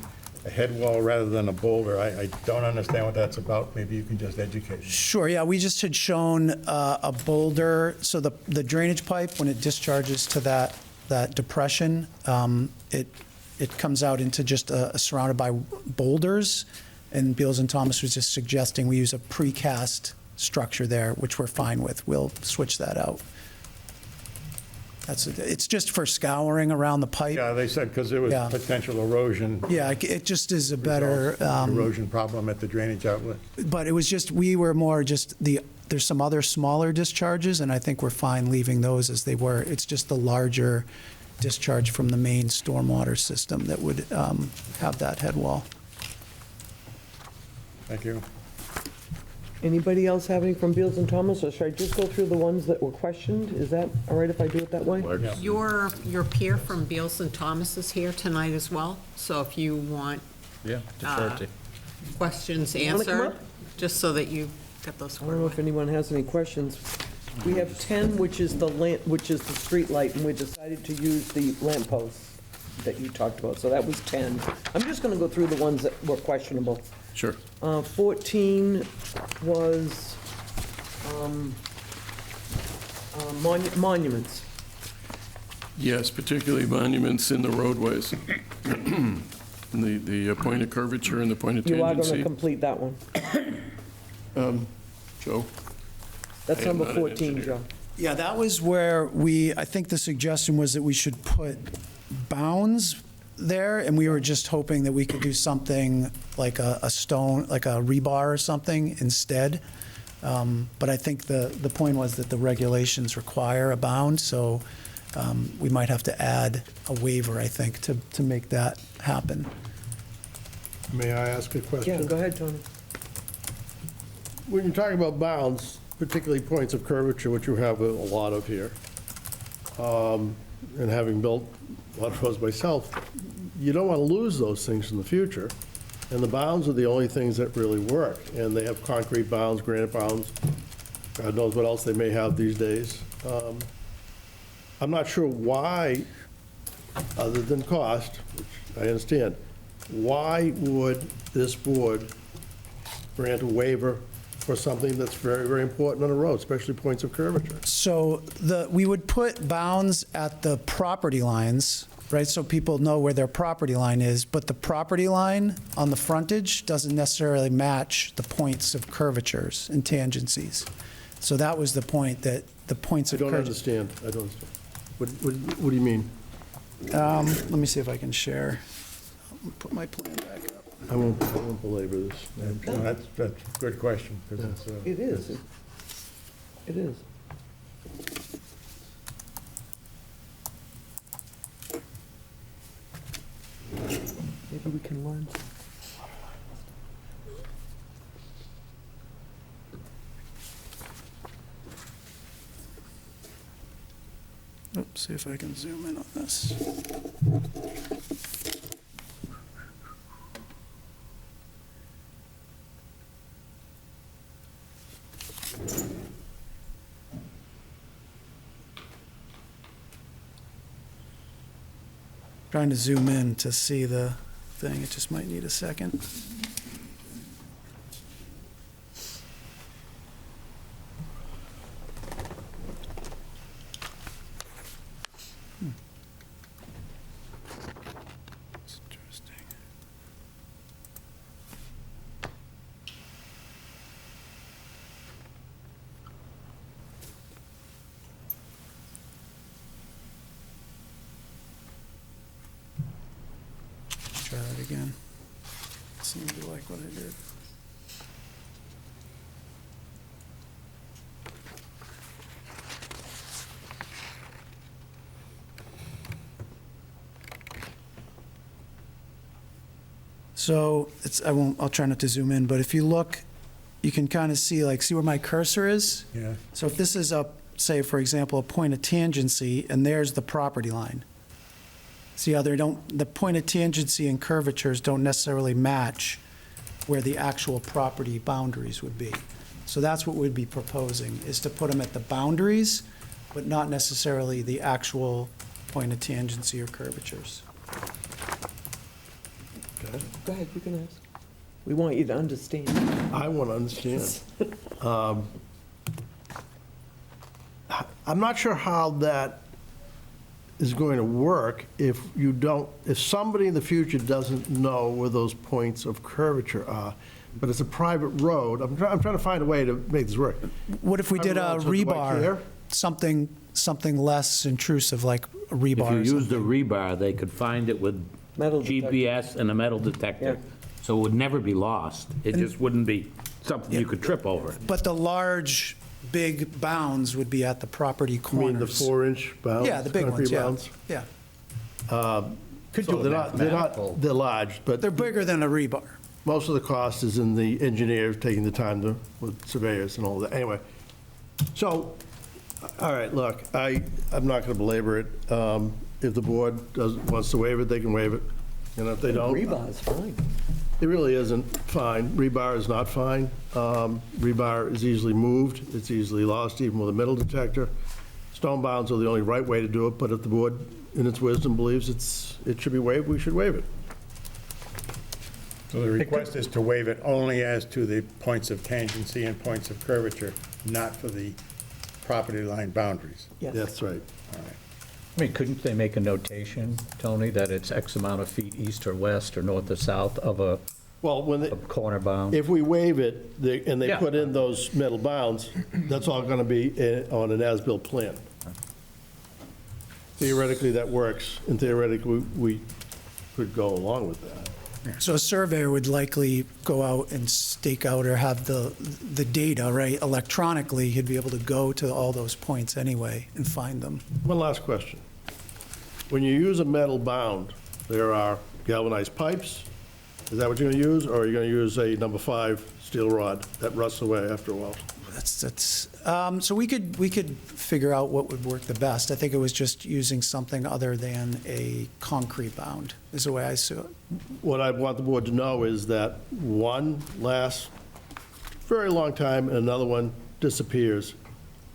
a head wall rather than a boulder. I don't understand what that's about. Maybe you can just educate me. Sure, yeah, we just had shown a boulder, so the drainage pipe, when it discharges to that depression, it it comes out into just surrounded by boulders, and Beals and Thomas was just suggesting we use a precast structure there, which we're fine with. We'll switch that out. It's just for scouring around the pipe. Yeah, they said because there was Yeah. potential erosion. Yeah, it just is a better, Erosion problem at the drainage outlet. but it was just, we were more just there's some other smaller discharges, and I think we're fine leaving those as they were. It's just the larger discharge from the main stormwater system that would have that head wall. Thank you. Anybody else have any from Beals and Thomas, or should I just go through the ones that were questioned? Is that all right if I do it that way? Your peer from Beals and Thomas is here tonight as well, so if you want Yeah, questions You wanna come answered, up? just so that you get those I squared don't know away. if anyone has any questions. We have 10, which is the street light, and we decided to use the lamp posts that you talked about, so that was 10. I'm just going to go through the ones that were questionable. Sure. 14 was monuments. Yes, particularly monuments in the roadways. The point of curvature and the point of You are going to tangency. complete that one. Joe? That's I am number not an 14, engineer. Joe. Yeah, that was where I think the suggestion was that we should put bounds there, and we were just hoping that we could do something like a stone, like a rebar or something instead. But I think the point was that the regulations require a bound, so we might have to add a waiver, I think, to make that happen. May I ask a question? Yeah, go ahead, Tony. When you're talking about bounds, particularly points of curvature, which you have a lot of here, and having built a lot of roads myself, you don't want to lose those things in the future. And the bounds are the only things that really work. And they have concrete bounds, granite bounds, God knows what else they may have these days. I'm not sure why, other than cost, which I understand, why would this board grant a waiver for something that's very, very important on a road, especially points of curvature? So we would put bounds at the property lines, right, so people know where their property line is, but the property line on the frontage doesn't necessarily match the points of curvatures and tangencies. So that was the point, that the points I of don't curvature. understand. I don't understand. What do you mean? Let me see if I can share. Put my plan back up. I won't belabor this. That's a good question, because it's, It is. It is. Maybe we can learn. Oops, see if I can zoom in on this. Trying to zoom in to see the thing, it just might need a second. That's interesting. Try that again. Seemed to like what I did. So I'll try not to zoom in, but if you look, you can kind of see where my cursor is? yeah. So if this is say, for example, a point of tangency, and there's the property line. See how the point of tangency and curvatures don't necessarily match where the actual property boundaries would be. So that's what we'd be proposing, is to put them at the boundaries, but not necessarily the actual point of tangency or curvatures. Go ahead, you can ask. We want you to understand. I want to understand. I'm not sure how that is going to work if you don't, if somebody in the future doesn't know where those points of curvature are, but it's a private road. I'm trying to find a way to make this work. What if we did a Private road, so do I care? rebar, something less intrusive, like a rebar? If or you used a something? rebar, they could find it with Metal detector. GPS and a metal detector. So it would never be lost. It just wouldn't be something you could trip over. But the large, big bounds would be at the property I mean, the corners. 4-inch bounds? Yeah, the big concrete ones, yeah. bounds? Yeah. Could do they're large, but They're bigger than a rebar. most of the cost is in the engineers taking the time to, with surveyors and all that. Anyway, so, all right, look, I'm not going to belabor it. If the board wants to waive it, they can waive it. And if they don't. Rebar is fine. It really isn't fine. Rebar is not fine. Rebar is easily moved. It's easily lost even with a metal detector. Stone bounds are the only right way to do it, but if the board, in its wisdom, believes it should be waived, we should waive it. So the request is to waive it only as to the points of tangency and points of curvature, not for the property line boundaries. Yes. That's right. I mean, couldn't they make a notation, Tony, that it's X amount of feet east or west or north or south of a Well, when, corner bound? if we waive it, and they Yeah. put in those metal bounds, that's all going to be on an as-built plan. Theoretically, that works, and theoretically, we could go along with that. So a surveyor would likely go out and stake out or have the data, right, electronically. He'd be able to go to all those points anyway and find them. One last question. When you use a metal bound, there are galvanized pipes. Is that what you're going to use, or are you going to use a number 5 steel rod that rusts away after a while? So we could figure out what would work the best. I think it was just using something other than a concrete bound, is the way I see it. What I want the board to know is that one lasts a very long time, and another one disappears,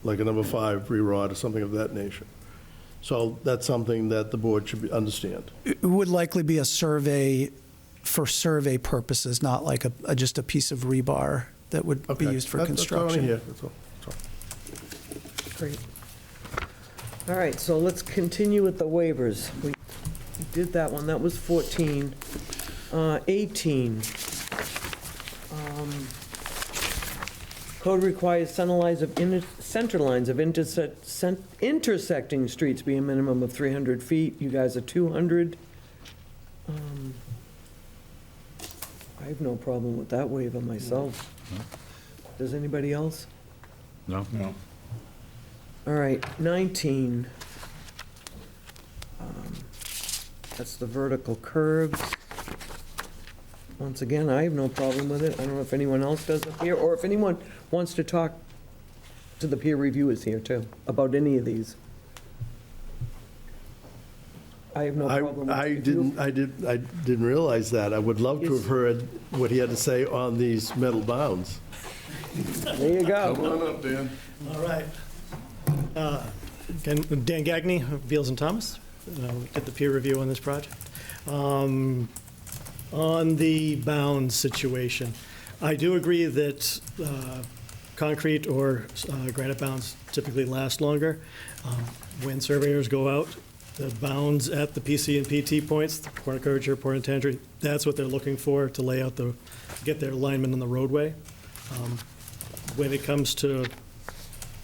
like a number 5 re-rod or something of that nature. So that's something that the board should understand. It would likely be a survey for survey purposes, not like just a piece of rebar that would be Okay. used for That's all I wanna construction. hear. That's all. Great. All right, so let's continue with the waivers. We did that one, that was 14. 18. Code requires center lines of intersecting streets be a minimum of 300 feet. You guys are 200. I have no problem with that waiver myself. Does anybody else? No? No. All right, 19. That's the vertical curves. Once again, I have no problem with it. I don't know if anyone else does up here, or if anyone wants to talk to the peer reviewers here, too, about any of these. I have no problem with I review. didn't realize that. I would love to have heard what he had to say on these metal bounds. There you Come go. on up, Dan. All right. Again, Dan Gagny, of Beals and Thomas, did the peer review on this project. On the bound situation, I do agree that concrete or granite bounds typically last longer. When surveyors go out, the bounds at the PC and PT points, the point of curvature, point of tangent, that's what they're looking for to lay out get their alignment on the roadway. When it comes to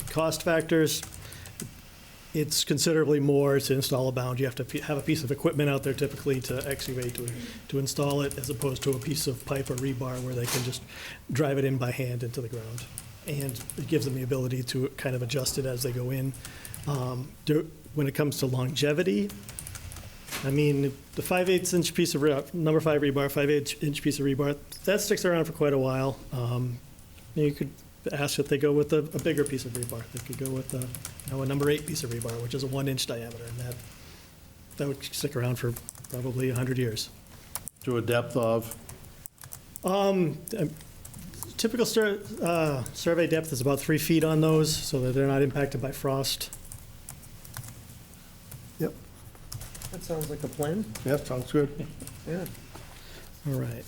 cost factors, it's considerably more to install a bound. You have to have a piece of equipment out there typically to excavate, to install it, as opposed to a piece of pipe or rebar where they can just drive it in by hand into the ground. And it gives them the ability to kind of adjust it as they go in. When it comes to longevity, I mean, the 5/8" piece of number 5 rebar, 5/8" piece of rebar, that sticks around for quite a while. You could ask if they go with a bigger piece of rebar. They could go with a number 8 piece of rebar, which is a 1-inch diameter, and that would stick around for probably 100 years. To a depth of? Typical survey depth is about 3 feet on those, so that they're not impacted by frost. Yep. That sounds like a plan. Yep, sounds good. Yeah. All right.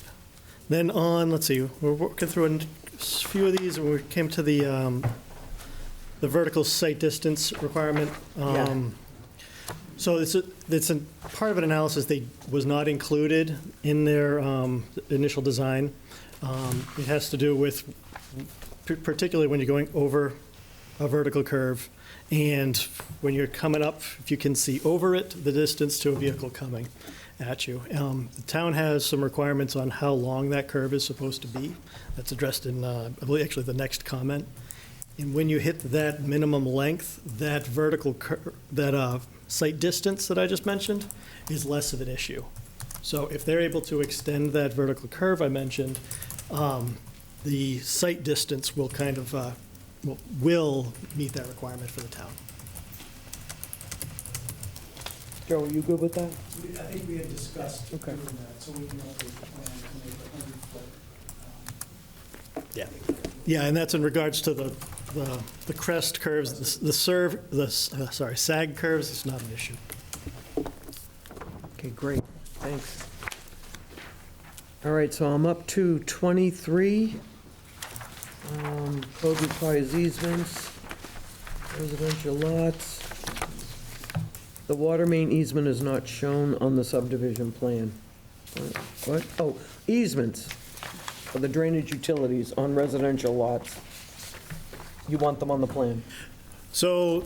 Then let's see, we're working through a few of these, and we came to the vertical site distance requirement. Yeah. So it's a part of an analysis that was not included in their initial design. It has to do with, particularly when you're going over a vertical curve, and when you're coming up, if you can see over it, the distance to a vehicle coming at you. The town has some requirements on how long that curve is supposed to be. That's addressed in, I believe, actually the next comment. And when you hit that minimum length, that site distance that I just mentioned is less of an issue. So if they're able to extend that vertical curve I mentioned, the site distance will kind of, will meet that requirement for the town. Joe, are you good with that? I think we had discussed Okay. doing that, so we can update the plan to make it 100-foot. Yeah. Yeah, and that's in regards to the crest curves, the sag curves, it's not an issue. Okay, great, thanks. All right, so I'm up to 23. Code requires easements, residential lots. The water main easement is not shown on the subdivision plan. What? Oh, easements for the drainage utilities on residential lots. You want them on the plan? So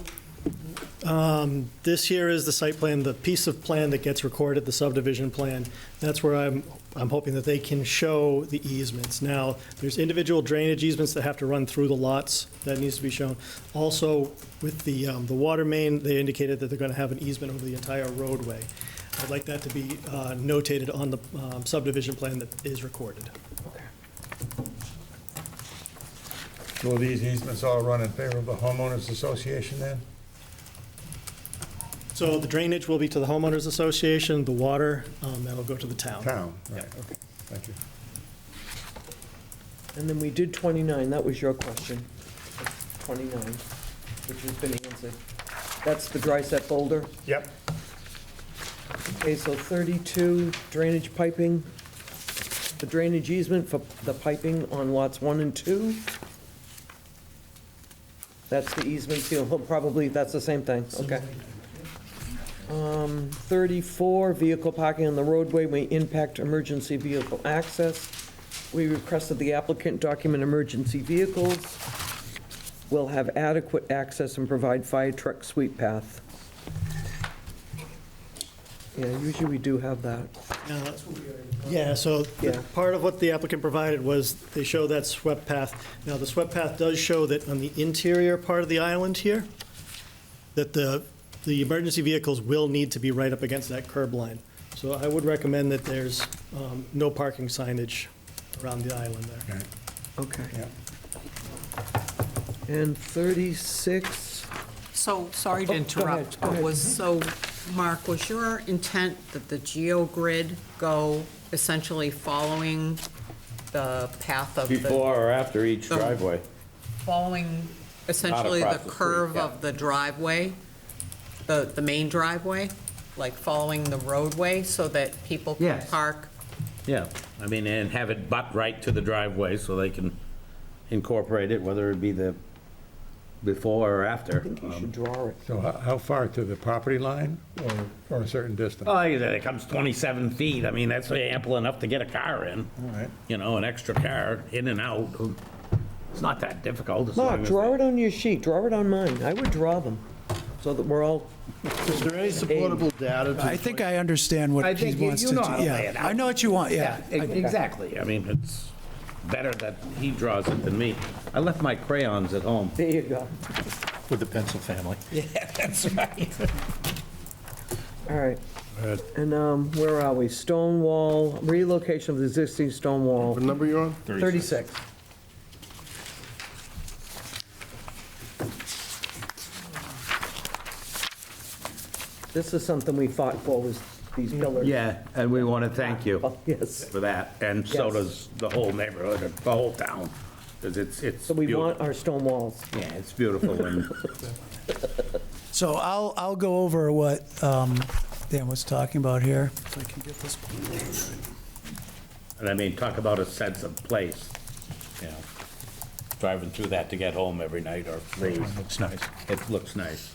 this here is the site plan, the piece of plan that gets recorded, the subdivision plan. That's where I'm hoping that they can show the easements. Now, there's individual drainage easements that have to run through the lots. That needs to be shown. Also, with the water main, they indicated that they're going to have an easement over the entire roadway. I'd like that to be notated on the subdivision plan that is recorded. Will these easements all run in favor of the homeowners association then? So the drainage will be to the homeowners association, the water, that'll go to the town. Town, right, okay, thank you. And then we did 29, that was your question. 29, which has been answered. That's the dry set folder. Yep. Okay, so 32, drainage piping. The drainage easement for the piping on lots 1 and 2. That's the easement seal, well, probably, that's the same thing, okay. 34, vehicle parking on the roadway may impact emergency vehicle access. We requested the applicant document emergency vehicles will have adequate access and provide fire truck sweep path. Yeah, usually we do have that. Yeah, so Yeah. part of what the applicant provided was they show that swept path. Now, the swept path does show that on the interior part of the island here, that the emergency vehicles will need to be right up against that curb line. So I would recommend that there's no parking signage around the island there. Okay. Yeah. And 36, So, sorry to Oh, go interrupt, ahead, go ahead. Mark, was your intent that the geogrid go essentially following the path of the... Before or after each the- driveway. Following essentially the across the street, curve yeah. of the driveway, the main driveway? Like following the roadway so that people can Yes. park? Yeah, I mean, and have it butt right to the driveway so they can incorporate it, whether it be the before or after. I think you should draw it. So how far to the property line or a certain distance? Oh, like I said, it comes 27 feet. I mean, that's ample enough to get a car in. All right. You know, an extra car in and out. It's not that difficult. as Mark, long as draw they- it on your sheet, draw it on mine. I would draw them, so that we're all, Is there any supportable data? I think I understand what I he think you wants to do. know how to lay it Yeah, out. I know what you want, yeah. Exactly. I mean, it's better that he draws it than me. I left my crayons at home. there you go. With the pencil family. Yeah, that's right. All right. ahead. And where are we? Stone wall, relocation of the existing stone wall. What number you on? 36. This is something we fought for, was these pillars. Yeah, and we want to thank you Oh, yes. for that, and so Yes. does the whole neighborhood, the whole town, because it's So we want beautiful. our stone walls. Yeah, it's beautiful, and So I'll go over what Dan was talking about here, if I can get this. I mean, talk about a sense of place, you know, driving through that to get home every night or freeze. Looks nice. It looks nice.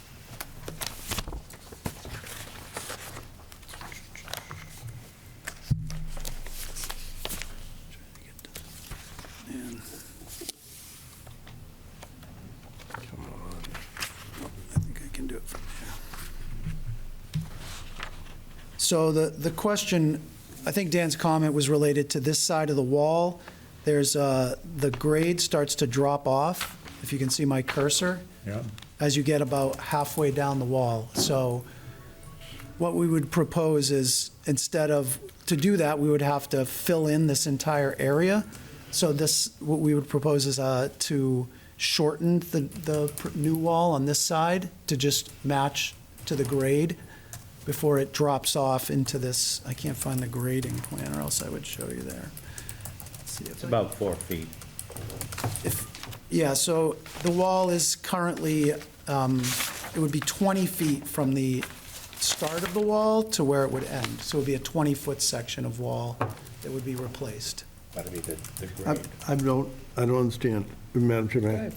So the question, I think Dan's comment was related to this side of the wall. There's, the grade starts to drop off, if you can see my cursor. Yeah. As you get about halfway down the wall. So what we would propose is, instead of, to do that, we would have to fill in this entire area. So this, what we would propose is to shorten the new wall on this side to just match to the grade before it drops off into this, I can't find the grading plan, or else I would show you there. Let's see if It's I- about 4 feet. Yeah, so the wall is currently, it would be 20 feet from the start of the wall to where it would end. So it would be a 20-foot section of wall that would be replaced. That'd be the I grade. I don't understand, Madam Chairman.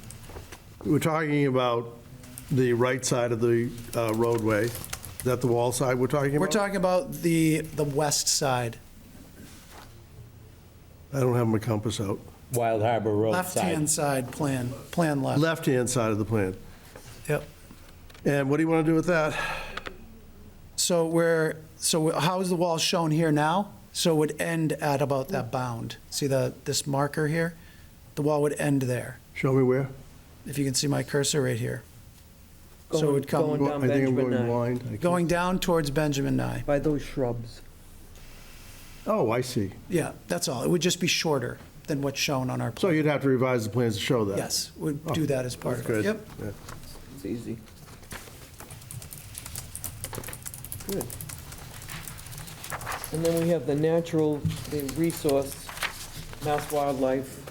We're talking about the right side of the roadway. Is that the wall side we're talking about? We're talking about the west side, I don't have my compass out. Wild Harbor Road side. left-hand side plan left. Left-hand side of the plan. Yep. And what do you want to do with that? So how is the wall shown here now? So it would end at about that bound. See this marker here? The wall would end there, Show me where. if you can see my cursor right here. So it would come, Going down I think I'm Benjamin going Nye, blind. I can't- going down towards Benjamin Nye. by those shrubs. Oh, I see. Yeah, that's all. It would just be shorter than what's shown on our So plan. you'd have to revise the plans to show that? Yes, we'd do that as part of Good. it. Yep. Yeah. It's easy. Good. And then we have the resource, Mass Wildlife.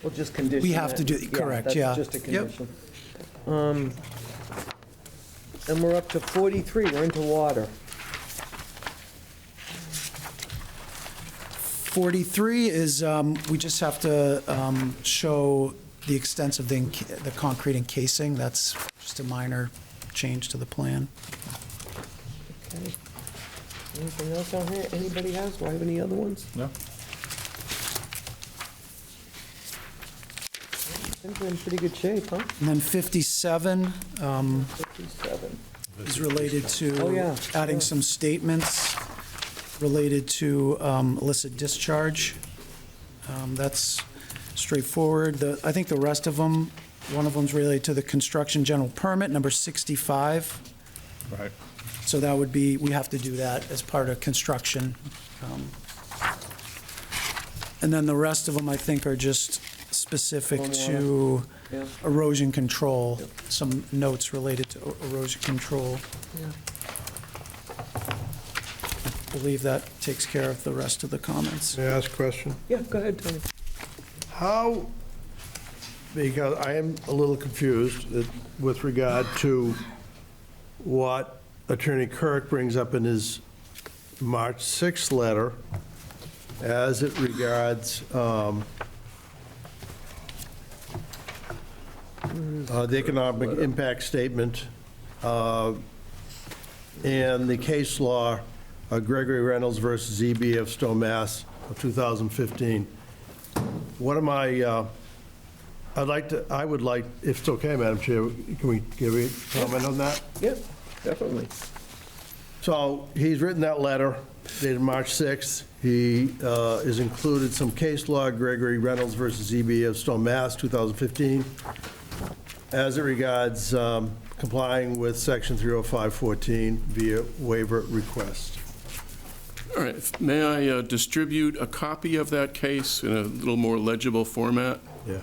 We'll just condition We have to that. do- correct, yeah. That's just a Yep. condition. And we're up to 43, we're into water. 43 is, we just have to show the extent of the concrete encasing. That's just a minor change to the plan. Okay. Anything else on here anybody has? Do I have any other ones? No? I think we're in pretty good shape, huh? And then 57 57. is related Oh, yeah, to adding yeah. some statements related to illicit discharge. That's straightforward. I think the rest of them, one of them's related to the construction general permit, number 65. Right. So that would be, we have to do that as part of construction. And then the rest of them, I think, are just specific to Yeah. erosion control, some notes related to erosion control. Yeah. I believe that takes care of the rest of the comments. May I ask a question? Yeah, go ahead, Tony. How, because I am a little confused with regard to what Attorney Kirk brings up in his March 6th letter as it regards the economic impact statement and the case law, Gregory Reynolds versus ZB of Stowe, Mass. of 2015. What am I would like, if it's okay, Madam Chair, can we give a comment on that? Yeah, definitely. So he's written that letter dated March 6th. He has included some case law, Gregory Reynolds versus ZB of Stowe, Mass. 2015, as it regards complying with Section 30514 via waiver request. All right, may I distribute a copy of that case in a little more legible format? Yeah.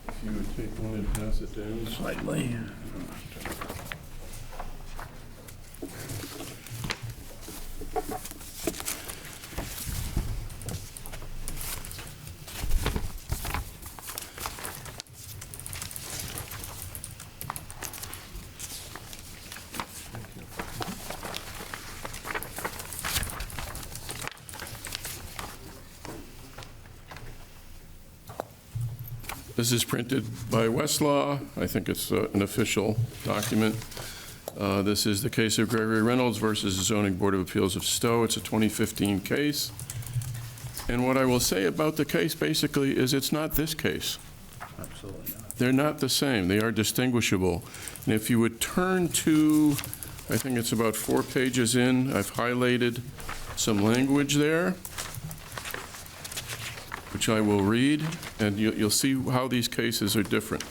If you would take one and pass it down. Slightly. This is printed by Westlaw. I think it's an official document. This is the case of Gregory Reynolds versus the Zoning Board of Appeals of Stowe. It's a 2015 case. And what I will say about the case basically is it's not this case. Absolutely not. They're not the same. They are distinguishable. And if you would turn to I think it's about 4 pages in. I've highlighted some language there, which I will read, and you'll see how these cases are different,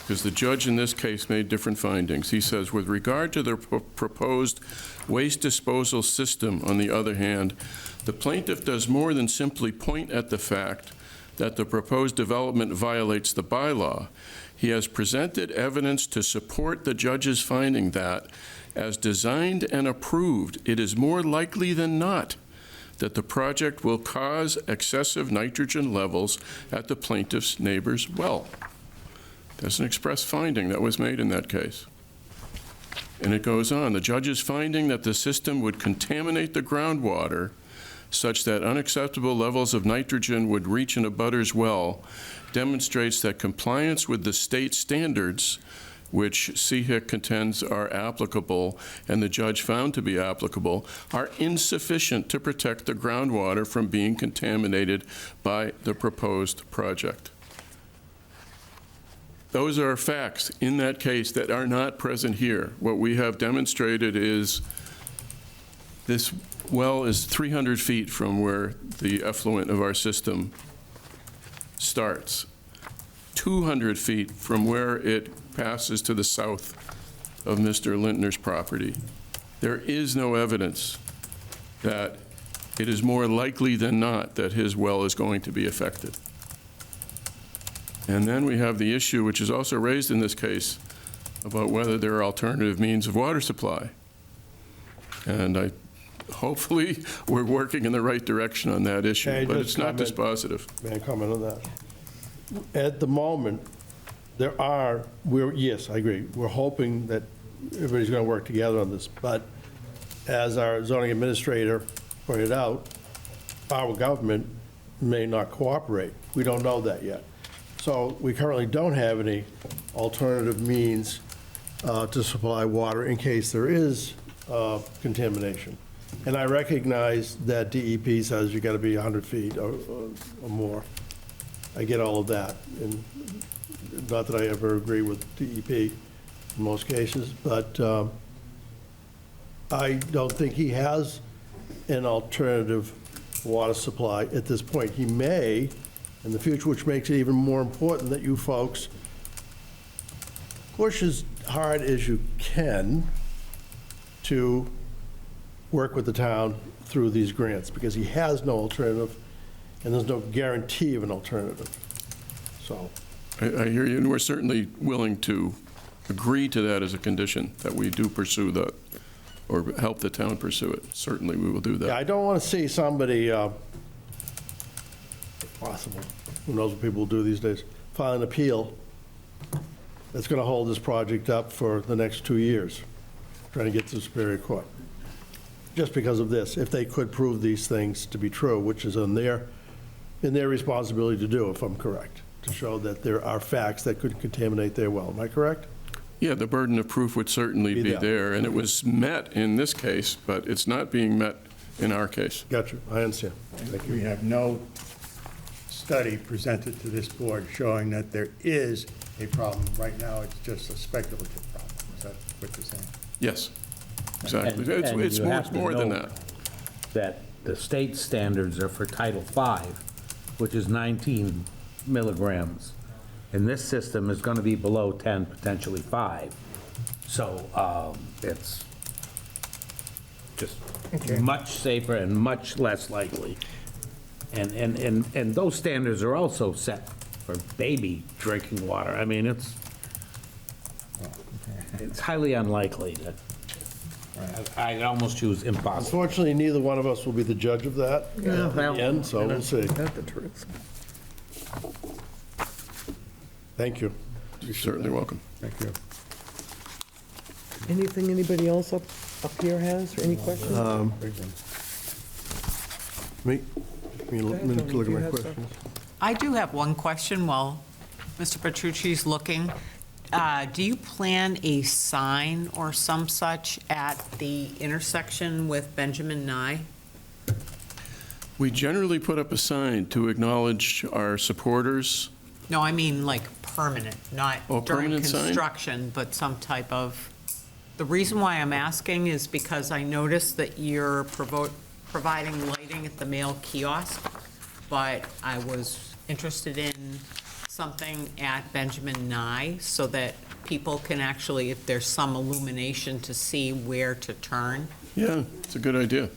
because the judge in this case made different findings. He says, with regard to the proposed waste disposal system, on the other hand, the plaintiff does more than simply point at the fact that the proposed development violates the bylaw. He has presented evidence to support the judge's finding that, as designed and approved, it is more likely than not that the project will cause excessive nitrogen levels at the plaintiff's neighbor's well. That's an express finding that was made in that case. And it goes on, the judge's finding that the system would contaminate the groundwater such that unacceptable levels of nitrogen would reach an abutter's well demonstrates that compliance with the state standards, which CHIC contends are applicable and the judge found to be applicable, are insufficient to protect the groundwater from being contaminated by the proposed project. Those are facts in that case that are not present here. What we have demonstrated is this well is 300 feet from where the effluent of our system starts, 200 feet from where it passes to the south of Mr. Lintner's property. There is no evidence that it is more likely than not that his well is going to be affected. And then we have the issue, which is also raised in this case, about whether there are alternative means of water supply. And hopefully we're working in the right direction on that issue, but it's not dispositive. May I comment on that? At the moment, yes, I agree. We're hoping that everybody's going to work together on this, but as our zoning administrator pointed out, our government may not cooperate. We don't know that yet. So we currently don't have any alternative means to supply water in case there is contamination. And I recognize that DEP says you got to be 100 feet or more. I get all of that, and not that I ever agree with DEP in most cases, but I don't think he has an alternative water supply at this point. He may in the future, which makes it even more important that you folks push as hard as you can to work with the town through these grants, because he has no alternative, and there's no guarantee of an alternative. So I hear you, and we're certainly willing to agree to that as a condition, that we do pursue that, or help the town pursue it. Certainly, we will do that. yeah, I don't want to see somebody, if possible, who knows what people do these days, file an appeal that's going to hold this project up for the next 2 years, trying to get to the Superior Court. Just because of this, if they could prove these things to be true, which is in their responsibility to do, if I'm correct, to show that there are facts that could contaminate their well. Am I correct? Yeah, the burden of proof would certainly be there, and it was met in this case, but it's not being met in our case. Gotcha, I understand. Thank you. We have no study presented to this board showing that there is a problem. Right now, it's just a speculative problem. Is that what you're saying? Yes, exactly. And It's you have to more than know that. that the state standards are for Title V, which is 19 milligrams. And this system is going to be below 10, potentially 5. So it's just much safer and much less likely. And those standards are also set for baby drinking water. I mean, it's highly unlikely that, I'd almost choose impossible. Unfortunately, neither one of us will be the judge of that at the end, so we'll see. That's the truth. Thank you. You're certainly welcome. Thank you. Anything anybody else up here has, or any questions? Me a minute to look at my questions. I do have one question while Mr. Petrucci's looking. Do you plan a sign or some such at the intersection with Benjamin Nye? We generally put up a sign to acknowledge our supporters. No, I mean like permanent, not Oh, during permanent sign? construction, but some type of, The reason why I'm asking is because I noticed that you're providing lighting at the mail kiosk, but I was interested in something at Benjamin Nyes so that people can actually, if there's some illumination, to see where to turn. Yeah, it's a good idea.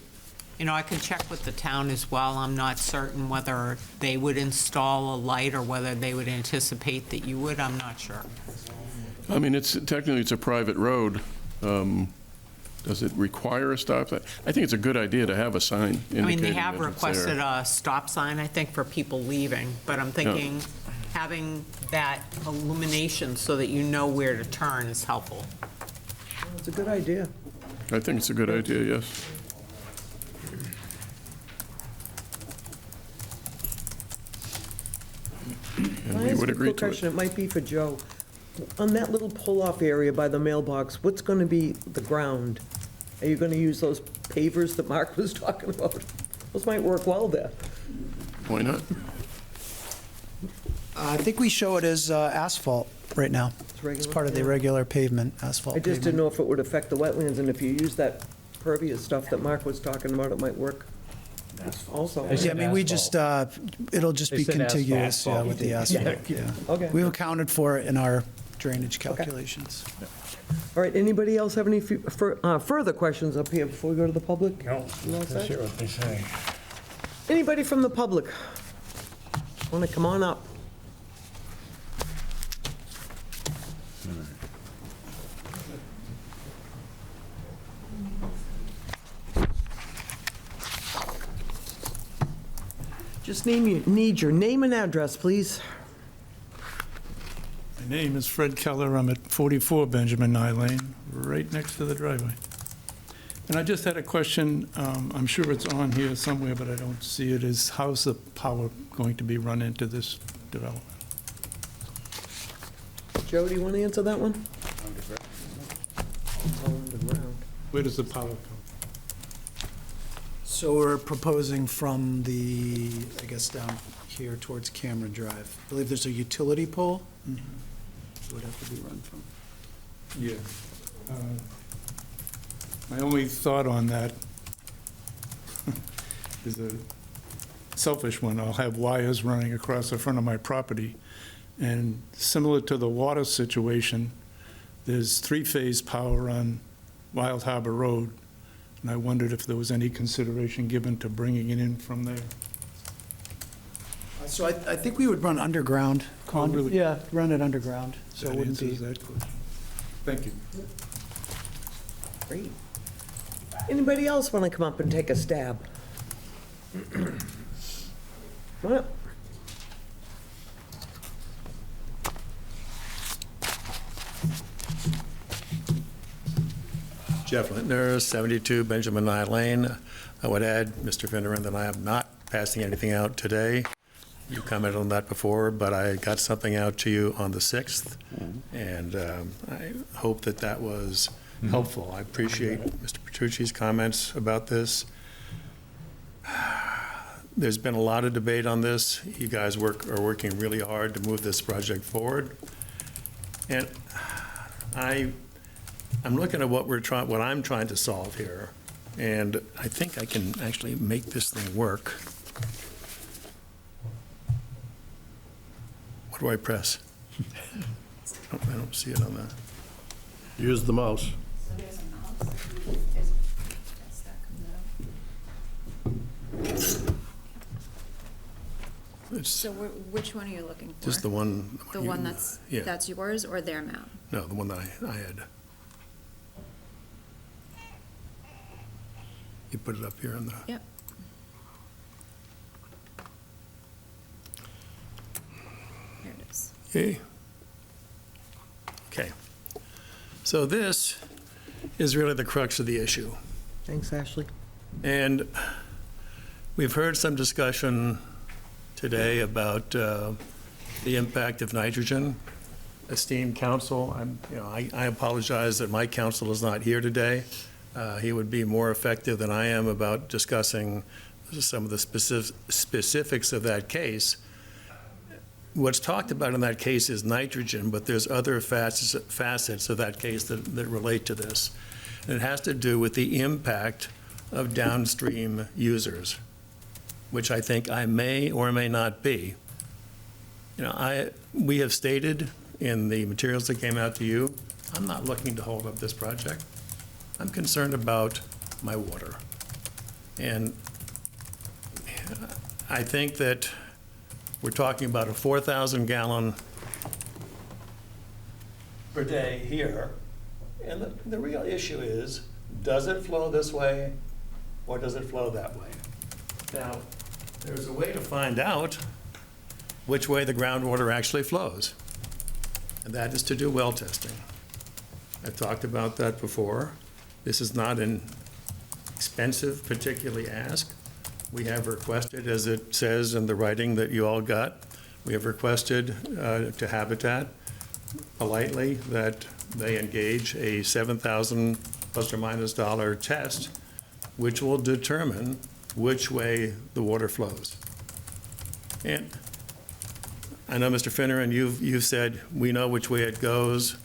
You know, I can check with the town as well. I'm not certain whether they would install a light or whether they would anticipate that you would. I'm not sure. I mean, technically, it's a private road. Does it require a stop sign? I think it's a good idea to have a sign indicating I mean, they that have it's there. requested a stop sign, I think, for people leaving, but I'm thinking having that illumination so that you know where to turn is helpful. It's a good idea. I think it's a good idea, yes. Can And I we ask would a agree quick to it. question? It might be for Joe. On that little pull-off area by the mailbox, what's going to be the ground? Are you going to use those pavers that Mark was talking about? Those might work well there. Why not? I think we show it as asphalt right now. regular, It's part of the yeah. regular pavement, asphalt I just didn't pavement. know if it would affect the wetlands, and if you use that pervious stuff that Mark was talking about, it might work also. Yeah, I mean, we just, it'll just be They said contiguous, yeah, asphalt. with the asphalt, yeah. Okay. We've accounted for it in our drainage calculations. All right, anybody else have any further questions up here before we go to the public? No, You all let's set? hear what they say. Anybody from the public want to come on up? Just need your name and address, please. My name is Fred Keller. I'm at 44 Benjamin Nyes Lane, right next to the driveway. And I just had a question, I'm sure it's on here somewhere, but I don't see it, is how's the power going to be run into this development? Joe, do you want to answer that one? Underground. Where does the power come? So we're proposing from the, I guess, down here towards Cameron Drive. I believe there's a utility pole. It would have to be run from. Yeah. My only thought on that is a selfish one. I'll have wires running across the front of my property, and similar to the water situation, there's three-phase power on Wild Harbor Road, and I wondered if there was any consideration given to bringing it in from there. So I think we would run underground. Oh, really? Yeah, run it underground, so it That wouldn't be. answers that question. Thank you. Great. Anybody else want to come up and take a stab? Come on up. Jeff Lintner, 72 Benjamin Nyes Lane. I would add, Mr. Finneran, that I am not passing anything out today. You commented on that before, but I got something out to you on the 6th, and I hope that that was helpful. I appreciate Mr. Petrucci's comments about this. There's been a lot of debate on this. You guys are working really hard to move this project forward. And I'm looking at what I'm trying to solve here, and I think I can actually make this thing work. What do I press? I don't see it on the. Use the mouse. It's Which one are you looking for? just the one. The one that's Yeah. yours or their map? No, the one that I had. You put it up here on the. Yep. There it is. Okay. Okay. So this is really the crux of the issue. Thanks, Ashley. And we've heard some discussion today about the impact of nitrogen. Esteemed counsel, I apologize that my counsel is not here today. He would be more effective than I am about discussing some of the specifics of that case. what's talked about in that case is nitrogen, but there's other facets of that case that relate to this. And it has to do with the impact of downstream users, which I think I may or may not be. You know, we have stated in the materials that came out to you, I'm not looking to hold up this project. I'm concerned about my water. And I think that we're talking about a 4,000 gallon per day here. And the real issue is, does it flow this way or does it flow that way? Now, there's a way to find out which way the groundwater actually flows, and that is to do well testing. I've talked about that before. This is not an expensive, particularly ask. We have requested, as it says in the writing that you all got, we have requested to Habitat politely that they engage a $7,000 plus or minus test, which will determine which way the water flows. And I know, Mr. Finneran, you've said we know which way it goes.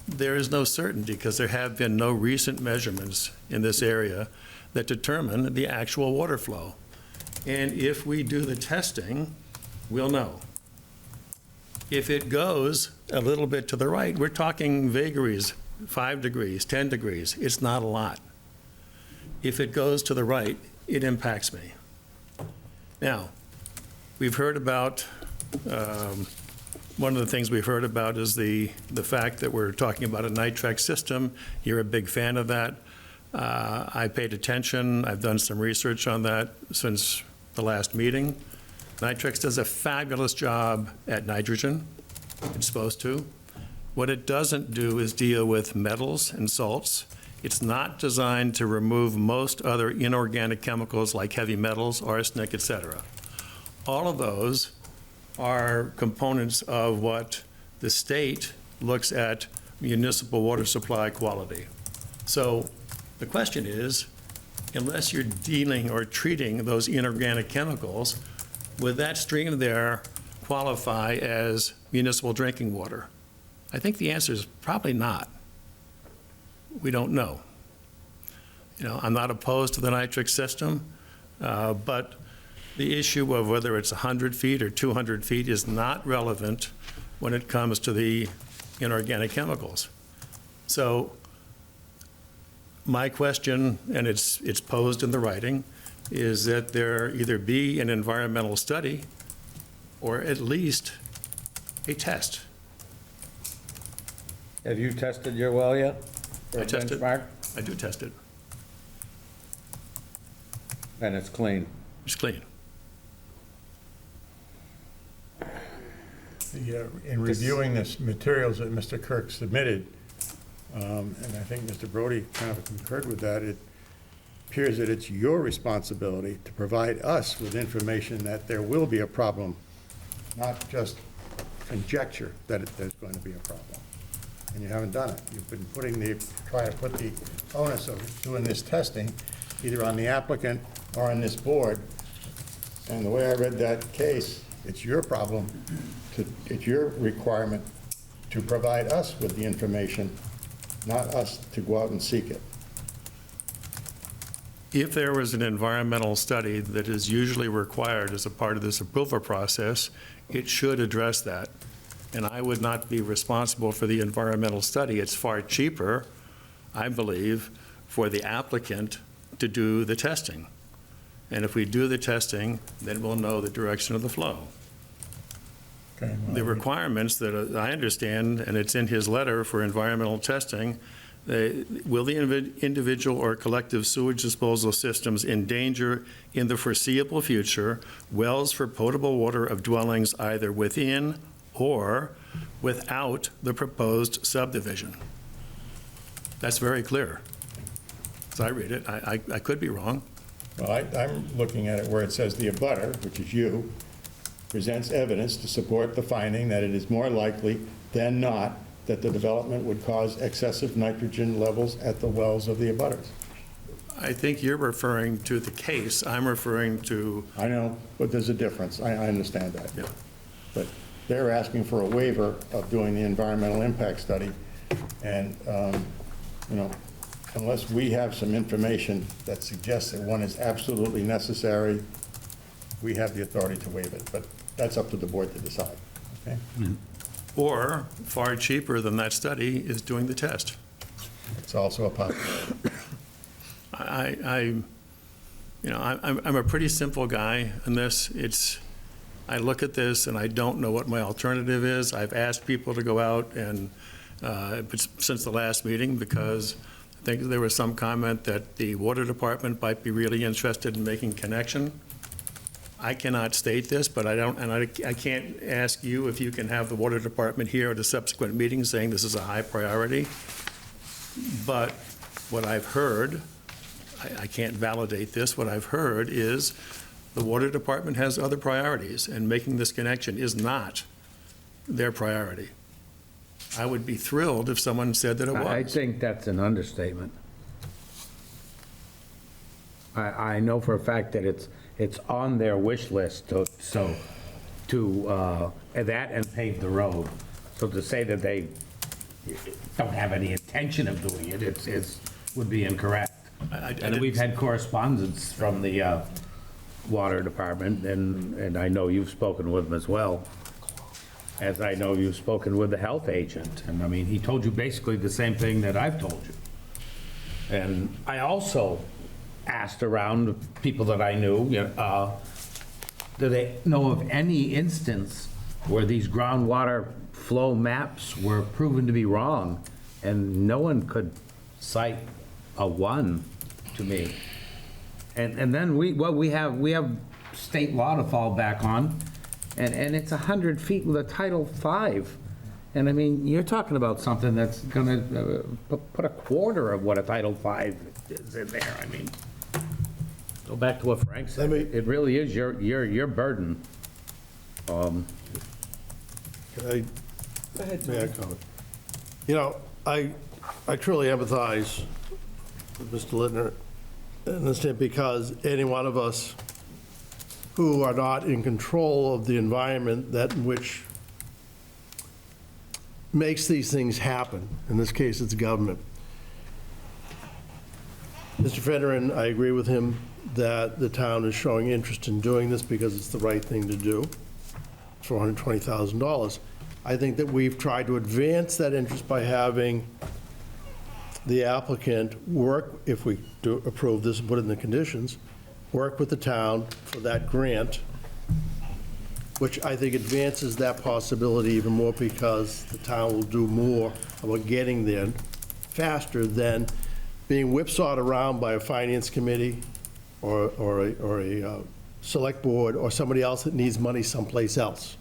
There is no certainty because there have been no recent measurements in this area that determine the actual water flow. And if we do the testing, we'll know. If it goes a little bit to the right, we're talking vagaries, 5 degrees, 10 degrees. It's not a lot. If it goes to the right, it impacts me. Now, we've heard about, one of the things we've heard about is the fact that we're talking about a Nitrex system. You're a big fan of that. I paid attention. I've done some research on that since the last meeting. Nitrex does a fabulous job at nitrogen. It's supposed to. What it doesn't do is deal with metals and salts. It's not designed to remove most other inorganic chemicals like heavy metals, arsenic, etc. All of those are components of what the state looks at municipal water supply quality. So the question is, unless you're dealing or treating those inorganic chemicals, would that stream there qualify as municipal drinking water? I think the answer is probably not. We don't know. You know, I'm not opposed to the Nitrex system, but the issue of whether it's 100 feet or 200 feet is not relevant when it comes to the inorganic chemicals. So my question, and it's posed in the writing, is that there either be an environmental study or at least a test. Have you tested your well yet? I test it. Benchmark? I do test it. And it's clean? It's clean. In reviewing this materials that Mr. Kirk submitted, and I think Mr. Brody kind of concurred with that, it appears that it's your responsibility to provide us with information that there will be a problem, not just conjecture that there's going to be a problem. And you haven't done it. You've been trying to put the onus of doing this testing either on the applicant or on this board. And the way I read that case, it's your problem, it's your requirement to provide us with the information, not us to go out and seek it. If there was an environmental study that is usually required as a part of this approval process, it should address that. And I would not be responsible for the environmental study. It's far cheaper, I believe, for the applicant to do the testing. And if we do the testing, then we'll know the direction of the flow. Okay, well, The requirements that I understand, and it's in his letter for environmental testing, will the individual or collective sewage disposal systems endanger in the foreseeable future wells for potable water of dwellings either within or without the proposed subdivision? That's very clear. As I read it, I could be wrong. Well, I'm looking at it where it says the abutter, which is you, presents evidence to support the finding that it is more likely than not that the development would cause excessive nitrogen levels at the wells of the abutters. I think you're referring to the case. I'm referring to... I know, but there's a difference. I understand that. Yeah. but they're asking for a waiver of doing the environmental impact study. And, you know, unless we have some information that suggests that one is absolutely necessary, we have the authority to waive it, but that's up to the board to decide, okay? Or, far cheaper than that study is doing the test. It's also a possibility. I'm a pretty simple guy in this. I look at this and I don't know what my alternative is. I've asked people to go out and, since the last meeting, because I think there was some comment that the water department might be really interested in making connection. I cannot state this, but I can't ask you if you can have the water department here at a subsequent meeting saying this is a high priority. But what I've heard, I can't validate this, what I've heard is the water department has other priorities, and making this connection is not their priority. I would be thrilled if someone said that it was. I think that's an understatement. I know for a fact that it's on their wish list to that and pave the road. So to say that they don't have any intention of doing it, would be incorrect. And we've had correspondence from the water department, and I know you've spoken with them as well, as I know you've spoken with the health agent. And I mean, he told you basically the same thing that I've told you. And I also asked around people that I knew, do they know of any instance where these groundwater flow maps were proven to be wrong? And no one could cite a one to me. And then we have state law to fall back on, and it's 100 feet with a Title V. And I mean, you're talking about something that's gonna put a quarter of what a Title V is in there. I mean, go back to what Frank said. It really is your burden. Can I? Go ahead, May I comment? You know, I truly empathize with Mr. Littner in this sense, because any one of us who are not in control of the environment that in which makes these things happen, in this case, it's government. Mr. Federer, I agree with him that the town is showing interest in doing this because it's the right thing to do for $120,000. I think that we've tried to advance that interest by having the applicant work, if we do approve this and put it in the conditions, work with the town for that grant, which I think advances that possibility even more, because the town will do more about getting there faster than being whipsawed around by a finance committee or a select board or somebody else that needs money someplace else.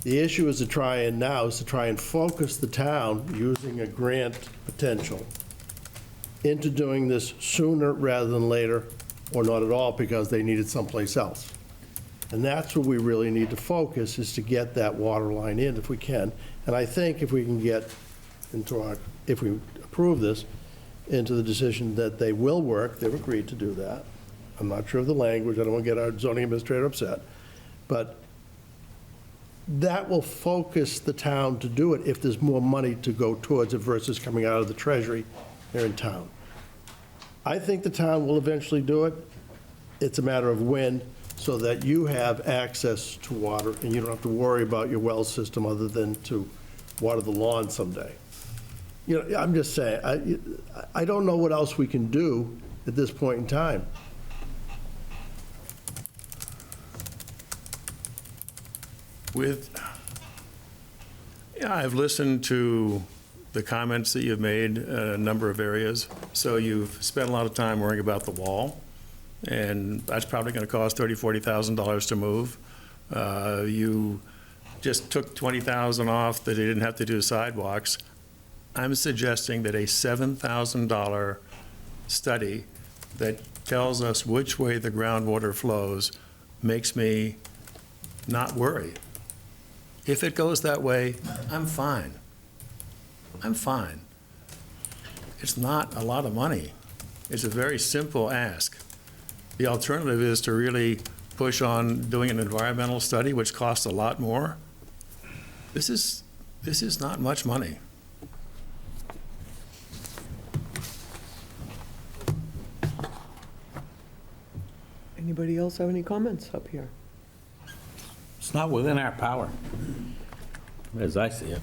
The issue is to try and focus the town using a grant potential into doing this sooner rather than later, or not at all because they need it someplace else. And that's where we really need to focus, is to get that water line in if we can. And I think if we can get into if we approve this, into the decision that they will work, they've agreed to do that. I'm not sure of the language, I don't want to get our zoning administrator upset, but that will focus the town to do it if there's more money to go towards it versus coming out of the treasury here in town. I think the town will eventually do it. It's a matter of when, so that you have access to water and you don't have to worry about your well system other than to water the lawn someday. You know, I'm just saying, I don't know what else we can do at this point in time. I've listened to the comments that you've made in a number of areas. So you've spent a lot of time worrying about the wall, and that's probably going to cost $30,000, $40,000 to move. You just took $20,000 off that they didn't have to do sidewalks. I'm suggesting that a $7,000 study that tells us which way the groundwater flows makes me not worry. If it goes that way, I'm fine. I'm fine. It's not a lot of money. It's a very simple ask. The alternative is to really push on doing an environmental study, which costs a lot more. This is not much money. Anybody else have any comments up here? It's not within our power, as I see it.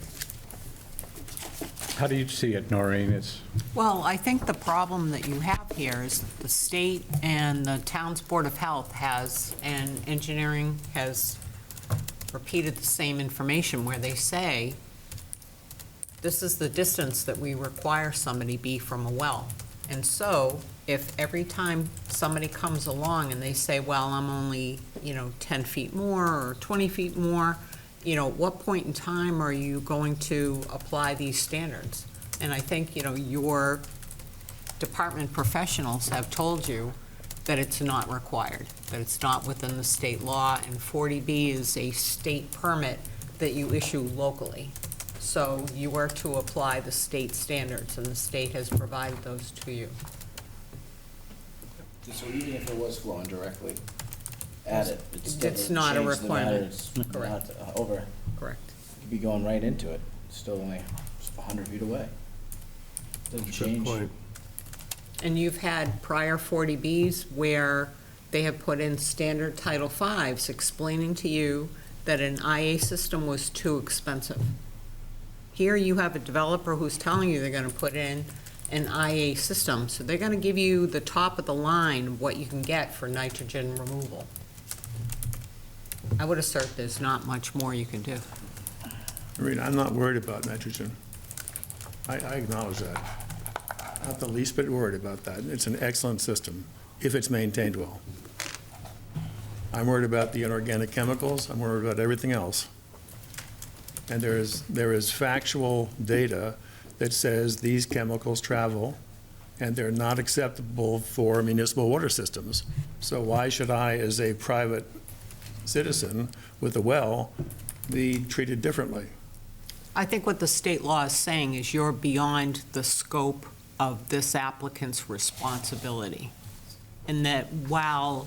How do you see it, Noreen? It's, Well, I think the problem that you have here is the state and the town's Board of Health has, and engineering has repeated the same information where they say, this is the distance that we require somebody be from a well. And so, if every time somebody comes along and they say, well, I'm only, 10 feet more or 20 feet more, at what point in time are you going to apply these standards? And I think, your department professionals have told you that it's not required, that it's not within the state law, and 40B is a state permit that you issue locally. So you are to apply the state standards, and the state has provided those to you. So even if it was flowing directly at it, It's not a requirement. It's Correct. not over. Correct. You could be going right into it, still only 100 feet away. Doesn't change. And you've had prior 40Bs where they have put in standard Title Vs explaining to you that an IA system was too expensive. Here you have a developer who's telling you they're gonna put in an IA system, so they're gonna give you the top of the line, what you can get for nitrogen removal. I would assert there's not much more you can do. Maureen, I'm not worried about nitrogen. I acknowledge that. Not the least bit worried about that. It's an excellent system, if it's maintained well. I'm worried about the inorganic chemicals, I'm worried about everything else. And there is factual data that says these chemicals travel, and they're not acceptable for municipal water systems. So why should I, as a private citizen with a well, be treated differently? I think what the state law is saying is you're beyond the scope of this applicant's responsibility. And that while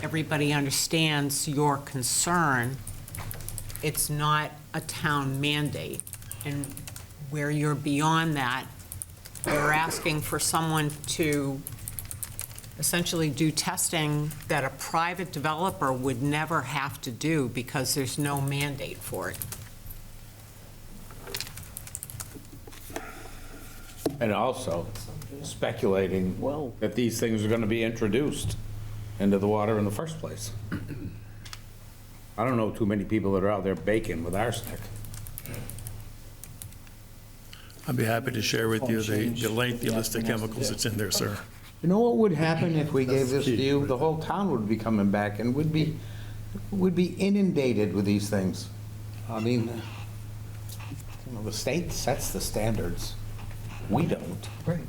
everybody understands your concern, it's not a town mandate. And where you're beyond that, you're asking for someone to essentially do testing that a private developer would never have to do because there's no mandate for it. And also speculating that these things are going to be introduced into the water in the first place. I don't know too many people that are out there baking with arsenic. I'd be happy to share with you the lengthy list of chemicals that's in there, sir. You know what would happen if we gave this to you? The whole town would be coming back and would be inundated with these things. I mean, the state sets the standards. We don't. Right.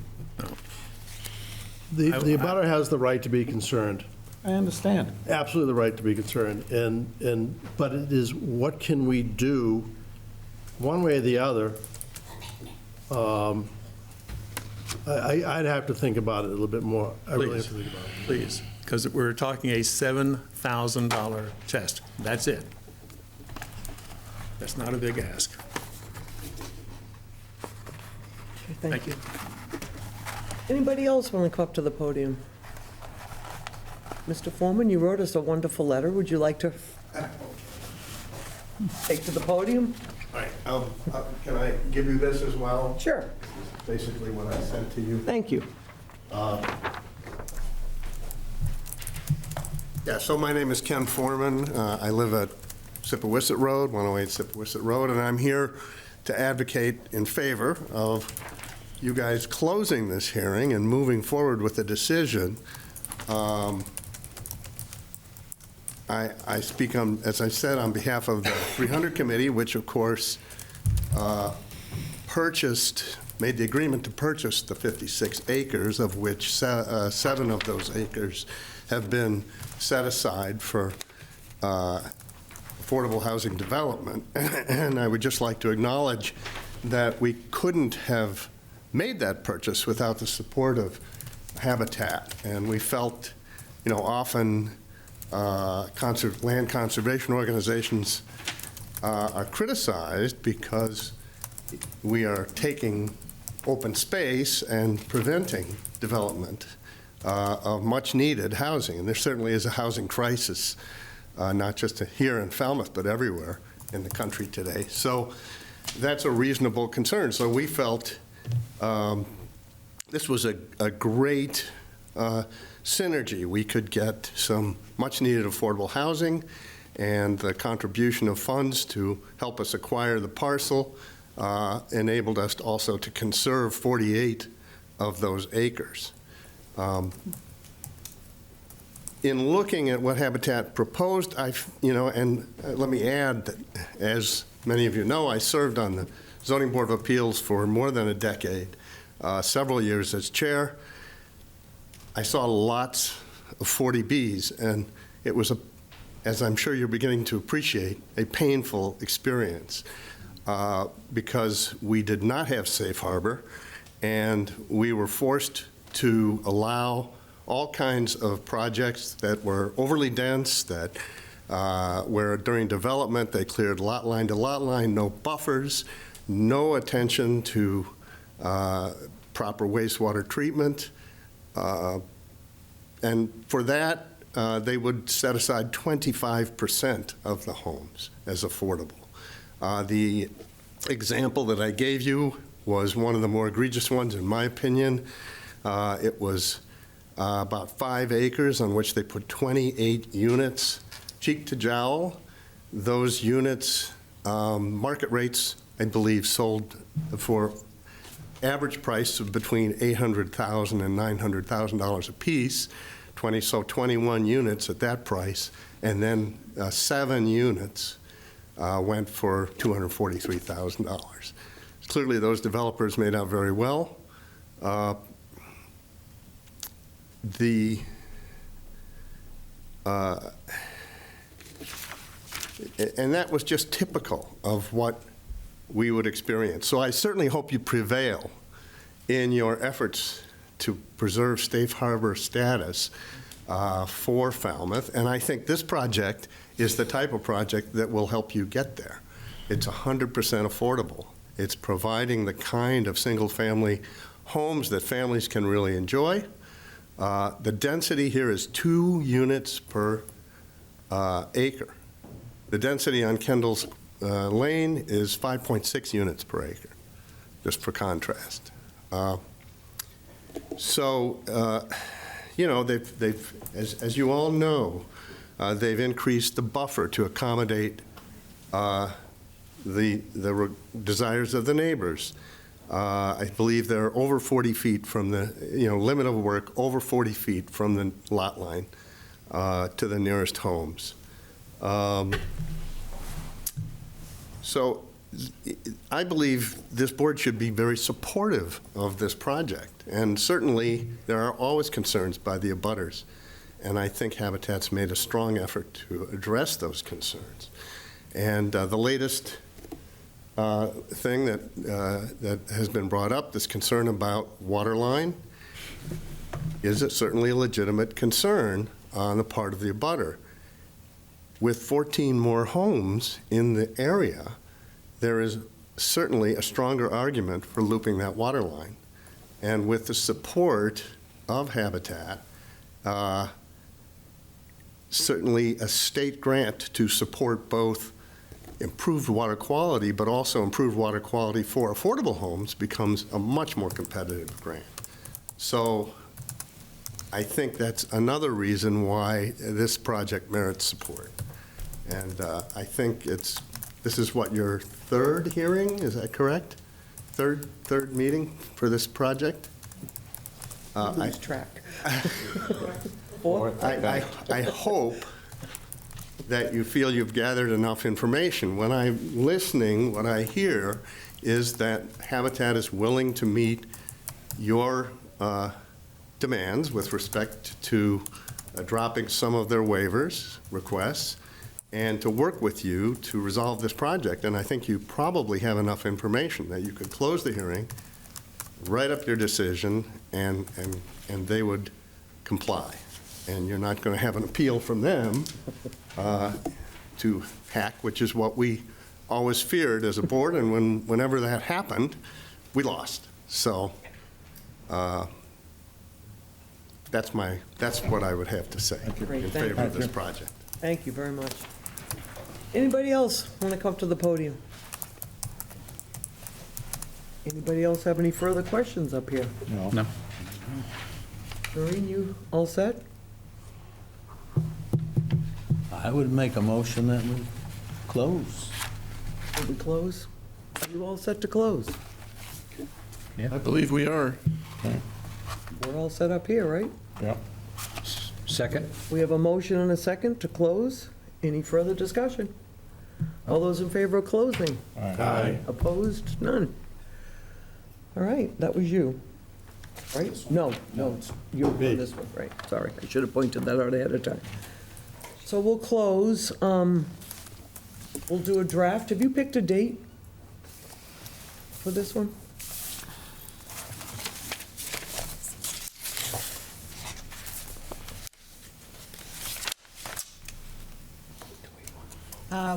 The abutter has the right to be concerned. I understand. Absolutely the right to be concerned, but it is, what can we do, one way or the other? I'd have to think about it a little bit more. I really have to think about it. Please, because we're talking a $7,000 test. That's it. That's not a big ask. Thank you. Anybody else want to come up to the podium? Mr. Foreman, you wrote us a wonderful letter. Would you like to take to the podium? All right, can I give you this as well? Sure. Basically what I sent to you. Thank you. Yeah, so my name is Ken Foreman. I live at Sippawisset Road, 108 Sippawisset Road, and I'm here to advocate in favor of you guys closing this hearing and moving forward with a decision. I speak on, as I said, on behalf of the 300 Committee, which of course made the agreement to purchase the 56 acres, of which 7 of those acres have been set aside for affordable housing development. And I would just like to acknowledge that we couldn't have made that purchase without the support of Habitat. And we felt, often land conservation organizations are criticized because we are taking open space and preventing development of much-needed housing. And there certainly is a housing crisis, not just here in Falmouth, but everywhere in the country today. So that's a reasonable concern. So we felt this was a great synergy. We could get some much-needed affordable housing, and the contribution of funds to help us acquire the parcel enabled us also to conserve 48 of those acres. In looking at what Habitat proposed, and let me add that, as many of you know, I served on the Zoning Board of Appeals for more than a decade, several years as chair. I saw lots of 40Bs, and it was, as I'm sure you're beginning to appreciate, a painful experience because we did not have safe harbor, and we were forced to allow all kinds of projects that were overly dense, that where during development they cleared lot line to lot line, no buffers, no attention to proper wastewater treatment. And for that, they would set aside 25% of the homes as affordable. The example that I gave you was one of the more egregious ones, in my opinion. It was about 5 acres on which they put 28 units, cheek to jowl. Those units, market rates, I believe, sold for average price of between $800,000 and $900,000 apiece. 21 units at that price, and then 7 units went for $243,000. Clearly, those developers made out very well. And that was just typical of what we would experience. So I certainly hope you prevail in your efforts to preserve safe harbor status for Falmouth. And I think this project is the type of project that will help you get there. It's 100% affordable. It's providing the kind of single-family homes that families can really enjoy. The density here is 2 units per acre. The density on Kendall's Lane is 5.6 units per acre, just for contrast. They've as you all know, they've increased the buffer to accommodate the desires of the neighbors. I believe they're over 40 feet from the, limit of work, over 40 feet from the lot line to the nearest homes. So I believe this board should be very supportive of this project. And certainly, there are always concerns by the abutters. And I think Habitat's made a strong effort to address those concerns. And the latest thing that has been brought up, this concern about water line, is certainly a legitimate concern on the part of the abutter. With 14 more homes in the area, there is certainly a stronger argument for looping that water line. And with the support of Habitat, certainly a state grant to support both improved water quality, but also improved water quality for affordable homes becomes a much more competitive grant. So I think that's another reason why this project merits support. And I think this is what, your 3rd hearing, is that correct? Third meeting for this project? Lose track. I hope that you feel you've gathered enough information. When I'm listening, what I hear is that Habitat is willing to meet your demands with respect to dropping some of their waivers requests and to work with you to resolve this project. And I think you probably have enough information that you could close the hearing, write up your decision, and they would comply. and you're not going to have an appeal from them to hack, which is what we always feared as a board, and whenever that happened, we lost. So that's what I would have to say in favor of this project. Thank you very much. Anybody else want to come to the podium? Anybody else have any further questions up here? No. Noreen, you all set? I would make a motion that we close. Will we close? Are you all set to close? I believe we are. We're all set up here, right? Yep. Second? We have a motion and a second to close. Any further discussion? All those in favor of closing? Aye. Opposed? None. All right, that was you, right? No, you on this one, right? Sorry, I should have pointed that out ahead of time. So we'll close. We'll do a draft. Have you picked a date for this one?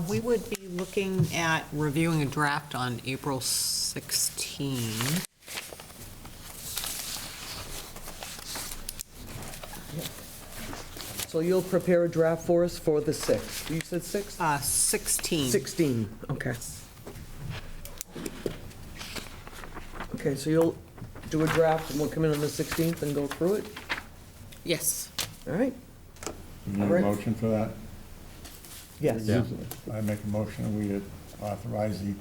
We would be looking at reviewing a draft on April 16. So you'll prepare a draft for us for the 6th. You said 6th? 16. 16, okay. Okay, so you'll do a draft and we'll come in on the 16th and go through it? Yes. All right. You need a Rick? motion for that? Yes. I make a motion that we authorize the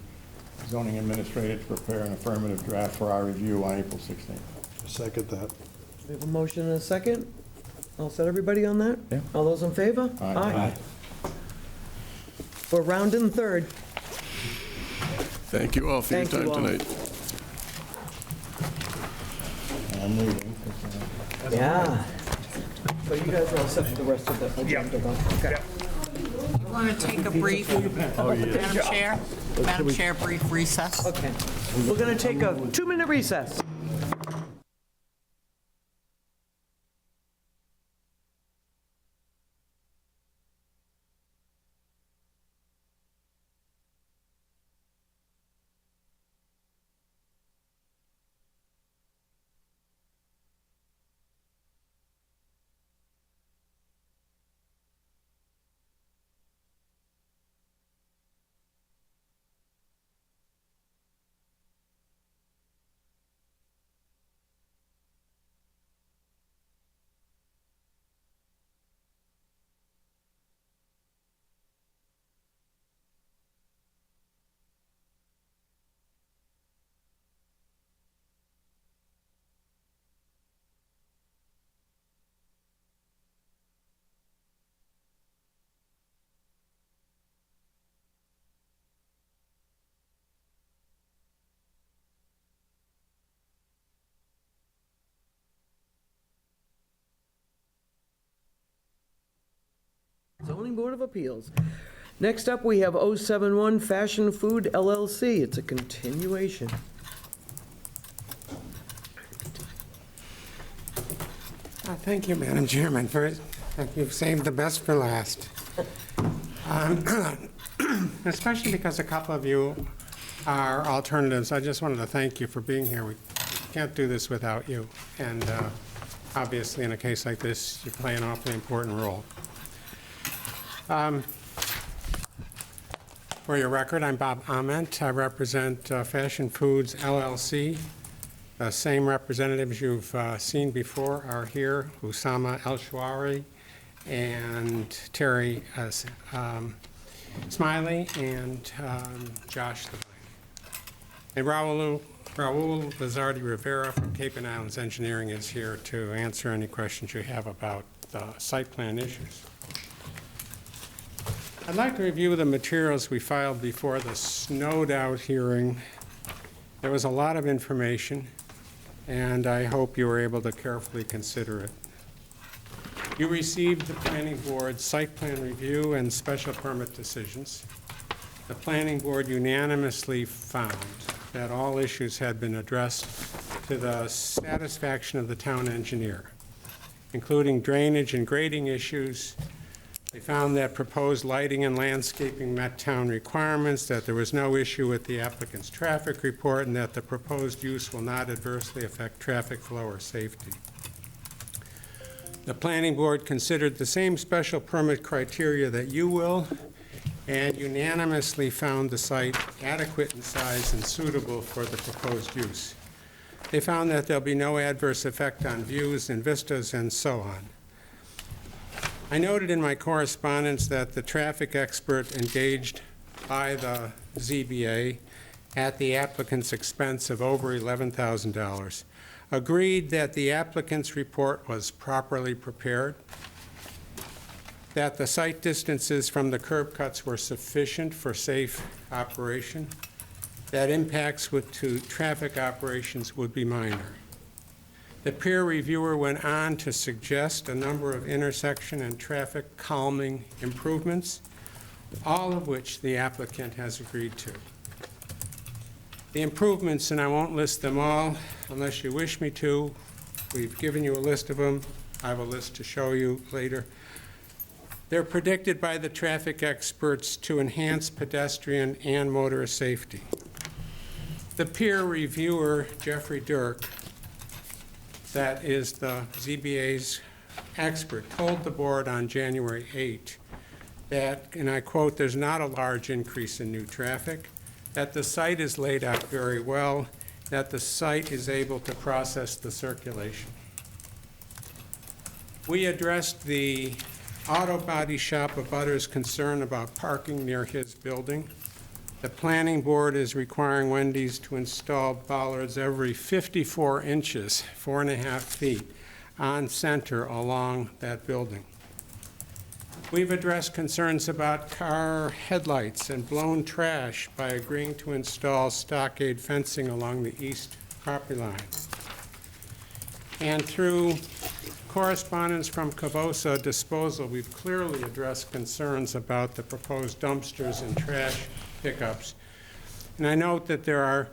zoning administrator to prepare an affirmative draft for our review on April 16th. Second that. We have a motion and a second. All set, everybody on that? Yeah. All those in favor? Aye. We're rounding third. Thank you all for your Thank you time all. tonight. I'm leaving. Yeah. So you guys are all set for the rest of the agenda, though? Okay. You want to take a brief, Madam Chair, brief recess? Okay. We're going to take a 2-minute recess. Zoning Board of Appeals. Next up, we have 071 Fashion Food LLC. It's a continuation. Thank you, Madam Chairman. First, you've saved the best for last. Especially because a couple of you are alternatives. I just wanted to thank you for being here. We can't do this without you. And obviously, in a case like this, you play an awfully important role. For your record, I'm Bob Ament. I represent Fashion Foods LLC. The same representatives you've seen before are here, Usama El-Shawari and Terry Smiley and Josh Levine. And Raul Lizardi Rivera from Cape and Islands Engineering is here to answer any questions you have about the site plan issues. I'd like to review the materials we filed before the snowed out hearing. There was a lot of information, and I hope you were able to carefully consider it. You received the Planning Board's site plan review and special permit decisions. The Planning Board unanimously found that all issues had been addressed to the satisfaction of the town engineer. including drainage and grading issues. They found that proposed lighting and landscaping met town requirements, that there was no issue with the applicant's traffic report, and that the proposed use will not adversely affect traffic flow or safety. The planning board considered the same special permit criteria that you will, and unanimously found the site adequate in size and suitable for the proposed use. They found that there'll be no adverse effect on views and vistas and so on. I noted in my correspondence that the traffic expert engaged by the ZBA at the applicant's expense of over $11,000 agreed that the applicant's report was properly prepared, that the site distances from the curb cuts were sufficient for safe operation, that impacts to traffic operations would be minor. The peer reviewer went on to suggest a number of intersection and traffic calming improvements, all of which the applicant has agreed to. The improvements, and I won't list them all unless you wish me to, we've given you a list of them. I have a list to show you later. They're predicted by the traffic experts to enhance pedestrian and motorist safety. The peer reviewer, Jeffrey Dirk, that is the ZBA's expert, told the board on January 8 that, and I quote, "there's not a large increase in new traffic, that the site is laid out very well, that the site is able to process the circulation." We addressed the auto body shop abutters' concern about parking near his building. The planning board is requiring Wendy's to install bollards every 54 inches, 4.5 feet, on center along that building. We've addressed concerns about car headlights and blown trash by agreeing to install stockade fencing along the east property line. And through correspondence from Cavosa Disposal, we've clearly addressed concerns about the proposed dumpsters and trash pickups. And I note that there are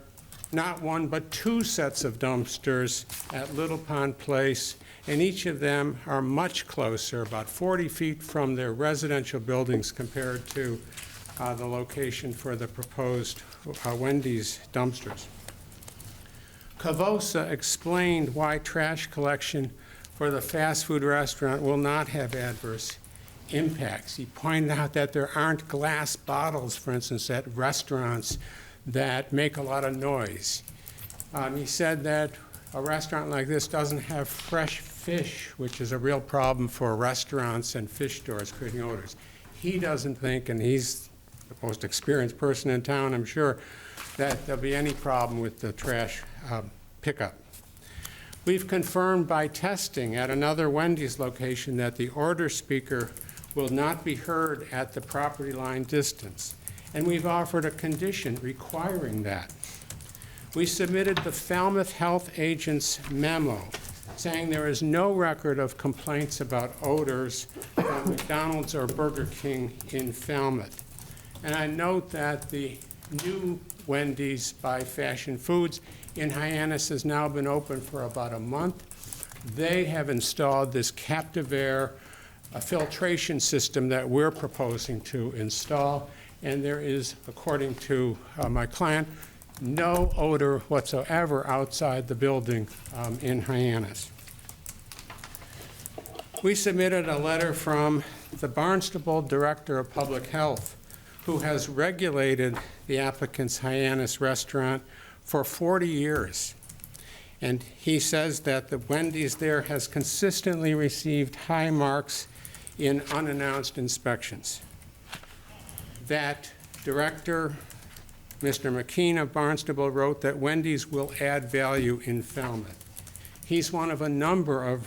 not one but two sets of dumpsters at Little Pond Place, and each of them are much closer, about 40 feet from their residential buildings compared to the location for the proposed Wendy's dumpsters. Cavosa explained why trash collection for the fast food restaurant will not have adverse impacts. He pointed out that there aren't glass bottles, for instance, at restaurants that make a lot of noise. He said that a restaurant like this doesn't have fresh fish, which is a real problem for restaurants and fish stores, creating odors. He doesn't think, and he's the most experienced person in town, I'm sure, that there'll be any problem with the trash pickup. We've confirmed by testing at another Wendy's location that the order speaker will not be heard at the property line distance, and we've offered a condition requiring that. We submitted the Falmouth Health Agent's memo saying there is no record of complaints about odors from McDonald's or Burger King in Falmouth. And I note that the new Wendy's by Fashion Foods in Hyannis has now been open for about a month. They have installed this captive air filtration system that we're proposing to install, and there is, according to my client, no odor whatsoever outside the building in Hyannis. We submitted a letter from the Barnstable Director of Public Health, who has regulated the applicant's Hyannis restaurant for 40 years. And he says that the Wendy's there has consistently received high marks in unannounced inspections. That director, Mr. McKean of Barnstable, wrote that Wendy's will add value in Falmouth. He's one of a number of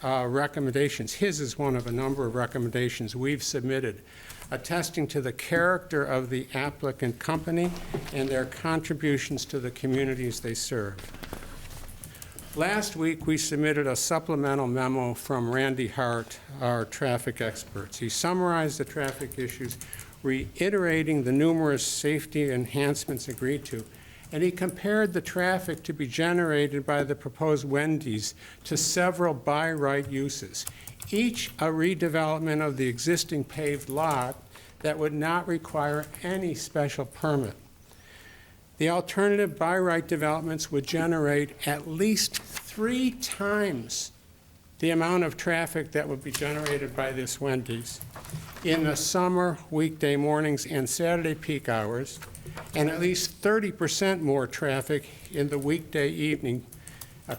recommendations. His is one of a number of recommendations we've submitted, attesting to the character of the applicant company and their contributions to the communities they serve. Last week, we submitted a supplemental memo from Randy Hart, our traffic experts. He summarized the traffic issues, reiterating the numerous safety enhancements agreed to, and he compared the traffic to be generated by the proposed Wendy's to several by right uses, each a redevelopment of the existing paved lot that would not require any special permit. The alternative by right developments would generate at least 3 times the amount of traffic that would be generated by this Wendy's in the summer, weekday mornings, and Saturday peak hours, and at least 30% more traffic in the weekday evening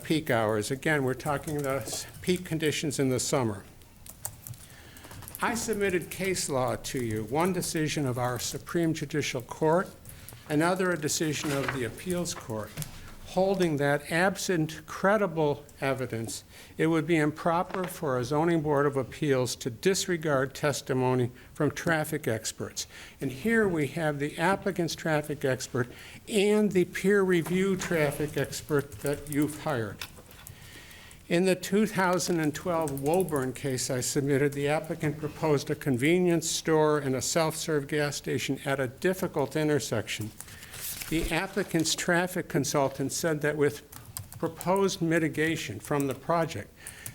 peak hours. Again, we're talking the peak conditions in the summer. I submitted case law to you, one decision of our Supreme Judicial Court, another a decision of the Appeals Court, holding that absent credible evidence, it would be improper for a zoning board of appeals to disregard testimony from traffic experts. And here we have the applicant's traffic expert and the peer review traffic expert that you've hired. In the 2012 Woburn case I submitted, the applicant proposed a convenience store and a self-serve gas station at a difficult intersection. The applicant's traffic consultant said that with proposed mitigation from the project,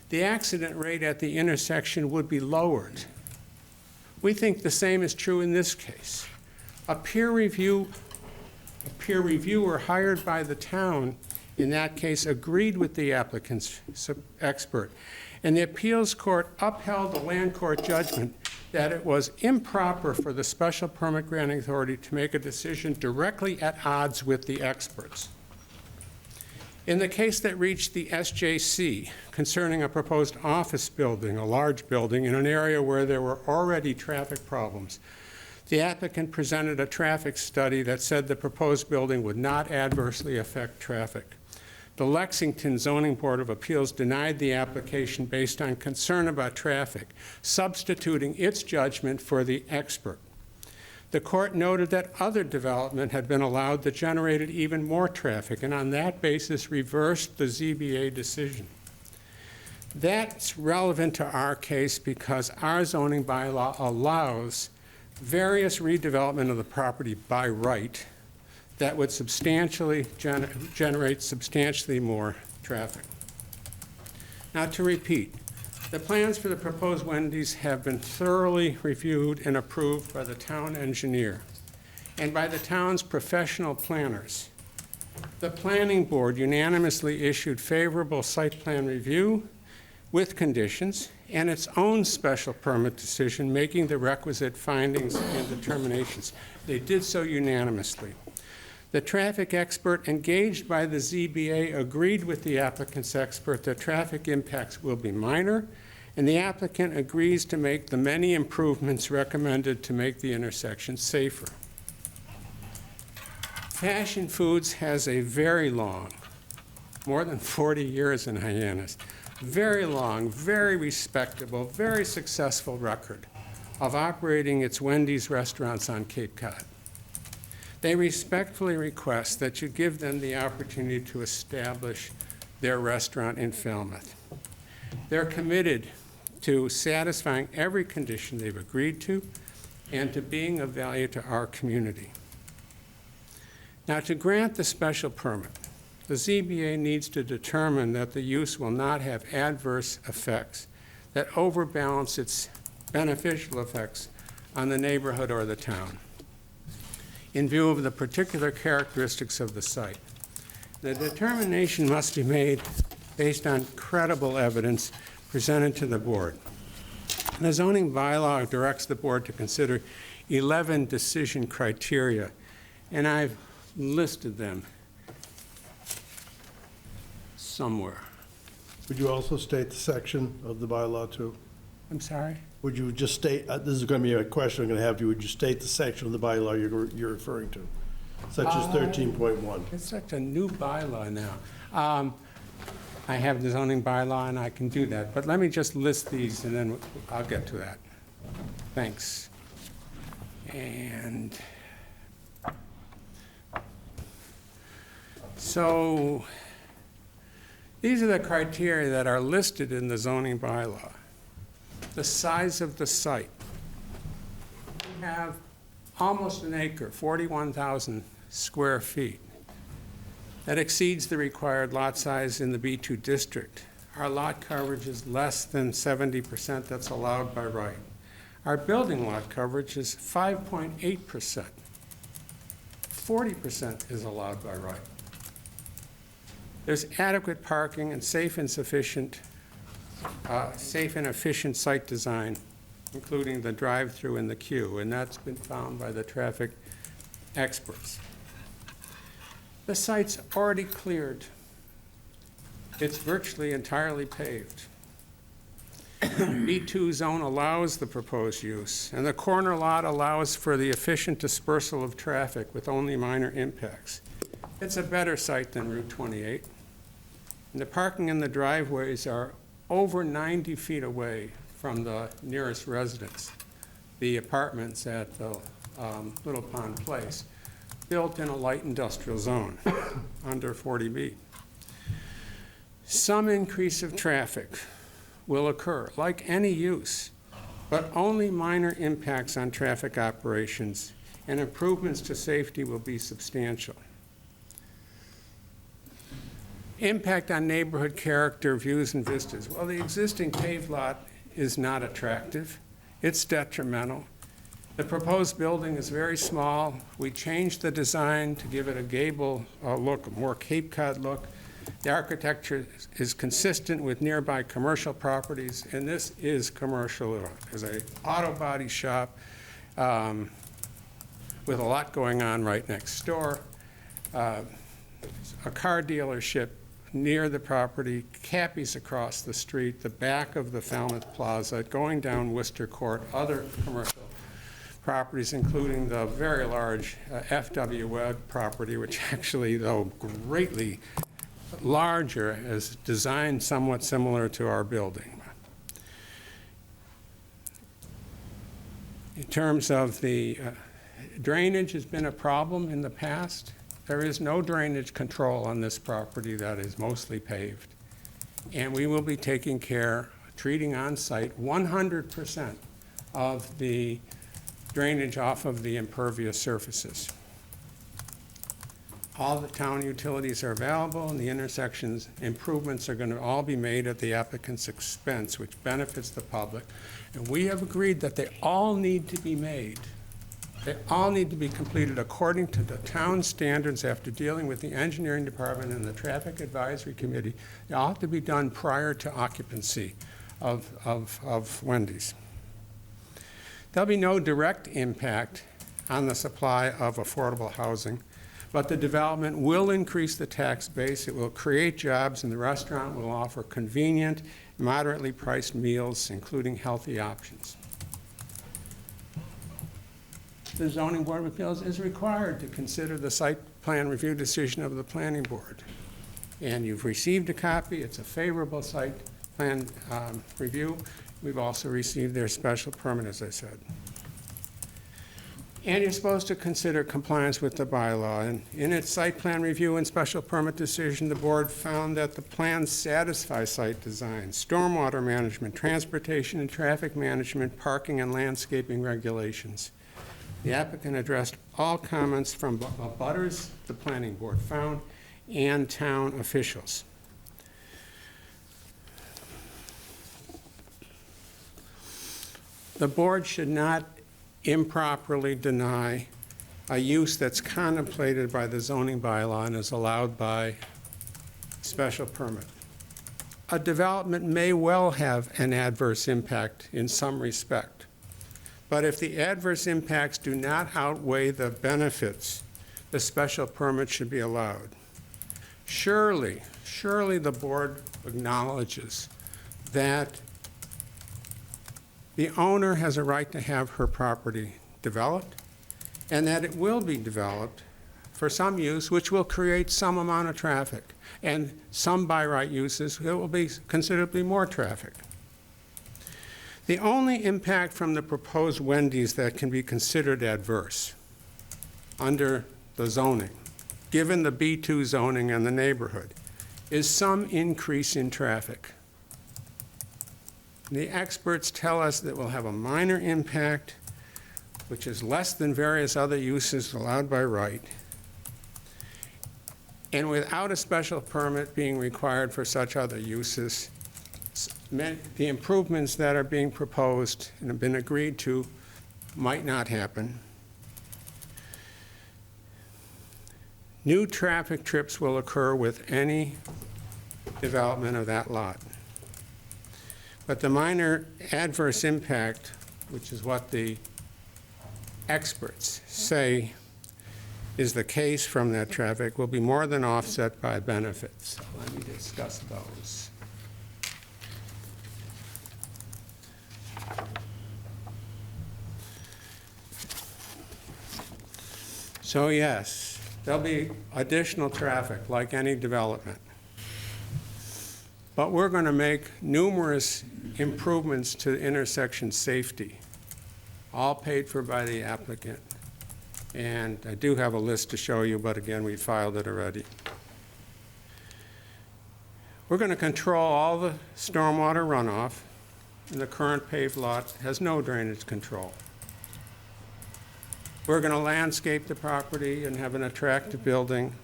the accident rate at the intersection would be lowered. We think the same is true in this case. A peer reviewer hired by the town in that case agreed with the applicant's expert, and the appeals court upheld the land court judgment that it was improper for the special permit granting authority to make a decision directly at odds with the experts. In the case that reached the SJC concerning a proposed office building, a large building in an area where there were already traffic problems, the applicant presented a traffic study that said the proposed building would not adversely affect traffic. The Lexington Zoning Board of Appeals denied the application based on concern about traffic, substituting its judgment for the expert. The court noted that other development had been allowed that generated even more traffic, and on that basis reversed the ZBA decision. That's relevant to our case because our zoning bylaw allows various redevelopment of the property by right that would substantially generate substantially more traffic. Now, to repeat, the plans for the proposed Wendy's have been thoroughly reviewed and approved by the town engineer and by the town's professional planners. The planning board unanimously issued favorable site plan review with conditions and its own special permit decision making the requisite findings and determinations. They did so unanimously. The traffic expert engaged by the ZBA agreed with the applicant's expert that traffic impacts will be minor, and the applicant agrees to make the many improvements recommended to make the intersection safer. Fashion Foods has a very long, more than 40 years in Hyannis, very long, very respectable, very successful record of operating its Wendy's restaurants on Cape Cod. They respectfully request that you give them the opportunity to establish their restaurant in Falmouth. They're committed to satisfying every condition they've agreed to and to being of value to our community. Now, to grant the special permit, the ZBA needs to determine that the use will not have adverse effects that overbalance its beneficial effects on the neighborhood or the town, in view of the particular characteristics of the site. The determination must be made based on credible evidence presented to the board. The zoning bylaw directs the board to consider 11 decision criteria, and I've listed them somewhere. Would you also state the section of the bylaw, too? I'm sorry? Would you just state, this is going to be a question I'm going to have to you, would you state the section of the bylaw you're referring to, such as 13.1? It's such a new bylaw now. I have the zoning bylaw, and I can do that. But let me just list these, and then I'll get to that. Thanks. And so these are the criteria that are listed in the zoning bylaw. The size of the site. We have almost an acre, 41,000 square feet. that exceeds the required lot size in the B2 district. Our lot coverage is less than 70% that's allowed by right. Our building lot coverage is 5.8%. 40% is allowed by right. There's adequate parking and safe and efficient site design, including the drive-through and the queue, and that's been found by the traffic experts. The site's already cleared. It's virtually entirely paved. B2 zone allows the proposed use, and the corner lot allows for the efficient dispersal of traffic with only minor impacts. It's a better site than Route 28. And the parking and the driveways are over 90 feet away from the nearest residence, the apartments at the Little Pond Place, built in a light industrial zone under 40B. Some increase of traffic will occur, like any use, but only minor impacts on traffic operations, and improvements to safety will be substantial. Impact on neighborhood character, views, and vistas. Well, the existing paved lot is not attractive. It's detrimental. The proposed building is very small. We changed the design to give it a gable look, a more Cape Cod look. The architecture is consistent with nearby commercial properties, and this is commercial. There's an auto body shop with a lot going on right next door, a car dealership near the property, Cappy's across the street, the back of the Falmouth Plaza, going down Worcester Court, other commercial properties, including the very large F.W. Webb property, which actually, though greatly larger, is designed somewhat similar to our building. In terms of the drainage has been a problem in the past. There is no drainage control on this property that is mostly paved. And we will be taking care, treating on site 100% of the drainage off of the impervious surfaces. All the town utilities are available, and the intersections improvements are going to all be made at the applicant's expense, which benefits the public. And we have agreed that they all need to be made. They all need to be completed according to the town standards after dealing with the engineering department and the traffic advisory committee. They all have to be done prior to occupancy of Wendy's. There'll be no direct impact on the supply of affordable housing, but the development will increase the tax base. It will create jobs, and the restaurant will offer convenient, moderately priced meals, including healthy options. The Zoning Board of Appeals is required to consider the site plan review decision of the Planning Board. And you've received a copy. It's a favorable site plan review. We've also received their special permit, as I said. And you're supposed to consider compliance with the bylaw. And in its site plan review and special permit decision, the board found that the plans satisfy site design, stormwater management, transportation and traffic management, parking and landscaping regulations. The applicant addressed all comments from abutters, the planning board found, and town officials. The board should not improperly deny a use that's contemplated by the zoning bylaw and is allowed by special permit. A development may well have an adverse impact in some respect, but if the adverse impacts do not outweigh the benefits, the special permit should be allowed. Surely the board acknowledges that the owner has a right to have her property developed, and that it will be developed for some use which will create some amount of traffic, and some by right uses, it will be considerably more traffic. The only impact from the proposed Wendy's that can be considered adverse under the zoning, given the B2 zoning and the neighborhood, is some increase in traffic. The experts tell us that we'll have a minor impact, which is less than various other uses allowed by right. and without a special permit being required for such other uses, the improvements that are being proposed and have been agreed to might not happen. New traffic trips will occur with any development of that lot. But the minor adverse impact, which is what the experts say is the case from that traffic, will be more than offset by benefits. So let me discuss those. So yes, there'll be additional traffic like any development. But we're going to make numerous improvements to intersection safety, all paid for by the applicant. And I do have a list to show you, but again, we filed it already. We're going to control all the stormwater runoff, and the current paved lot has no drainage control. We're going to landscape the property and have an attractive building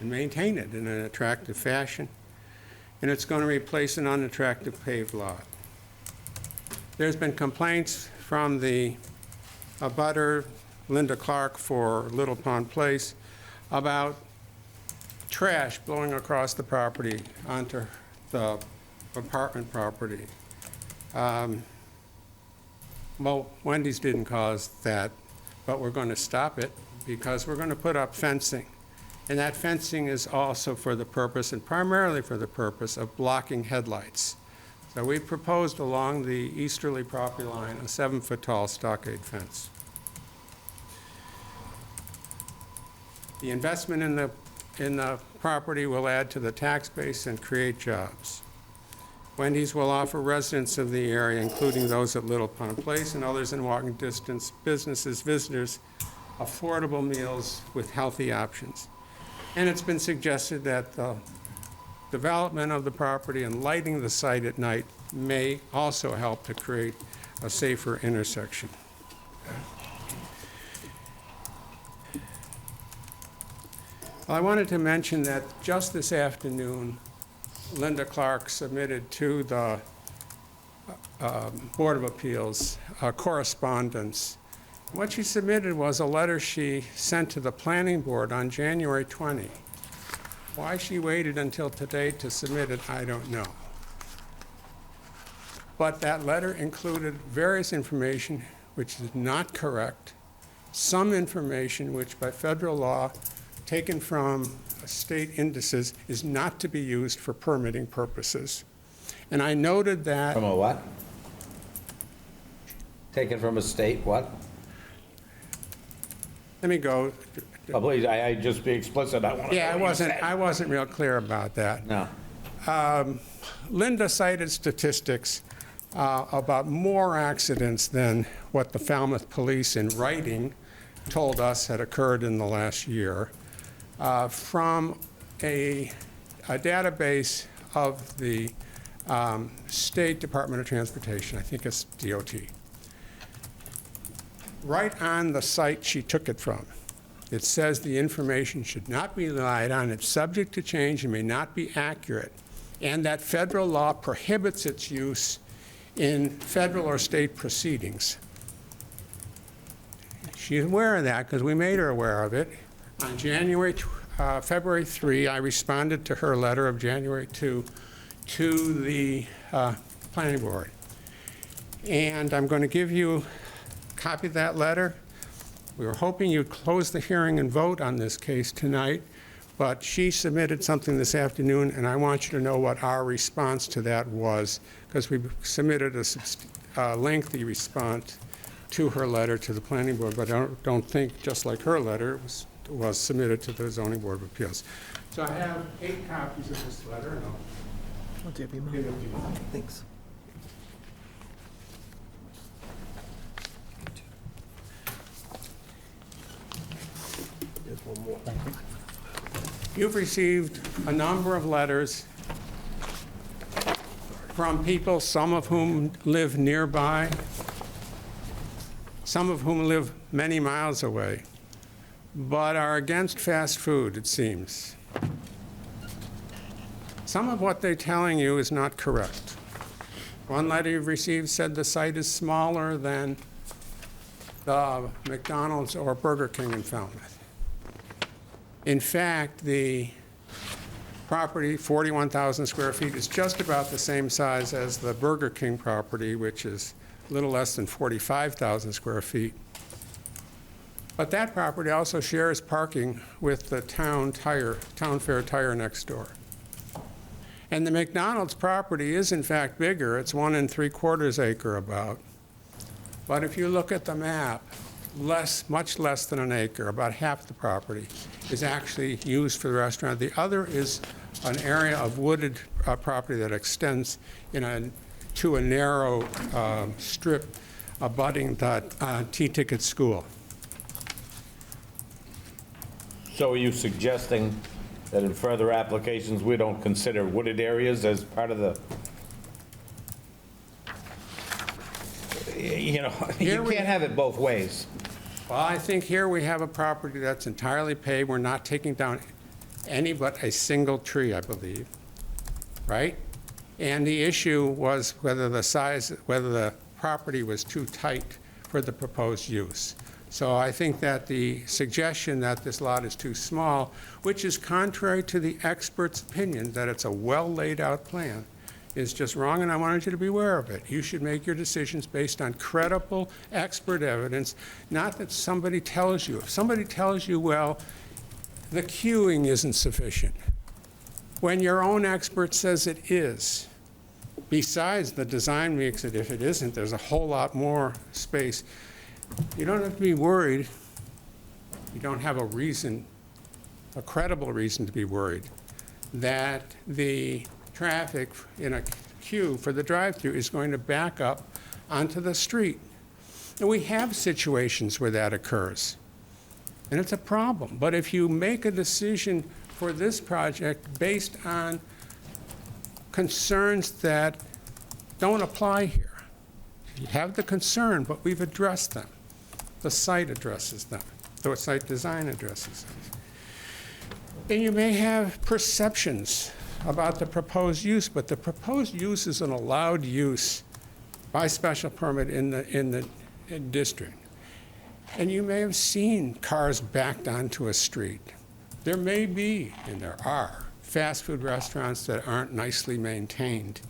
and maintain it in an attractive fashion. And it's going to replace an unattractive paved lot. There's been complaints from the abutter, Linda Clark, for Little Pond Place about trash blowing across the property onto the apartment property. Well, Wendy's didn't cause that, but we're going to stop it because we're going to put up fencing. And that fencing is also for the purpose, and primarily for the purpose, of blocking headlights. So we proposed along the easterly property line a 7-foot-tall stockade fence. The investment in the property will add to the tax base and create jobs. Wendy's will offer residents of the area, including those at Little Pond Place and others in walking distance, businesses, visitors, affordable meals with healthy options. And it's been suggested that the development of the property and lighting the site at night may also help to create a safer intersection. Well, I wanted to mention that just this afternoon, Linda Clark submitted to the Board of Appeals correspondence. What she submitted was a letter she sent to the Planning Board on January 20. Why she waited until today to submit it, I don't know. But that letter included various information which is not correct, some information which by federal law, taken from state indices, is not to be used for permitting purposes. And I noted that... From a what? Taken from a state what? Let me go. Oh, please, I just be explicit. I want to. Yeah, I wasn't real clear about that. No. Linda cited statistics about more accidents than what the Falmouth police in writing told us had occurred in the last year from a database of the State Department of Transportation. I think it's DOT. Right on the site she took it from, it says the information should not be relied on, it's subject to change and may not be accurate, and that federal law prohibits its use in federal or state proceedings. She's aware of that because we made her aware of it. On February 3, I responded to her letter of January 2 to the Planning Board. And I'm going to give you a copy of that letter. We were hoping you'd close the hearing and vote on this case tonight, but she submitted something this afternoon, and I want you to know what our response to that was, because we submitted a lengthy response to her letter to the Planning Board, but I don't think, just like her letter, it was submitted to the Zoning Board of Appeals. So I have 8 copies of this letter, and I'll give it to you. Thanks. There's one more. You've received a number of letters from people, some of whom live nearby, some of whom live many miles away, but are against fast food, it seems. Some of what they're telling you is not correct. One letter you've received said the site is smaller than the McDonald's or Burger King in Falmouth. In fact, the property, 41,000 square feet, is just about the same size as the Burger King property, which is a little less than 45,000 square feet. But that property also shares parking with the Town Fair Tire next door. And the McDonald's property is in fact bigger. It's 1 3/4 acre about. But if you look at the map, much less than an acre, about half the property, is actually used for the restaurant. The other is an area of wooded property that extends to a narrow strip abutting the T-Ticket school. So are you suggesting that in further applications, we don't consider wooded areas as part of the, you can't have it both ways. Well, I think here we have a property that's entirely paved. We're not taking down any but a single tree, I believe, right? And the issue was whether the property was too tight for the proposed use. So I think that the suggestion that this lot is too small, which is contrary to the expert's opinion that it's a well-laid-out plan, is just wrong, and I wanted you to be aware of it. You should make your decisions based on credible expert evidence, not that somebody tells you. If somebody tells you, well, the queuing isn't sufficient, when your own expert says it is, besides the design makes it, if it isn't, there's a whole lot more space. You don't have to be worried. You don't have a credible reason to be worried that the traffic in a queue for the drive-through is going to back up onto the street. And we have situations where that occurs, and it's a problem. But if you make a decision for this project based on concerns that don't apply here, you have the concern, but we've addressed them. The site addresses them. The site design addresses them. And you may have perceptions about the proposed use, but the proposed use is an allowed use by special permit in the district. And you may have seen cars backed onto a street. There may be, and there are, fast food restaurants that aren't nicely maintained.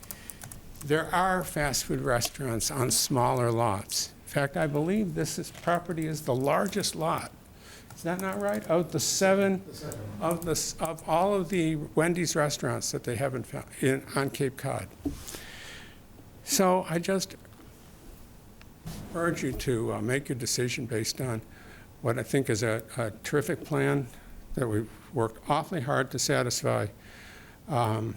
There are fast food restaurants on smaller lots. In fact, I believe this property is the largest lot. Is that not right? Of the seven, of all of the Wendy's restaurants that they haven't found on Cape Cod. So I just urge you to make your decision based on what I think is a terrific plan that we've worked awfully hard to satisfy the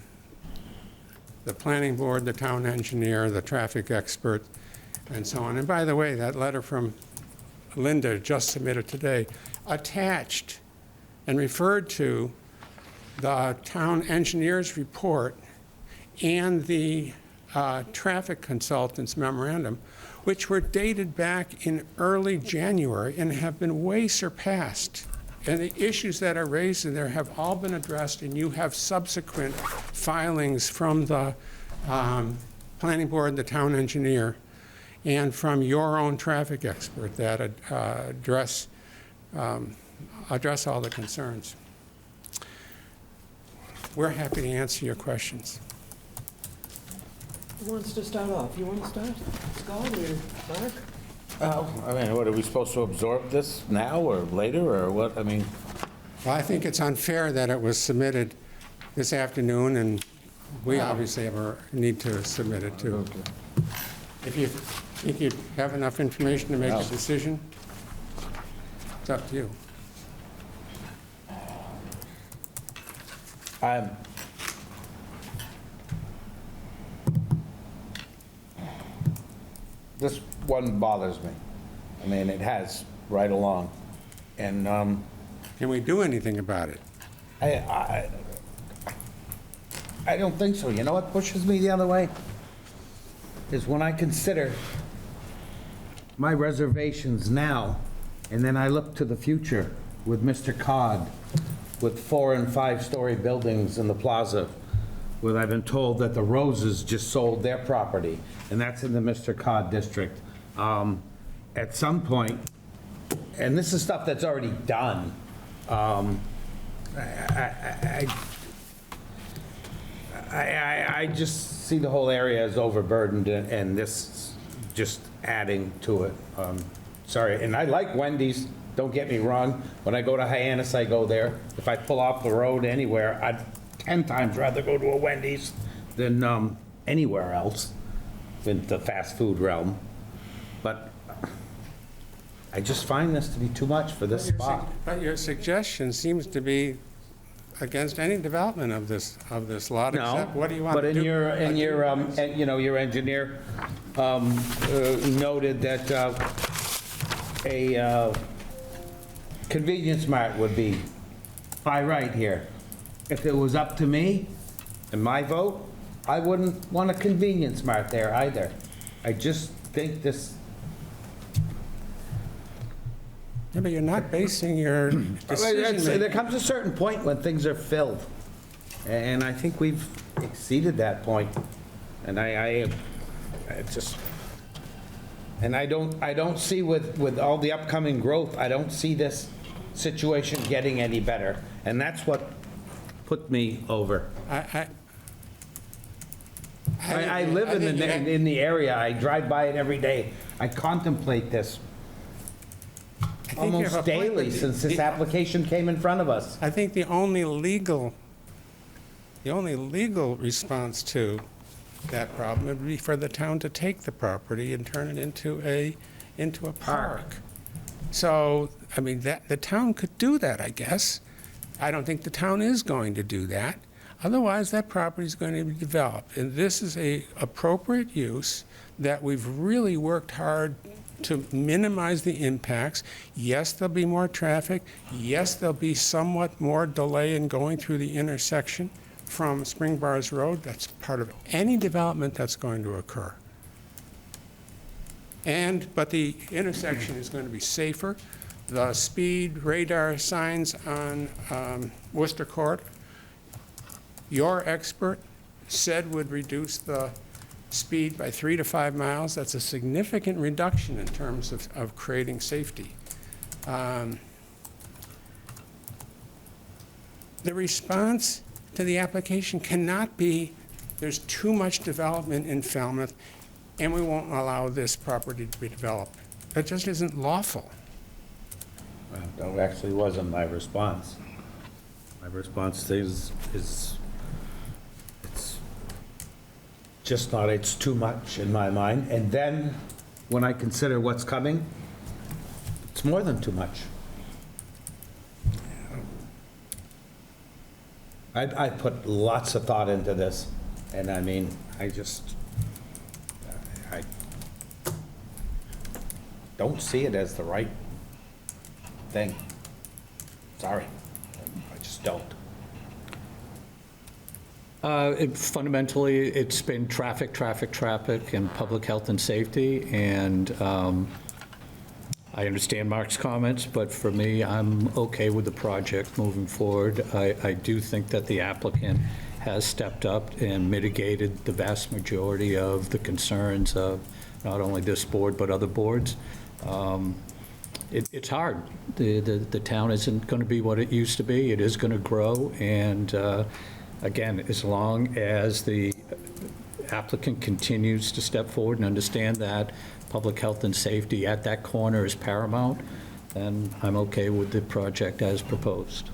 planning board, the town engineer, the traffic expert, and so on. And by the way, that letter from Linda, just submitted today, attached and referred to the town engineer's report and the traffic consultant's memorandum, which were dated back in early January and have been way surpassed. And the issues that are raised in there have all been addressed, and you have subsequent filings from the planning board, the town engineer, and from your own traffic expert that address all the concerns. We're happy to answer your questions. Who wants to start off? You want to start? Scott or Mark? I mean, what, are we supposed to absorb this now or later, or what? I mean... Well, I think it's unfair that it was submitted this afternoon, and we obviously need to submit it too. If you think you have enough information to make a decision, it's up to you. This one bothers me. I mean, it has right along. And can we do anything about it? I don't think so. You know what pushes me the other way? Is when I consider my reservations now, and then I look to the future, with Mr. Cod, with 4- and 5-story buildings in the plaza, where I've been told that the Roses just sold their property, and that's in the Mr. Cod district. At some point, and this is stuff that's already done, I just see the whole area as overburdened, and this just adding to it. Sorry, and I like Wendy's, don't get me wrong. When I go to Hyannis, I go there. If I pull off the road anywhere, I'd 10 times rather go to a Wendy's than anywhere else in the fast food realm. But I just find this to be too much for this spot. But your suggestion seems to be against any development of this lot, No, except what do you want but to do? your engineer noted that a convenience mart would be by right here. If it was up to me and my vote, I wouldn't want a convenience mart there either. I just think this. Yeah, but you're not basing your decision. There comes a certain point when things are filled, and I think we've exceeded that point. And I just, and I don't see with all the upcoming growth, I don't see this situation getting any better, and that's what put me over. I live in the area. I drive by it every day. I contemplate this almost daily since this application came in front of us. I think the only legal response to that problem would be for the town to take the property and turn it into a park. So, I mean, the town could do that, I guess. I don't think the town is going to do that. Otherwise, that property is going to be developed. And this is a appropriate use that we've really worked hard to minimize the impacts. Yes, there'll be more traffic. Yes, there'll be somewhat more delay in going through the intersection from Spring Bars Road. That's part of any development that's going to occur. But the intersection is going to be safer. The speed radar signs on Worcester Court, your expert said would reduce the speed by 3 to 5 miles. That's a significant reduction in terms of creating safety. The response to the application cannot be, there's too much development in Falmouth, and we won't allow this property to be developed. That just isn't lawful. Well, that actually wasn't my response. My response is it's just not, it's too much in my mind. And then when I consider what's coming, it's more than too much. I put lots of thought into this, and I mean, I don't see it as the right thing. Sorry, I just don't. Fundamentally, it's been traffic, and public health and safety, and I understand Mark's comments, but for me, I'm okay with the project moving forward. I do think that the applicant has stepped up and mitigated the vast majority of the concerns of not only this board, but other boards. It's hard. The town isn't going to be what it used to be. It is going to grow, and again, as long as the applicant continues to step forward and understand that public health and safety at that corner is paramount, then I'm okay with the project as proposed.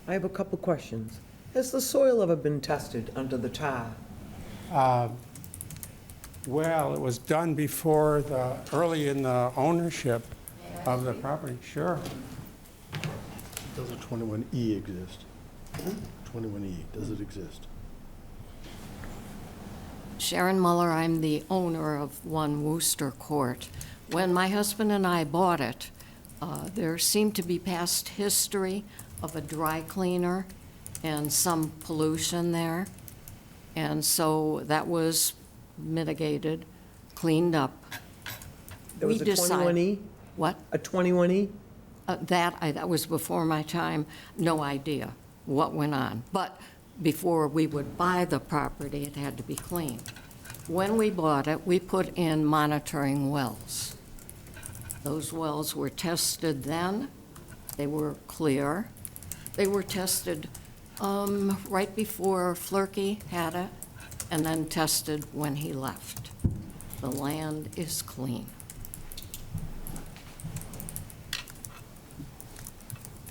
I have a couple questions. Has the soil ever been tested under the tar? Well, it was done before early in the ownership of the property, sure. Does a 21E exist? 21E, does it exist? Sharon Muller, I'm the owner of 1 Worcester Court. When my husband and I bought it, there seemed to be past history of a dry cleaner and some pollution there. And so that was mitigated, cleaned up. There was a 21E? What? A 21E? That was before my time, no idea what went on. But before we would buy the property, it had to be cleaned. When we bought it, we put in monitoring wells. Those wells were tested then. They were clear. They were tested right before Flurkey had it, and then tested when he left. The land is clean.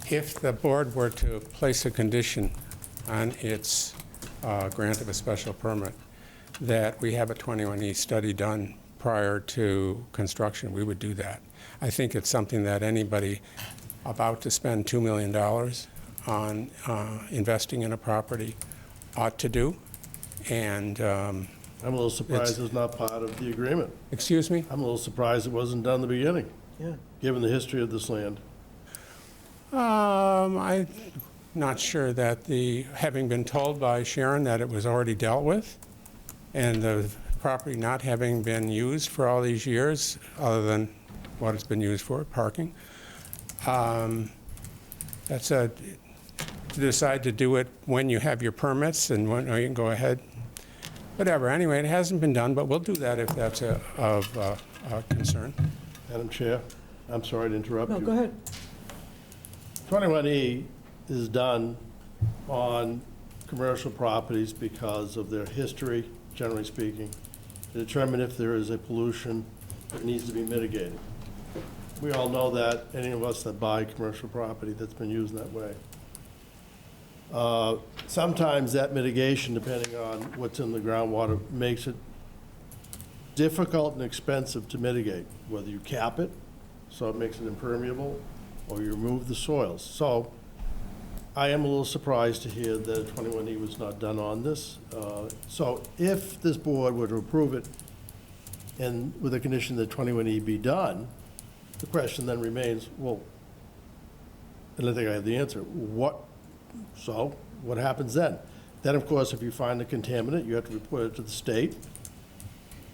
If the board were to place a condition on its grant of a special permit that we have a 21E study done prior to construction, we would do that. I think it's something that anybody about to spend $2 million on investing in a property ought to do. And I'm a little surprised it's not part of the agreement. Excuse me? I'm a little surprised it wasn't done in the beginning, given the history of this land. I'm not sure that having been told by Sharon that it was already dealt with, and the property not having been used for all these years, other than what it's been used for, parking, that's to decide to do it when you have your permits and when you can go ahead. Whatever. Anyway, it hasn't been done, but we'll do that if that's of concern. Madam Chair, I'm sorry to interrupt you. No, go ahead. 21E is done on commercial properties because of their history, generally speaking, to determine if there is a pollution that needs to be mitigated. We all know that, any of us that buy commercial property that's been used in that way. Sometimes that mitigation, depending on what's in the groundwater, makes it difficult and expensive to mitigate, whether you cap it, so it makes it impermeable, or you remove the soils. So I am a little surprised to hear that a 21E was not done on this. So if this board were to approve it and with a condition that 21E be done, the question then remains, well, and I think I have the answer, what happens then? Then, of course, if you find a contaminant, you have to report it to the state,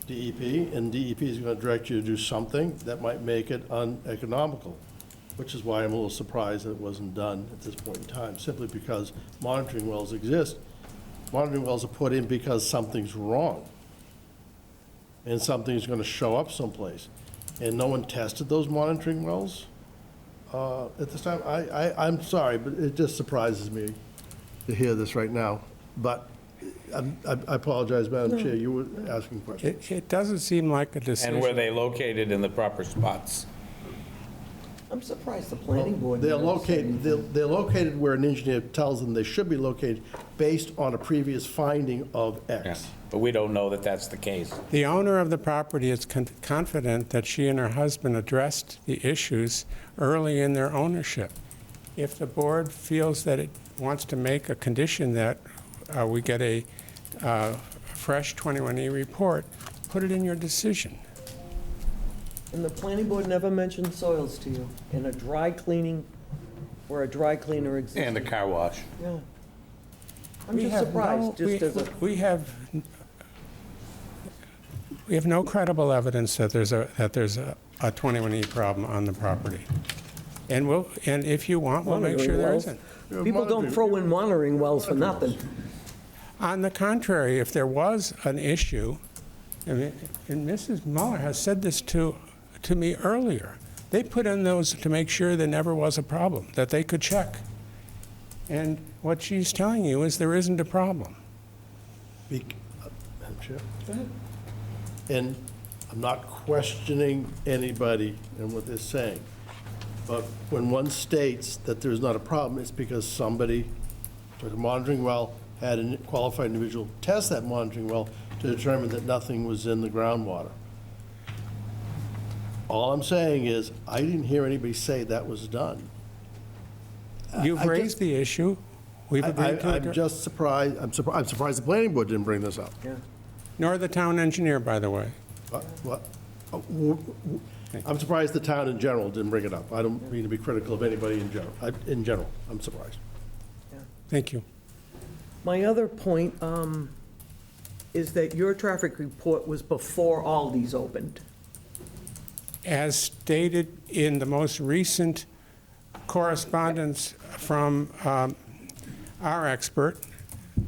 DEP, and DEP is going to direct you to do something that might make it uneconomical, which is why I'm a little surprised that it wasn't done at this point in time, simply because monitoring wells exist. Monitoring wells are put in because something's wrong, and something's going to show up someplace. And no one tested those monitoring wells at this time. I'm sorry, but it just surprises me to hear this right now. But I apologize, Madam Chair, you were asking questions. It doesn't seem like a decision. And were they located in the proper spots? I'm surprised the planning board. They're located where an engineer tells them they should be located based on a previous finding of X. But we don't know that that's the case. The owner of the property is confident that she and her husband addressed the issues early in their ownership. If the board feels that it wants to make a condition that we get a fresh 21E report, put it in your decision. And the planning board never mentioned soils to you in a dry cleaning, where a dry cleaner exists. And the car wash. Yeah. I'm just surprised, just as a. We have no credible evidence that there's a 21E problem on the property. And if you want, we'll make sure there isn't. People don't throw in monitoring wells for nothing. On the contrary, if there was an issue, and Mrs. Muller has said this to me earlier, they put in those to make sure there never was a problem, that they could check. And what she's telling you is there isn't a problem. Madam Chair? Go ahead. And I'm not questioning anybody and what they're saying, but when one states that there's not a problem, it's because somebody took a monitoring well, had a qualified individual test that monitoring well to determine that nothing was in the groundwater. All I'm saying is, I didn't hear anybody say that was done. You've raised the issue. We've agreed to it. I'm just surprised, I'm surprised the planning board didn't bring this up. Yeah. Nor the town engineer, by the way. What? I'm surprised the town in general didn't bring it up. I don't mean to be critical of anybody in general. In general, I'm surprised. Thank you. My other point is that your traffic report was before Aldi's opened. As stated in the most recent correspondence from our expert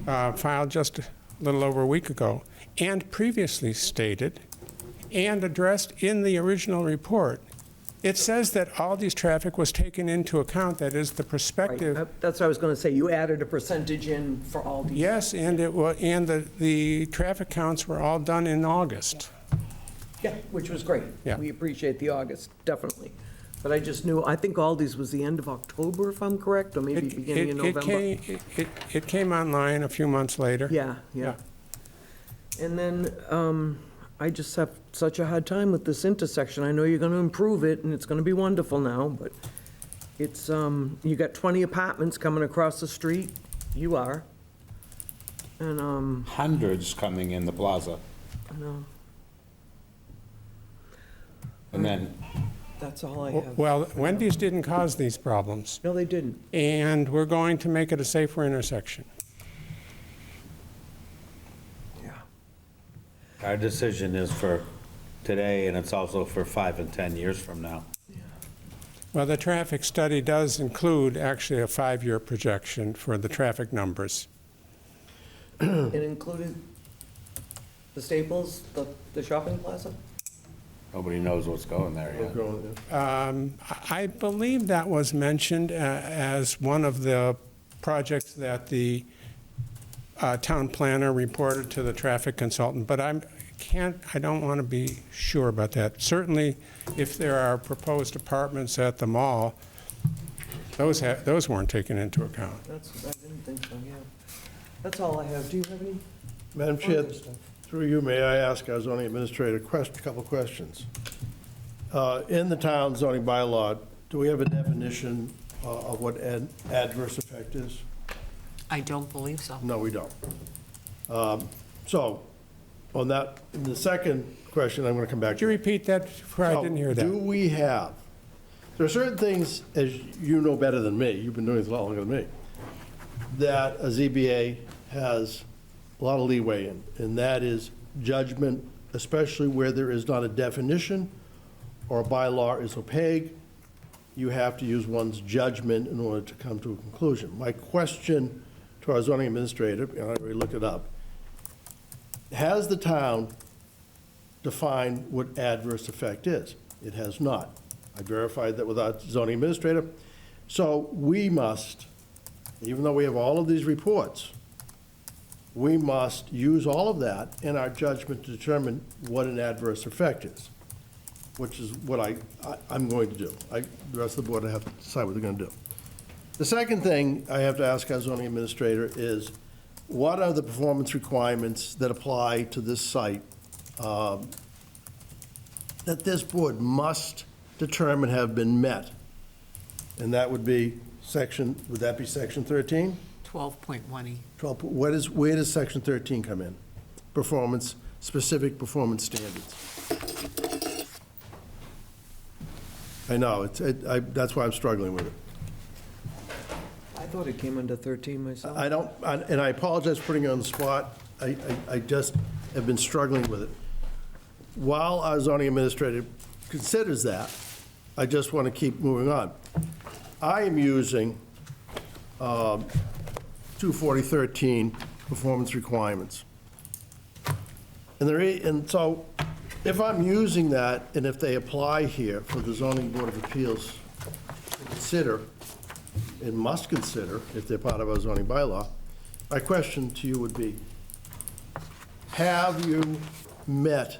filed just a little over a week ago, and previously stated and addressed in the original report. It says that all these traffic was taken into account, that is, the perspective. That's what I was going to say. You added a percentage in for all these. Yes, and the traffic counts were all done in August. Yeah, which was great. Yeah. We appreciate the August, definitely. But I just knew, I think Aldi's was the end of October, if I'm correct, or maybe beginning of November. It came online a few months later. Yeah. And then I just have such a hard time with this intersection. I know you're going to improve it, and it's going to be wonderful now, but it's, you got 20 apartments coming across the street. You are. And, Hundreds coming in the plaza. I know. And then, That's all I have. Well, Wendy's didn't cause these problems. No, they didn't. And we're going to make it a safer intersection. Our decision is for today, and it's also for 5 and 10 years from now. Well, the traffic study does include actually a 5-year projection for the traffic numbers. It included the Staples, the shopping plaza? nobody knows what's going there yet. I believe that was mentioned as one of the projects that the town planner reported to the traffic consultant, but I don't want to be sure about that. Certainly, if there are proposed apartments at the mall, those weren't taken into account. I didn't think so, yeah. That's all I have. Do you have any? Madam Chair, through you, may I ask our zoning administrator a couple questions? In the town zoning bylaw, do we have a definition of what adverse effect is? I don't believe so. No, we don't. So, on that, the second question, I'm going to come back to. Could you repeat that? I didn't hear that. Do we have, there are certain things, as you know better than me, you've been doing this a lot longer than me, that a ZBA has a lot of leeway in, and that is judgment, especially where there is not a definition or a bylaw is opaque. You have to use one's judgment in order to come to a conclusion. My question to our zoning administrator, and I already looked it up, has the town defined what adverse effect is? It has not. I verified that with our zoning administrator. So we must, even though we have all of these reports, we must use all of that in our judgment to determine what an adverse effect is, which is what I'm going to do. The rest of the board, I have to decide what they're going to do. The second thing I have to ask our zoning administrator is, what are the performance requirements that apply to this site that this board must determine have been met? And that would be would that be section 13? 12.1E. 12, where does section 13 come in? Specific performance standards. I know, that's why I'm struggling with it. I thought it came under 13 myself. And I apologize for putting you on the spot. I just have been struggling with it. While our zoning administrator considers that, I just want to keep moving on. I am using 24013 performance requirements. And so if I'm using that, and if they apply here for the zoning board of appeals to consider, and must consider if they're part of our zoning bylaw, my question to you would be, have you met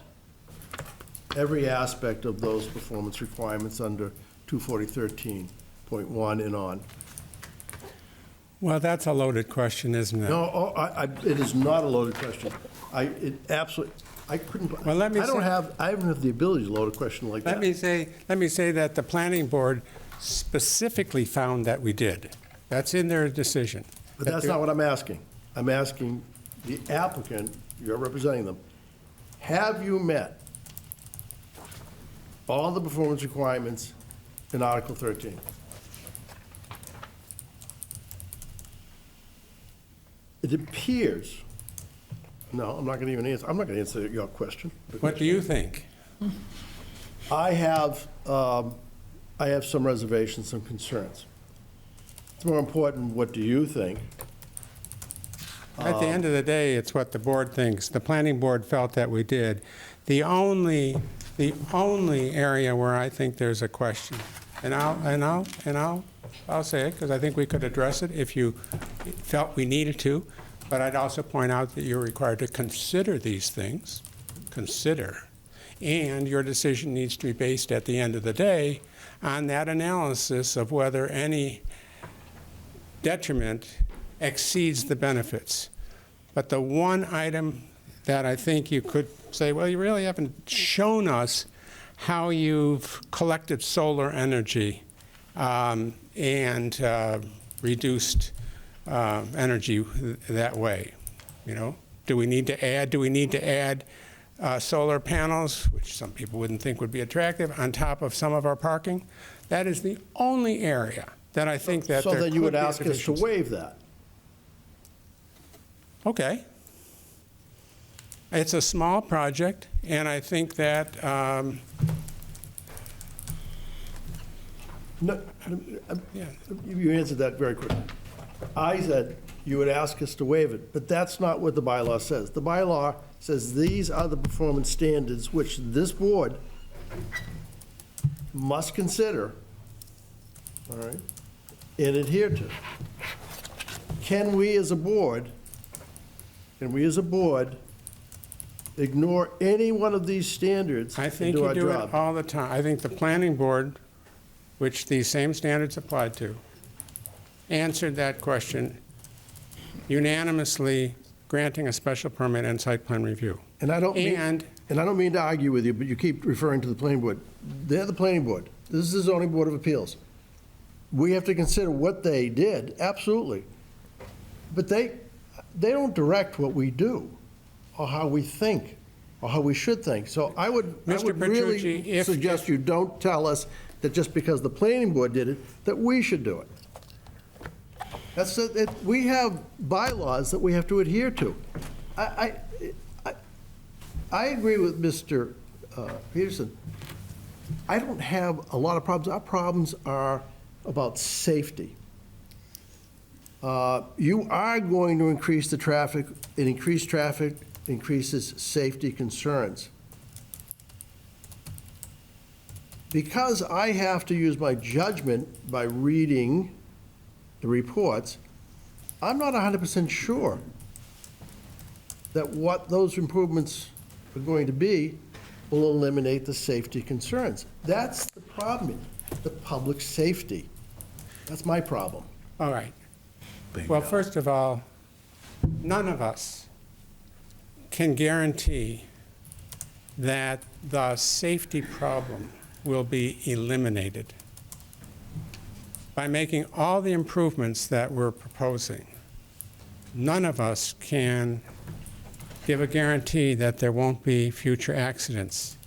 every aspect of those performance requirements under 24013.1 and on? Well, that's a loaded question, isn't it? No, it is not a loaded question. I couldn't, Well, let me I don't have the ability to load a question like that. Let me say that the planning board specifically found that we did. That's in their decision. But that's not what I'm asking. I'm asking the applicant, you're representing them, have you met all the performance requirements in Article 13? It appears, no, I'm not going to even answer, I'm not going to answer your question. What do you think? I have some reservations, some concerns. It's more important, what do you think? At the end of the day, it's what the board thinks. The planning board felt that we did. The only area where I think there's a question, and I'll say it, because I think we could address it if you felt we needed to, but I'd also point out that you're required to consider these things, and your decision needs to be based at the end of the day on that analysis of whether any detriment exceeds the benefits. But the one item that I think you could say, well, you really haven't shown us how you've collected solar energy and reduced energy that way. You know, do we need to add solar panels, which some people wouldn't think would be attractive, on top of some of our parking? That is the only area that I think that So there then you could would be a ask us to deficiency. waive that? Okay. It's a small project, and I think that, No, you answered that very quickly. I said you would ask us to waive it, but that's not what the bylaw says. The bylaw says these are the performance standards which this board must consider, all right, and adhere to. Can we as a board ignore any one of these standards I and think do you our do job? it all the time. I think the planning board, which these same standards applied to, answered that question unanimously, granting a special permit and site plan review. And I don't mean to argue with you, but you keep referring to the planning board. They're the planning board. This is the zoning board of appeals. We have to consider what they did, absolutely. But they don't direct what we do, or how we think, or how we should think. So I would Mr. really Petrucci, suggest you don't tell us that just because the planning board did it, that we should do it. We have bylaws that we have to adhere to. I agree with Mr. Peterson. I don't have a lot of problems. Our problems are about safety. You are going to increase the traffic, and increased traffic increases safety concerns. Because I have to use my judgment by reading the reports, I'm not 100% sure that what those improvements are going to be will eliminate the safety concerns. That's the problem, the public safety. That's my problem. All right. Well, first of all, none of us can guarantee that the safety problem will be eliminated by making all the improvements that we're proposing. None of us can give a guarantee that there won't be future accidents.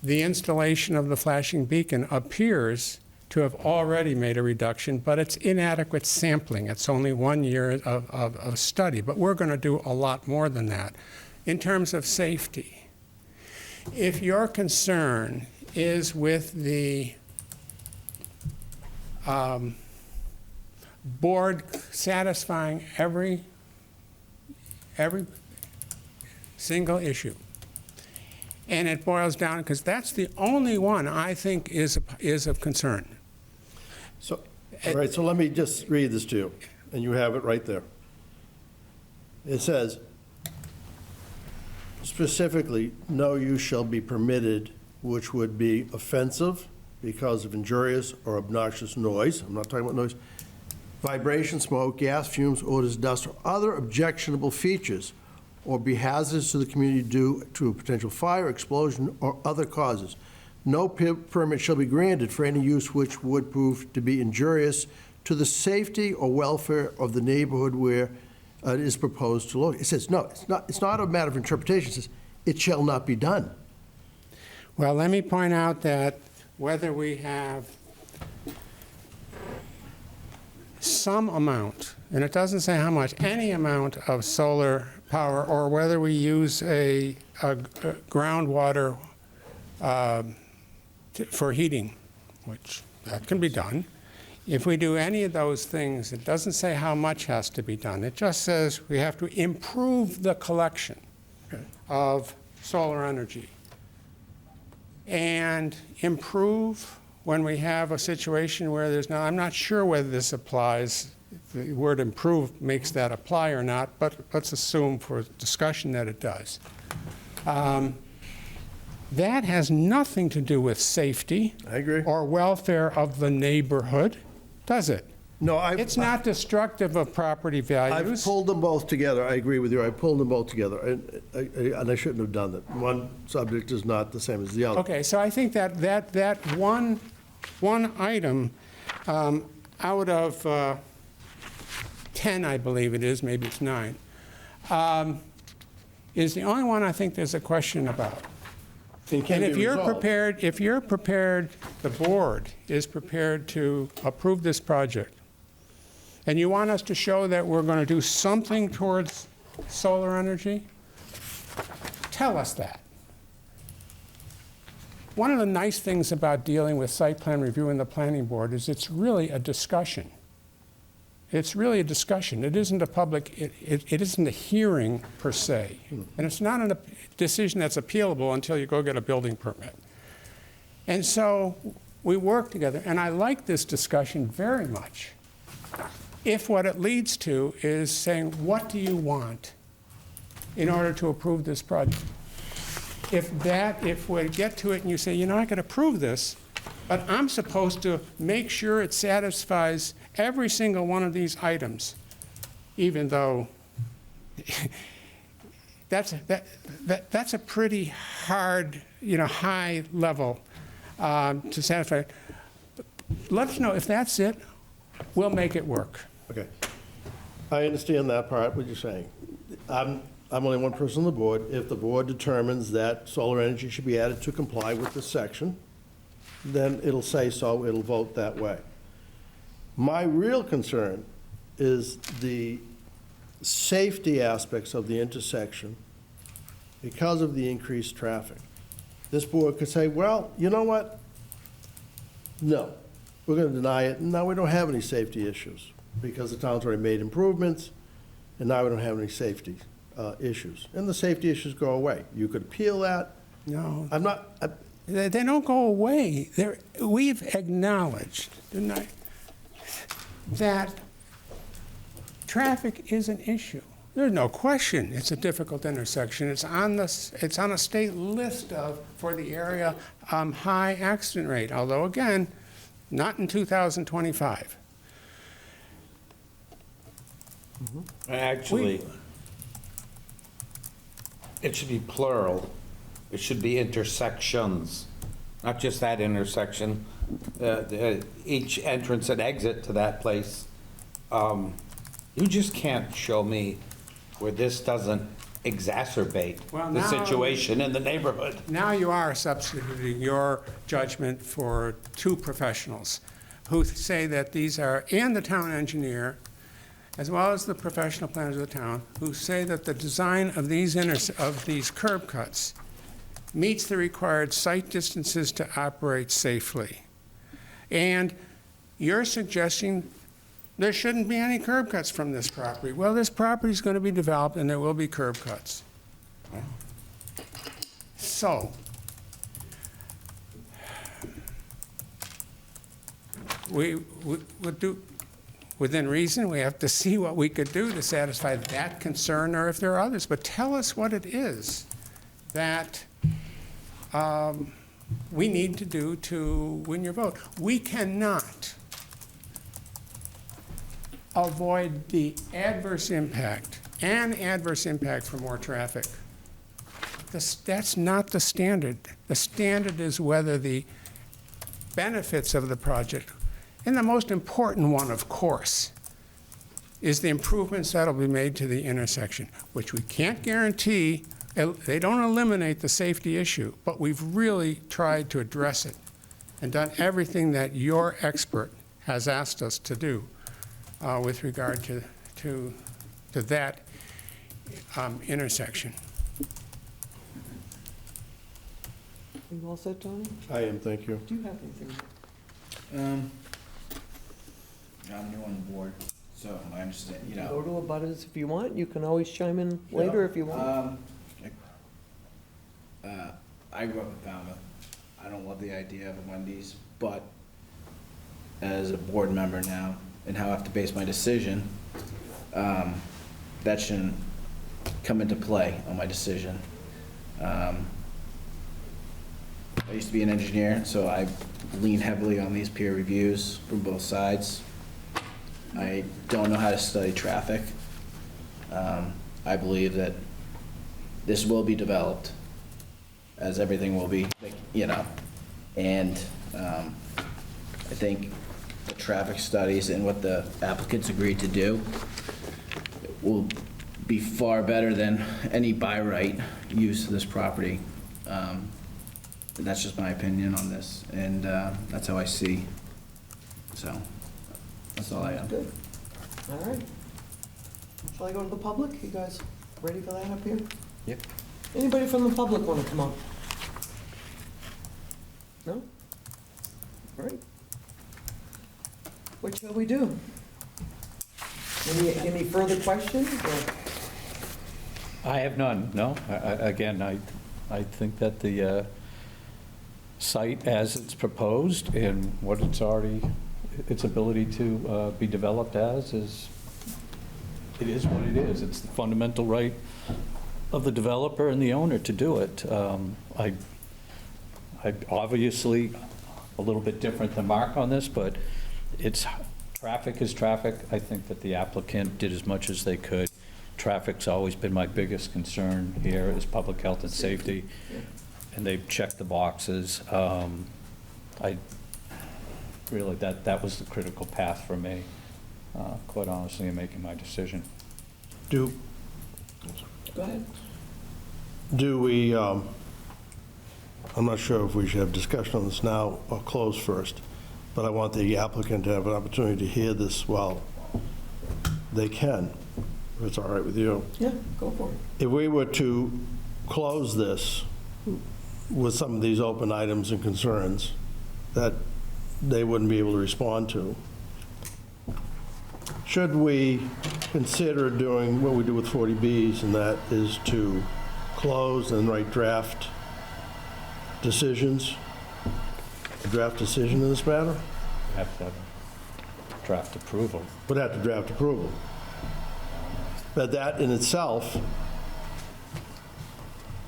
The installation of the flashing beacon appears to have already made a reduction, but it's inadequate sampling. It's only 1 year of study, but we're going to do a lot more than that. In terms of safety, if your concern is with the board satisfying every single issue, and it boils down, because that's the only one I think is of concern. So, all right, so let me just read this to you, and you have it right there. It says, specifically, no use shall be permitted which would be offensive because of injurious or obnoxious noise. I'm not talking about noise. Vibration, smoke, gas, fumes, odors, dust, or other objectionable features, or be hazardous to the community due to a potential fire, explosion, or other causes. No permit shall be granted for any use which would prove to be injurious to the safety or welfare of the neighborhood where it is proposed to locate. It says, no, it's not a matter of interpretation. It says, it shall not be done. Well, let me point out that whether we have some amount, and it doesn't say how much, any amount of solar power, or whether we use a groundwater for heating, which that can be done, If we do any of those things, it doesn't say how much has to be done. It just says we have to improve the collection of solar energy. And improve when we have a situation where there's I'm not sure whether this applies, the word improve makes that apply or not, but let's assume for discussion that it does. That has nothing to do with safety. I agree. Or welfare of the neighborhood, does it? No, It's not destructive of property values. I've pulled them both together. I agree with you. I pulled them both together, and I shouldn't have done that. One subject is not the same as the other. Okay, so I think that one item out of 10, I believe it is, maybe it's 9, is the only one I think there's a question about. And if you're prepared, the board is prepared to approve this project, and you want us to show that we're going to do something towards solar energy, tell us that. One of the nice things about dealing with site plan review in the planning board is it's really a discussion. It's really a discussion. It isn't a public, it isn't a hearing per se. And it's not a decision that's appealable until you go get a building permit. And so we work together, and I like this discussion very much. If what it leads to is saying, what do you want in order to approve this project? If we get to it and you say, you know, I could approve this, but I'm supposed to make sure it satisfies every single one of these items, even though that's a pretty hard, high level to satisfy. Let us know if that's it. We'll make it work. Okay. I understand that part, what you're saying. I'm only one person on the board. If the board determines that solar energy should be added to comply with this section, then it'll say so, it'll vote that way. My real concern is the safety aspects of the intersection because of the increased traffic. This board could say, well, you know what? No, we're going to deny it, and now we don't have any safety issues because the town's already made improvements, and now we don't have any safety issues. And the safety issues go away. You could appeal that. No. I'm not... They don't go away. We've acknowledged, didn't I, that traffic is an issue. There's no question it's a difficult intersection. It's on a state list for the area high accident rate, although again, not in 2025. Actually, it should be plural. It should be intersections, not just that intersection. Each entrance and exit to that place. You just can't show me where this doesn't exacerbate the situation in the neighborhood. Now you are substituting your judgment for two professionals who say that these are, and the town engineer, as well as the professional planners of the town, who say that the design of these curb cuts meets the required site distances to operate safely. And you're suggesting there shouldn't be any curb cuts from this property. Well, this property is going to be developed and there will be curb cuts. So, we would do, within reason, we have to see what we could do to satisfy that concern or if there are others. But tell us what it is that we need to do to win your vote. We cannot avoid the adverse impact for more traffic. That's not the standard. The standard is whether the benefits of the project, and the most important one, of course, is the improvements that'll be made to the intersection, which we can't guarantee. They don't eliminate the safety issue, but we've really tried to address it and done everything that your expert has asked us to do with regard to that intersection. You all set, Tony? I am, thank you. Do you have anything? I'm new on the board, so I understand, you know. Go to a butters if you want. You can always chime in later if you want. I grew up in Falmouth. I don't love the idea of a Wendy's, but as a board member now and how I have to base my decision, that shouldn't come into play on my decision. I used to be an engineer, so I lean heavily on these peer reviews from both sides. I don't know how to study traffic. I believe that this will be developed, as everything will be, you know, and I think the traffic studies and what the applicants agreed to do will be far better than any by right use of this property. And that's just my opinion on this, and that's how I see. So, that's all I have. Good. All right. Shall I go to the public? You guys ready for that up here? Yep. Anybody from the public want to come up? No? All right. What shall we do? Any further questions? I have none, no. Again, I think that the site as it's proposed and what it's already, its ability to be developed as is, it is what it is. It's the fundamental right of the developer and the owner to do it. I obviously a little bit different than Mark on this, but traffic is traffic. I think that the applicant did as much as they could. Traffic's always been my biggest concern here is public health and safety, and they've checked the boxes. I really, that was the critical path for me, quite honestly, in making my decision. Go ahead. Do we, I'm not sure if we should have discussion on this now or close first, but I want the applicant to have an opportunity to hear this while they can, if it's all right with you. Yeah, go for it. If we were to close this with some of these open items and concerns that they wouldn't be able to respond to, should we consider doing what we do with 40Bs, and that is to close and write draft decisions, a draft decision in this matter? Have to have draft approval. Would have to draft approval. But that in itself,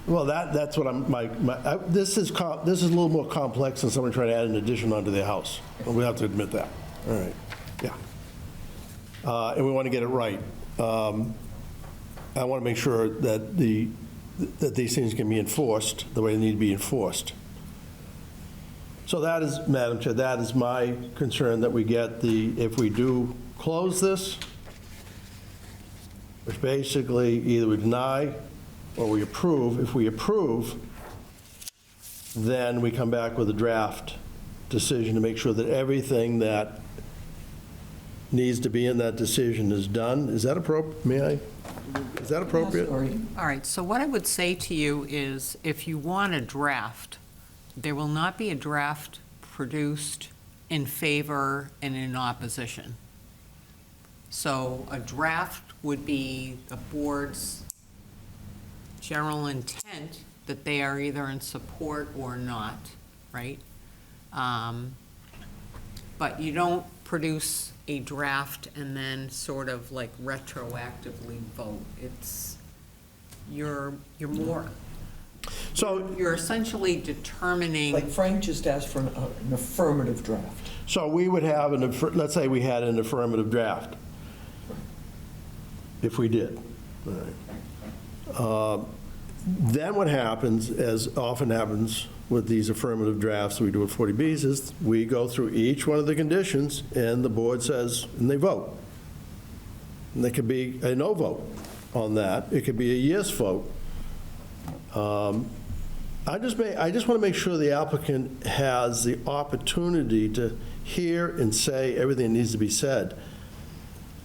well, that's what this is a little more complex than someone trying to add an addition onto their house. We have to admit that. All right, yeah. And we want to get it right. I want to make sure that that these things can be enforced the way they need to be enforced. So that is, Madam Chair, that is my concern, that we get if we do close this, which basically either we deny or we approve. If we approve, then we come back with a draft decision to make sure that everything that needs to be in that decision is done. Is that appropriate? Is that appropriate? All right, so what I would say to you is, if you want a draft, there will not be a draft produced in favor and in opposition. So a draft would be the board's general intent that they are either in support or not, right? But you don't produce a draft and then sort of like retroactively vote. You're more, so you're essentially determining. Like Frank just asked for an affirmative draft. So we would have, let's say we had an affirmative draft, if we did. All right. Then what happens, as often happens with these affirmative drafts we do at 40Bs, is we go through each one of the conditions, and the board says, and they vote. And there could be a no vote on that. It could be a yes vote. I just want to make sure the applicant has the opportunity to hear and say everything that needs to be said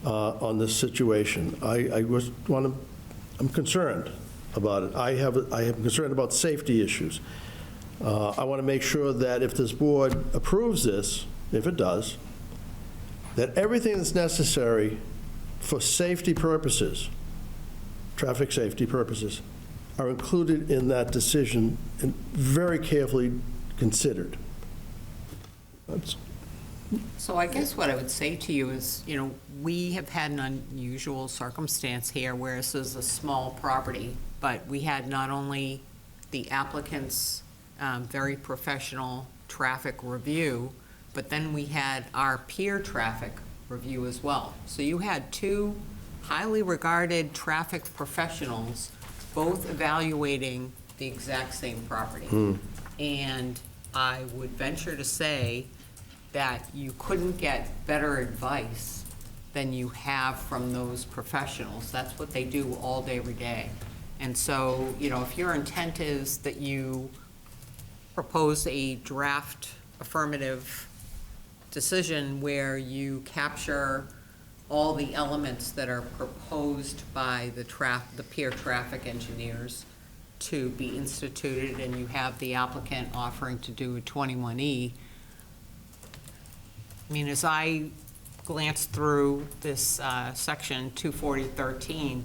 on this situation. I'm concerned about it. I am concerned about safety issues. I want to make sure that if this board approves this, if it does, that everything that's necessary for safety purposes, traffic safety purposes, are included in that decision and very carefully considered. That's- So I guess what I would say to you is, we have had an unusual circumstance here where this is a small property, but we had not only the applicant's very professional traffic review, but then we had our peer traffic review as well. So you had two highly regarded traffic professionals both evaluating the exact same property. And I would venture to say that you couldn't get better advice than you have from those professionals. That's what they do all day, every day. And so, if your intent is that you propose a draft affirmative decision where you capture all the elements that are proposed by the peer traffic engineers to be instituted, and you have the applicant offering to do a 21E, as I glanced through this section 240.13,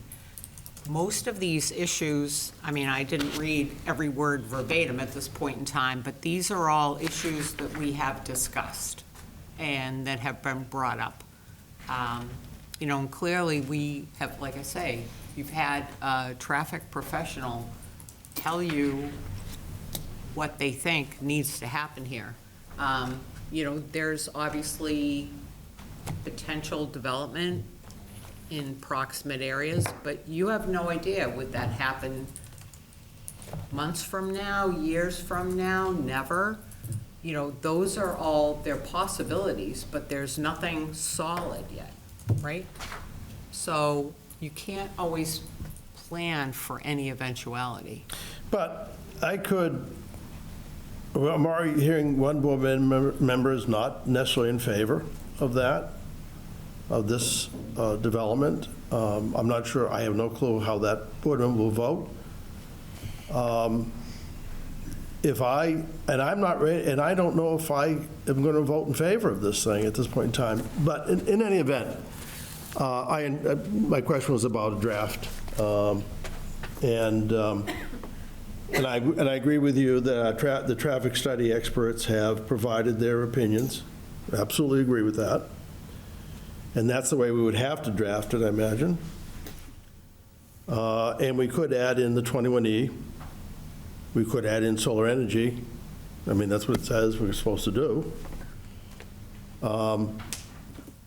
most of these issues, I didn't read every word verbatim at this point in time, but these are all issues that we have discussed and that have been brought up. And clearly we have, like I say, you've had a traffic professional tell you what they think needs to happen here. There's obviously potential development in proximate areas, but you have no idea, would that happen months from now, years from now, never? Those are all, they're possibilities, but there's nothing solid yet, right? So you can't always plan for any eventuality. But I could, well, I'm already hearing one board member is not necessarily in favor of that, of this development. I'm not sure, I have no clue how that board member will vote. And I'm not ready, and I don't know if I am going to vote in favor of this thing at this point in time. But in any event, my question was about a draft. And I agree with you that the traffic study experts have provided their opinions. Absolutely agree with that. And that's the way we would have to draft it, I imagine. And we could add in the 21E. We could add in solar energy. That's what it says we're supposed to do. All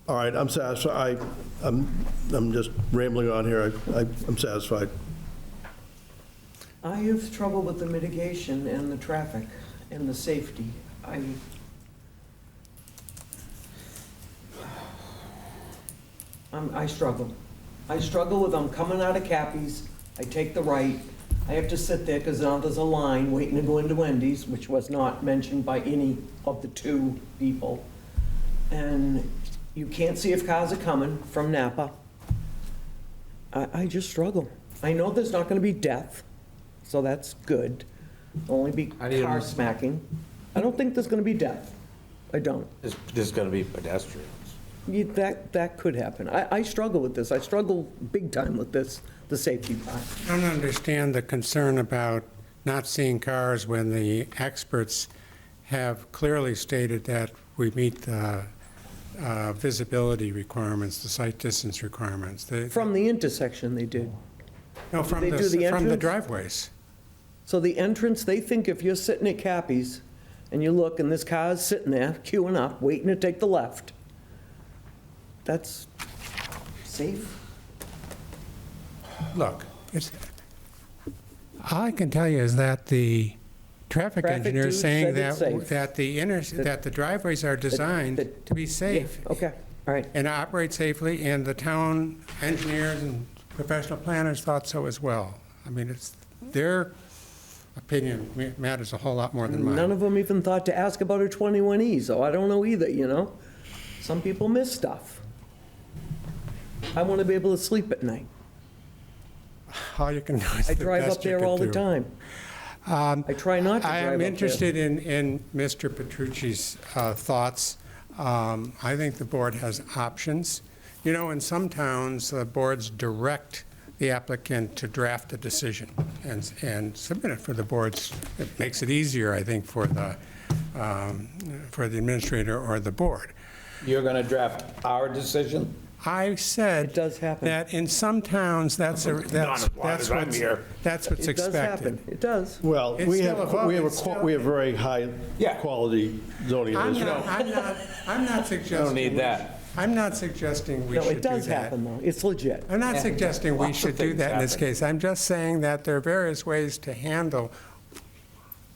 right, I'm satisfied. I'm just rambling on here. I'm satisfied. I have trouble with the mitigation and the traffic and the safety. I struggle. I struggle with, I'm coming out of Cappy's, I take the right, I have to sit there because now there's a line waiting to go into Wendy's, which was not mentioned by any of the two people. And you can't see if cars are coming from Napa. I just struggle. I know there's not going to be death, so that's good. Only be car smacking. I don't think there's going to be death. I don't. There's going to be pedestrians. That could happen. I struggle with this. I struggle big time with this, the safety part. I don't understand the concern about not seeing cars when the experts have clearly stated that we meet the visibility requirements, the sight distance requirements. From the intersection, they did. No, from Did they do the the entrance? driveways. So the entrance, they think if you're sitting at Cappy's and you look and this car's sitting there queuing up, waiting to take the left, that's safe? Look, all I can tell you is that the traffic engineer is saying dude said it's safe. that the driveways are designed to be safe. Yeah, okay, all right. And operate safely, and the town engineers and professional planners thought so as well. It's their opinion matters a whole lot more than mine. None of them even thought to ask about a 21E, so I don't know either, Some people miss stuff. I want to be able to sleep at night. All you can do is I the drive best up you there can all the do. time. I try not to I drive am up there. interested in Mr. Petrucci's thoughts. I think the board has options. You know, in some towns, the boards direct the applicant to draft a decision and submit it for the boards. It makes it easier, I think, for the administrator or the board. You're going to draft our decision? I said It does happen. that in some towns, that's what's It does happen. expected. It does. Well, It's we still a vote. It's still- have very high Yeah. quality zoning I'm administration. not suggesting. Don't need that. I'm not suggesting we No, should it do does that. happen, though. It's legit. I'm not suggesting we Lots of should do things that in this happen. case. I'm just saying that there are various ways to handle,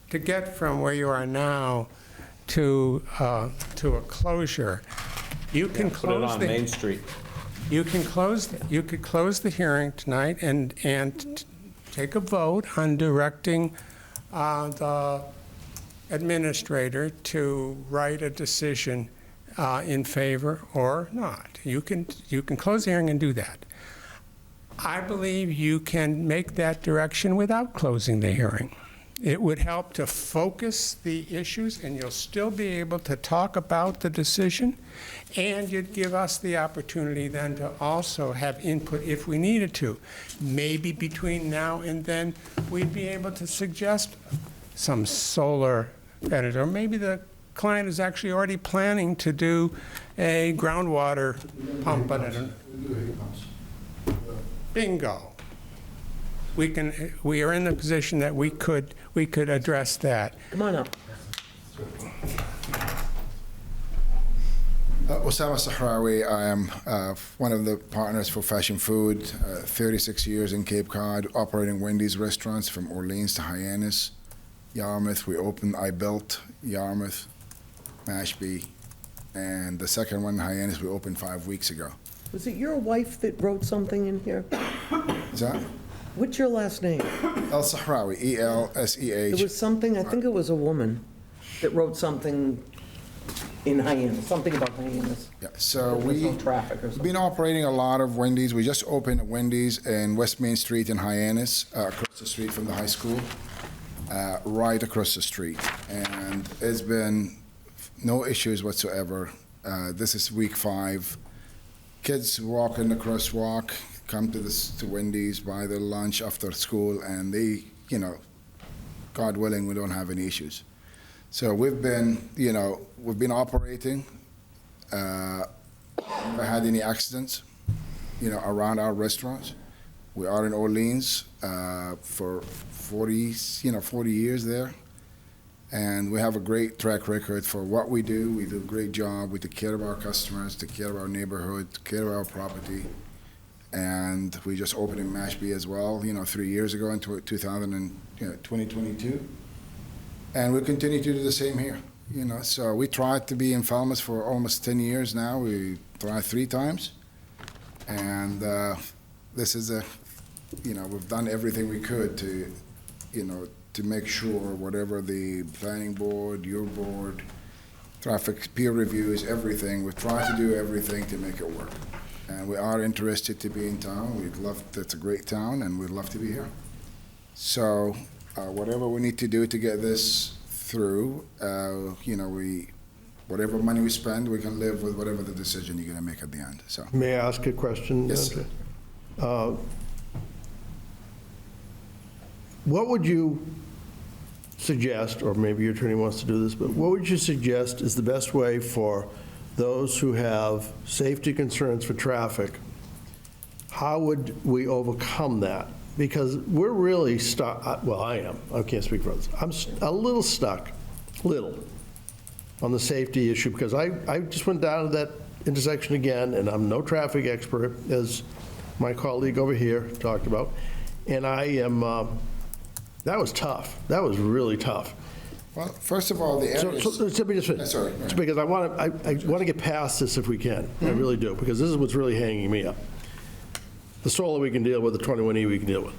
to get from where you are now to a closure. You can Put it close on Main the, Street. you could close the hearing tonight and take a vote on directing the administrator to write a decision in favor or not. You can close the hearing and do that. I believe you can make that direction without closing the hearing. It would help to focus the issues, and you'll still be able to talk about the decision, and you'd give us the opportunity then to also have input if we needed to. Maybe between now and then, we'd be able to suggest some solar energy, or maybe the client is actually already planning to do a groundwater pump. Bingo. We are in the position that we could address that. Come on up. Osama Sahrawi, I am one of the partners for Fashion Food, 36 years in Cape Cod, operating Wendy's restaurants from Orleans to Hyannis, Yarmouth. I built Yarmouth, Mashpee, and the second one, Hyannis, we opened 5 weeks ago. Was it your wife that wrote something in here? Is that? What's your last name? El Sahrawi, E-L-S-E-H. It was something, I think it was a woman that wrote something in Hyannis, something about Hyannis. Yeah, so There was no traffic or we've something. been operating a lot of Wendy's. We just opened a Wendy's in West Main Street in Hyannis, across the street from the high school, right across the street. And it's been no issues whatsoever. This is week 5. Kids walk in the crosswalk, come to Wendy's, buy their lunch after school, and they, God willing, we don't have any issues. So we've been operating, never had any accidents, around our restaurants. We are in Orleans for 40 years there, and we have a great track record for what we do. We do a great job. We take care of our customers, take care of our neighborhood, take care of our property. And we just opened in Mashpee as well, 3 years ago in 2022. And we continue to do the same here, So we tried to be in Falmouth for almost 10 years now. We tried 3 times. And this is we've done everything we could to, to make sure whatever the planning board, your board, traffic peer reviews, everything, we try to do everything to make it work. And we are interested to be in town. It's a great town, and we'd love to be here. So whatever we need to do to get this through, whatever money we spend, we can live with whatever the decision you're going to make at the end. So. May I ask a question? Yes, sir. What would you suggest, or maybe your attorney wants to do this, but what would you suggest is the best way for those who have safety concerns for traffic? How would we overcome that? Because we're really stuck, well, I am, I can't speak for others. I'm a little stuck, on the safety issue, because I just went down to that intersection again, and I'm no traffic expert, as my colleague over here talked about, and I am, that was tough. That was really tough. Well, first of all, the areas... So let me just finish. Sorry. Because I want to get past this if we can. I really do, because this is what's really hanging me up. The solar we can deal with, the 21E we can deal with.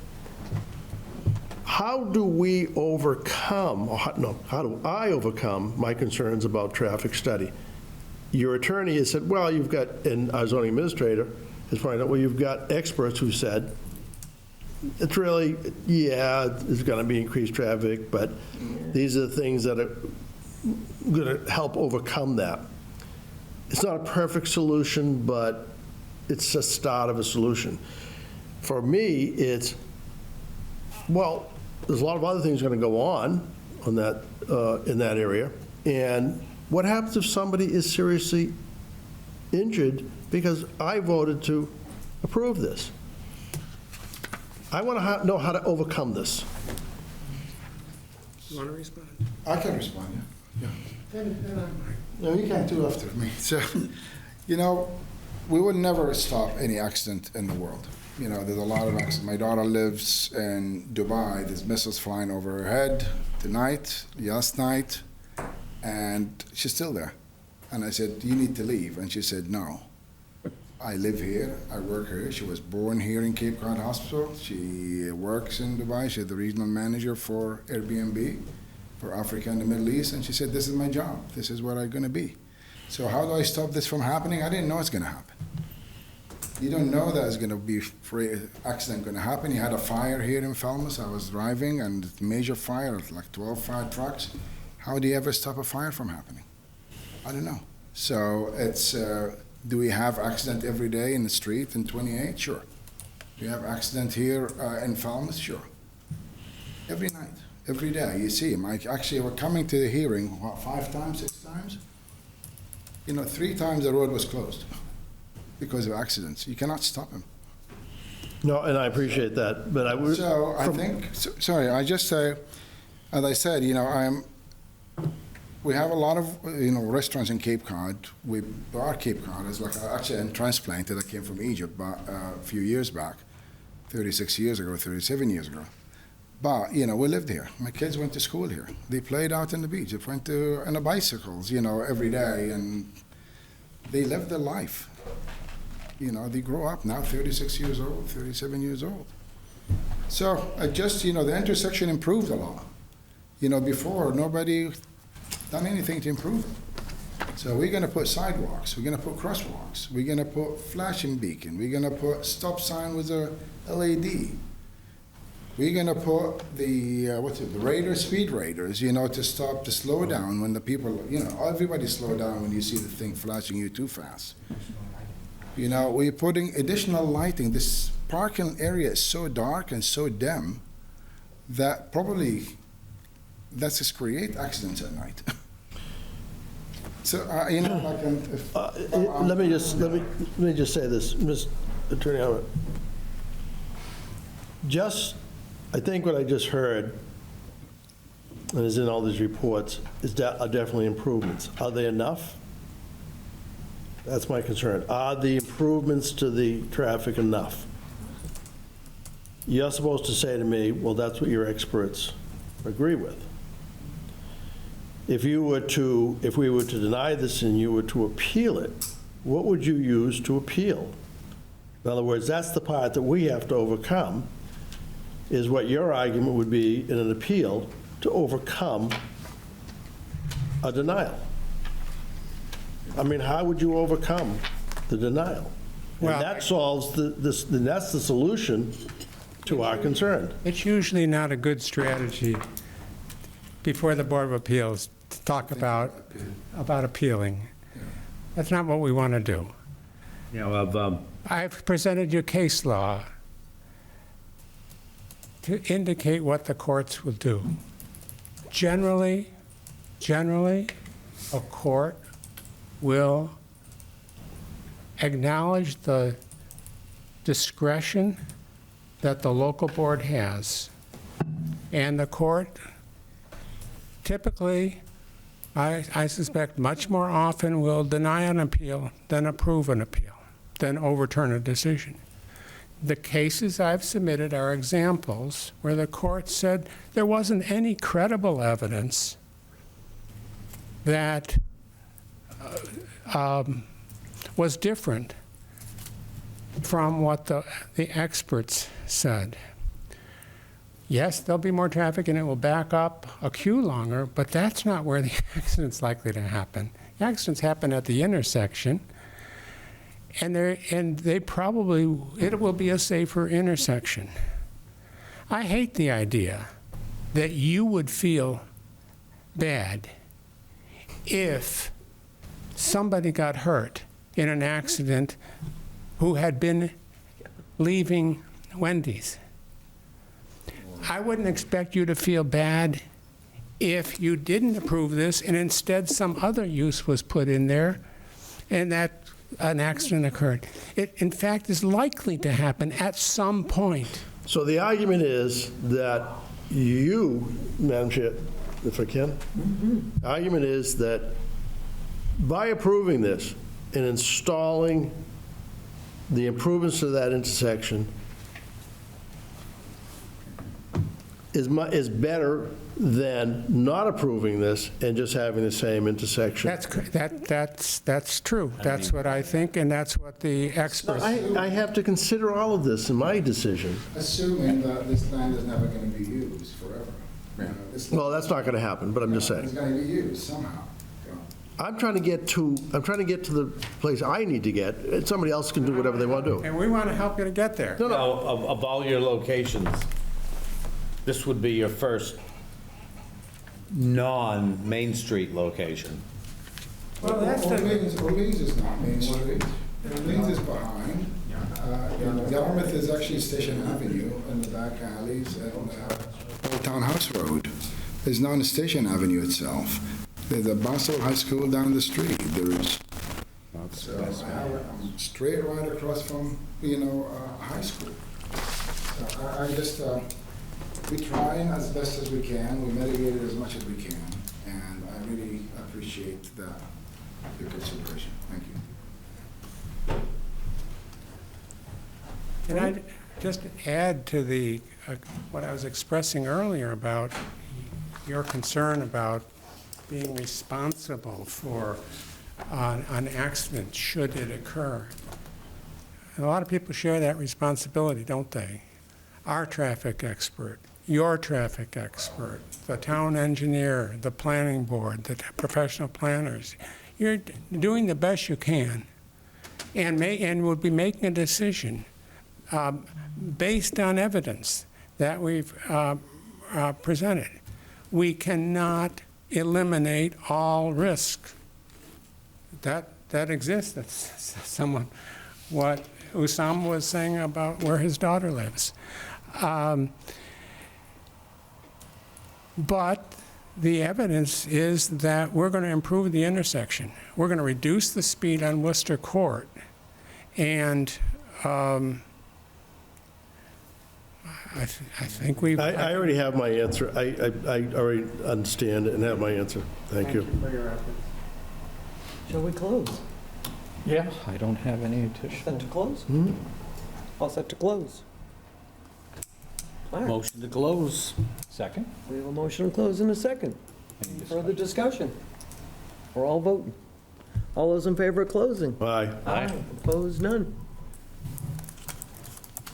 How do we overcome, how do I overcome my concerns about traffic study? Your attorney has said, well, you've got, and our zoning administrator has pointed out, well, you've got experts who said, it's really, yeah, there's going to be increased traffic, but these are the things that are going to help overcome that. it's not a perfect solution, but it's a start of a solution. For me, it's, well, there's a lot of other things going to go on that, in that area. And what happens if somebody is seriously injured because I voted to approve this? I want to know how to overcome this. You want to respond? I can respond, yeah. No, you can't do after me. So, you know, we would never stop any accident in the world. You know, there's a lot of accidents. My daughter lives in Dubai. There's missiles flying over her head tonight, last night, and she's still there. And I said, you need to leave. And she said, no. I live here, I work here. She was born here in Cape Cod Hospital. She works in Dubai. She's the regional manager for Airbnb for Africa and the Middle East. And she said, this is my job. This is where I'm going to be. So how do I stop this from happening? I didn't know it's going to happen. You don't know that it's going to be accident going to happen. You had a fire here in Falmouth. I was driving, and major fire, like 12 fire trucks. How do you ever stop a fire from happening? I don't know. So it's, do we have accident every day in the street in 28? Sure. Do you have accident here in Falmouth? Sure. Every night, every day, you see them. Actually, we're coming to the hearing, what, 5 times, 6 times? You know, 3 times the road was closed because of accidents. You cannot stop them. No, and I appreciate that, but I would... So I think, sorry, I just say, as I said, you know, we have a lot of, you know, restaurants in Cape Cod. Our Cape Cod is like, actually a transplant that came from Egypt a few years back, 36 years ago, 37 years ago. But, you know, we lived here. My kids went to school here. They played out on the beach. They went on the bicycles, you know, every day, and they lived their life. You know, they grow up now, 36 years old, 37 years old. So I just, you know, the intersection improved a lot. You know, before, nobody done anything to improve it. So we're going to put sidewalks. We're going to put crosswalks. We're going to put flashing beacon. We're going to put stop sign with a LED. We're going to put the, the radar, speed radars, you know, to stop, to slow down when the people, you know, everybody slow down when you see the thing flashing you too fast. You know, we're putting additional lighting. This parking area is so dark and so dim that probably that's just create accidents at night. So, you know, like, let me just say this, Ms. Attorney Howard. I think what I just heard, and is in all these reports, are definitely improvements. Are they enough? That's my concern. Are the improvements to the traffic enough? You're supposed to say to me, well, that's what your experts agree with. If we were to deny this and you were to appeal it, what would you use to appeal? In other words, that's the part that we have to overcome, is what your argument would be in an appeal to overcome a denial. I mean, how would you overcome the denial? Well, and that solves that's the solution to our concern. It's usually not a good strategy before the Board of Appeals to talk about appealing. That's not what we want to do. You know, I've presented you case law to indicate what the courts will do. Generally, a court will acknowledge the discretion that the local board has. And the court typically, I suspect much more often, will deny an appeal than approve an appeal, than overturn a decision. The cases I've submitted are examples where the court said there wasn't any credible evidence that was different from what the experts said. Yes, there'll be more traffic and it will back up a queue longer, but that's not where the accident's likely to happen. The accidents happen at the intersection, and it will be a safer intersection. I hate the idea that you would feel bad if somebody got hurt in an accident who had been leaving Wendy's. I wouldn't expect you to feel bad if you didn't approve this and instead some other use was put in there and that an accident occurred. It, in fact, is likely to happen at some point. So the argument is that you, Madam Chair, if I can, the argument is that by approving this and installing the improvements to that intersection is better than not approving this and just having the same intersection. That's true. That's what I think, and that's what the experts. I have to consider all of this in my decision. Assuming that this land is never going to be used forever. Well, that's not going to happen, but I'm just saying. It's going to be used somehow. I'm trying to get to the place I need to get, and somebody else can do whatever they want to do. And we want to help you to get there. Now, of all your locations, this would be your first non-Main Street location. Well, that's Orleans is not Main Street. Orleans is behind. Yarmouth is actually Station Avenue in the back alleys, and Old Town House Road is not a Station Avenue itself. There's a Boston High School down the street. There is. So I'm straight right across from, high school. So I just, we try as best as we can. We mitigate it as much as we can. And I really appreciate your consideration. Thank you. Can I just add to the what I was expressing earlier about your concern about being responsible for an accident should it occur? And a lot of people share that responsibility, don't they? Our traffic expert, your traffic expert, the town engineer, the planning board, the professional planners. You're doing the best you can and will be making a decision based on evidence that we've presented. We cannot eliminate all risk. That exists. That's what Usama was saying about where his daughter lives. But the evidence is that we're going to improve the intersection. We're going to reduce the speed on Worcester Court. And I think we've... I already have my answer. I already understand and have my answer. Thank you. for your efforts. Shall we close? Yeah, I don't have any additional. Set to close? All set to close. All right. Motion to close. Second? We have a motion to close in a second. Further discussion? We're all voting. All those in favor of closing? Aye. Aye. Opposed, none.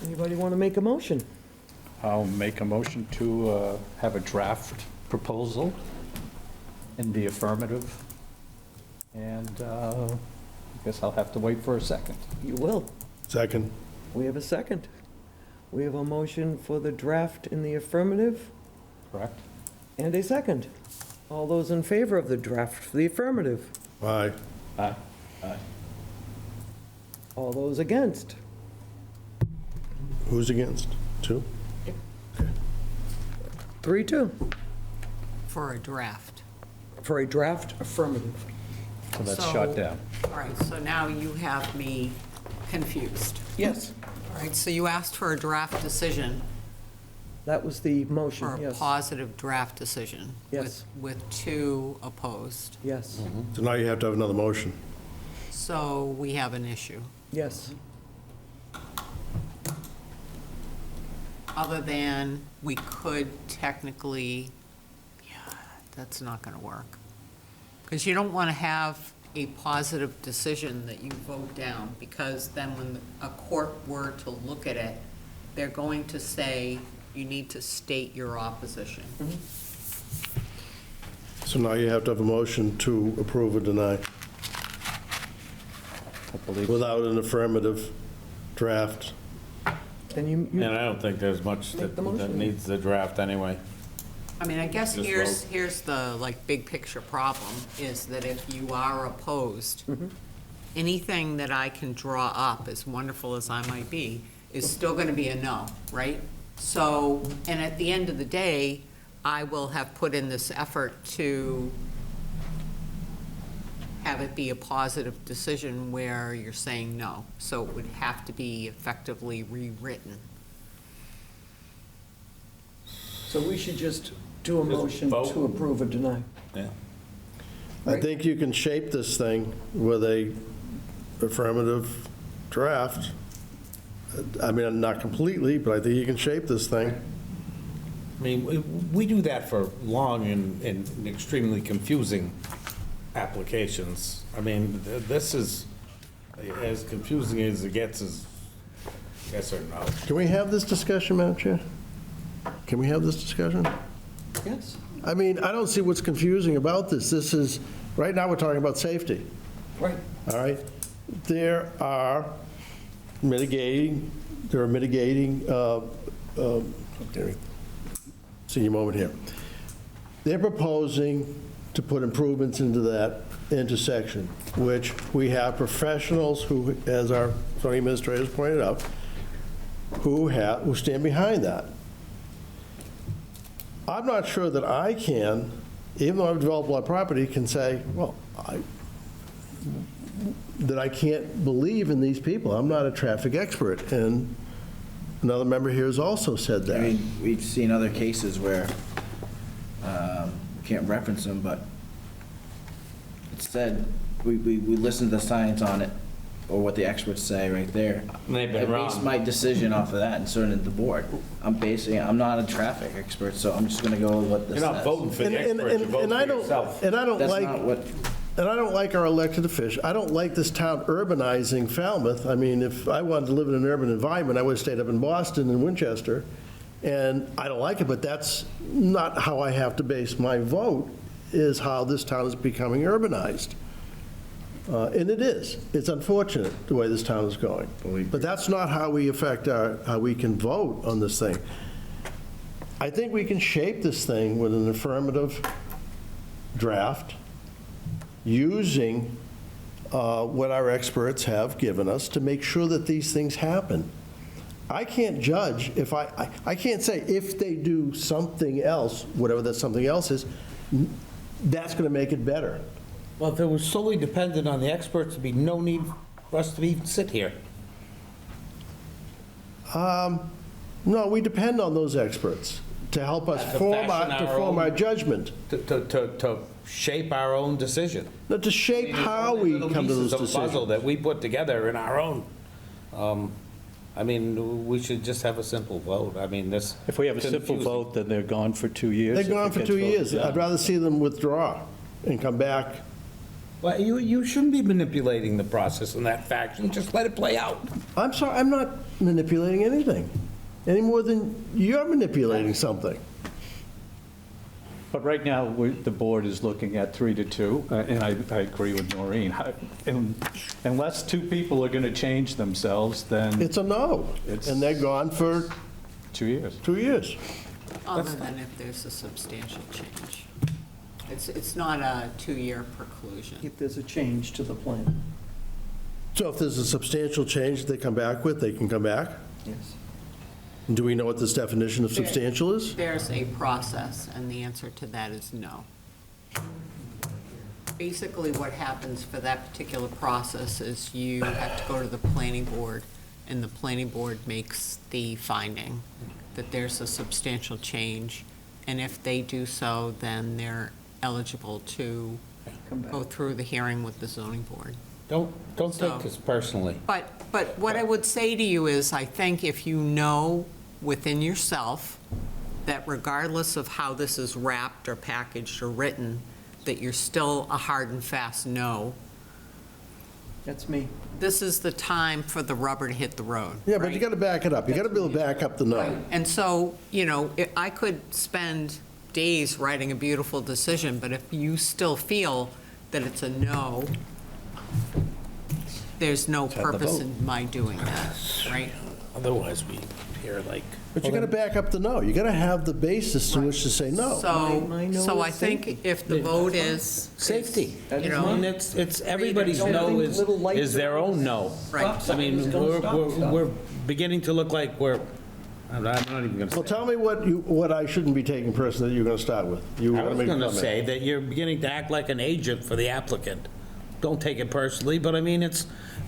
Anybody want to make a motion? I'll make a motion to have a draft proposal in the affirmative, and I guess I'll have to wait for a second. You will. Second. We have a second. We have a motion for the draft in the affirmative Correct? and a second. All those in favor of the draft for the affirmative? Aye. Aye. All those against? Who's against? 2? 3-2. For a draft. For a draft affirmative. So that's shot down. All right, so now you have me confused. Yes. All right, so you asked for a draft decision, That was the motion, for a yes. positive draft decision. Yes. With 2 opposed. Yes, So now you have to have another motion. So we have an issue. yes. Other than we could technically, that's not going to work. Because you don't want to have a positive decision that you vote down, because then when a court were to look at it, they're going to say, you need to state your opposition. So now you have to have a motion to approve or deny without an affirmative draft. And And I don't think there's much Make the that motion. needs the draft anyway. I mean, I guess Just here's the, like, big picture problem, is that if you are opposed, anything that I can draw up, as wonderful as I might be, is still gonna be a no, right? So, and at the end of the day, I will have put in this effort to have it be a positive decision where you're saying no. So it would have to be effectively rewritten. So we should just do a motion to approve or deny. Yeah. I think you can shape this thing with a affirmative draft. I mean, not completely, but I think you can shape this thing. I mean, we do that for long and extremely confusing applications. I mean, this is as confusing as it gets, is yes or no. Can we have this discussion, Madam Chair? Can we have this discussion? Yes. I mean, I don't see what's confusing about this. This is, right now, we're talking about safety, Right. all right? There are mitigating, senior moment here. They're proposing to put improvements into that intersection, which we have professionals who, as our zoning administrators pointed out, who stand behind that. I'm not sure that I can, even though I've developed a lot of property, can say, well, that I can't believe in these people. I'm not a traffic expert, and another member here has also said that. I mean, we've seen other cases where, we can't reference them, but it said, we listened to the science on it, or what the experts say right there. They've been I based wrong. my decision off of that and so did the board. I'm not a traffic expert, so I'm just gonna go with what this You're says. not voting for the experts, you're voting for yourself. And I don't That's like, not what, and I don't like our elected officials. I don't like this town urbanizing Falmouth. I mean, if I wanted to live in an urban environment, I would have stayed up in Boston and Winchester, and I don't like it, but that's not how I have to base my vote, is how this town is becoming urbanized. And it is. It's unfortunate the way this town is going. But that's not how we affect how we can vote on this thing. I think we can shape this thing with an affirmative draft using what our experts have given us to make sure that these things happen. I can't judge if I can't say if they do something else, whatever that something else is, that's going to make it better. Well, if it was solely dependent on the experts, there'd be no need for us to even sit here. No, we depend on those experts to help us To form fashion our judgment. To shape our own decision. No, to shape how we Little come to those pieces of puzzle decisions. that we put together in our own. I mean, we should just have a simple vote. I mean, this. If we have a simple confusing. vote, then they're gone for 2 years. They're if gone it for gets 2 voted years. down. I'd rather see them withdraw and come back. Well, you shouldn't be manipulating the process in that fashion. Just let it play out. I'm sorry, I'm not manipulating anything, any more than you're manipulating something. But right now, the board is looking at 3-2, and I agree with Noreen. Unless two people are going to change themselves, then It's a no, and they're gone for 2 years. 2 years. Other than if there's a substantial change. It's not a 2-year preclusion. If there's a change to the plan. So if there's a substantial change they come back with, they can come back? Yes. Do we know what this definition of substantial is? There's a process, and the answer to that is no. Basically, what happens for that particular process is you have to go to the planning board, and the planning board makes the finding that there's a substantial change, and if they do so, then they're eligible to go through the hearing with the zoning board. Don't take this personally. But what I would say to you is, I think if you know within yourself that regardless of how this is wrapped or packaged or written, that you're still a hard and fast no, That's me. this is the time for the rubber to hit the road. Yeah, but you got to back it up. You got to be able to back up the no. And so, I could spend days writing a beautiful decision, but if you still feel that it's a no, there's no Let's have the purpose vote. in my doing that, right? Otherwise, we hear like. But you got to back up the no. You got to have the basis in which to say no. So I think if the vote is. Safety. You I know. mean, it's, everybody's no is their own no. Right. I mean, we're beginning to look like I'm not even going to Well, say. tell me what I shouldn't be taking personally that you're going to start with. You I wanna was make a going to comment. say that you're beginning to act like an agent for the applicant. Don't take it personally, but I mean,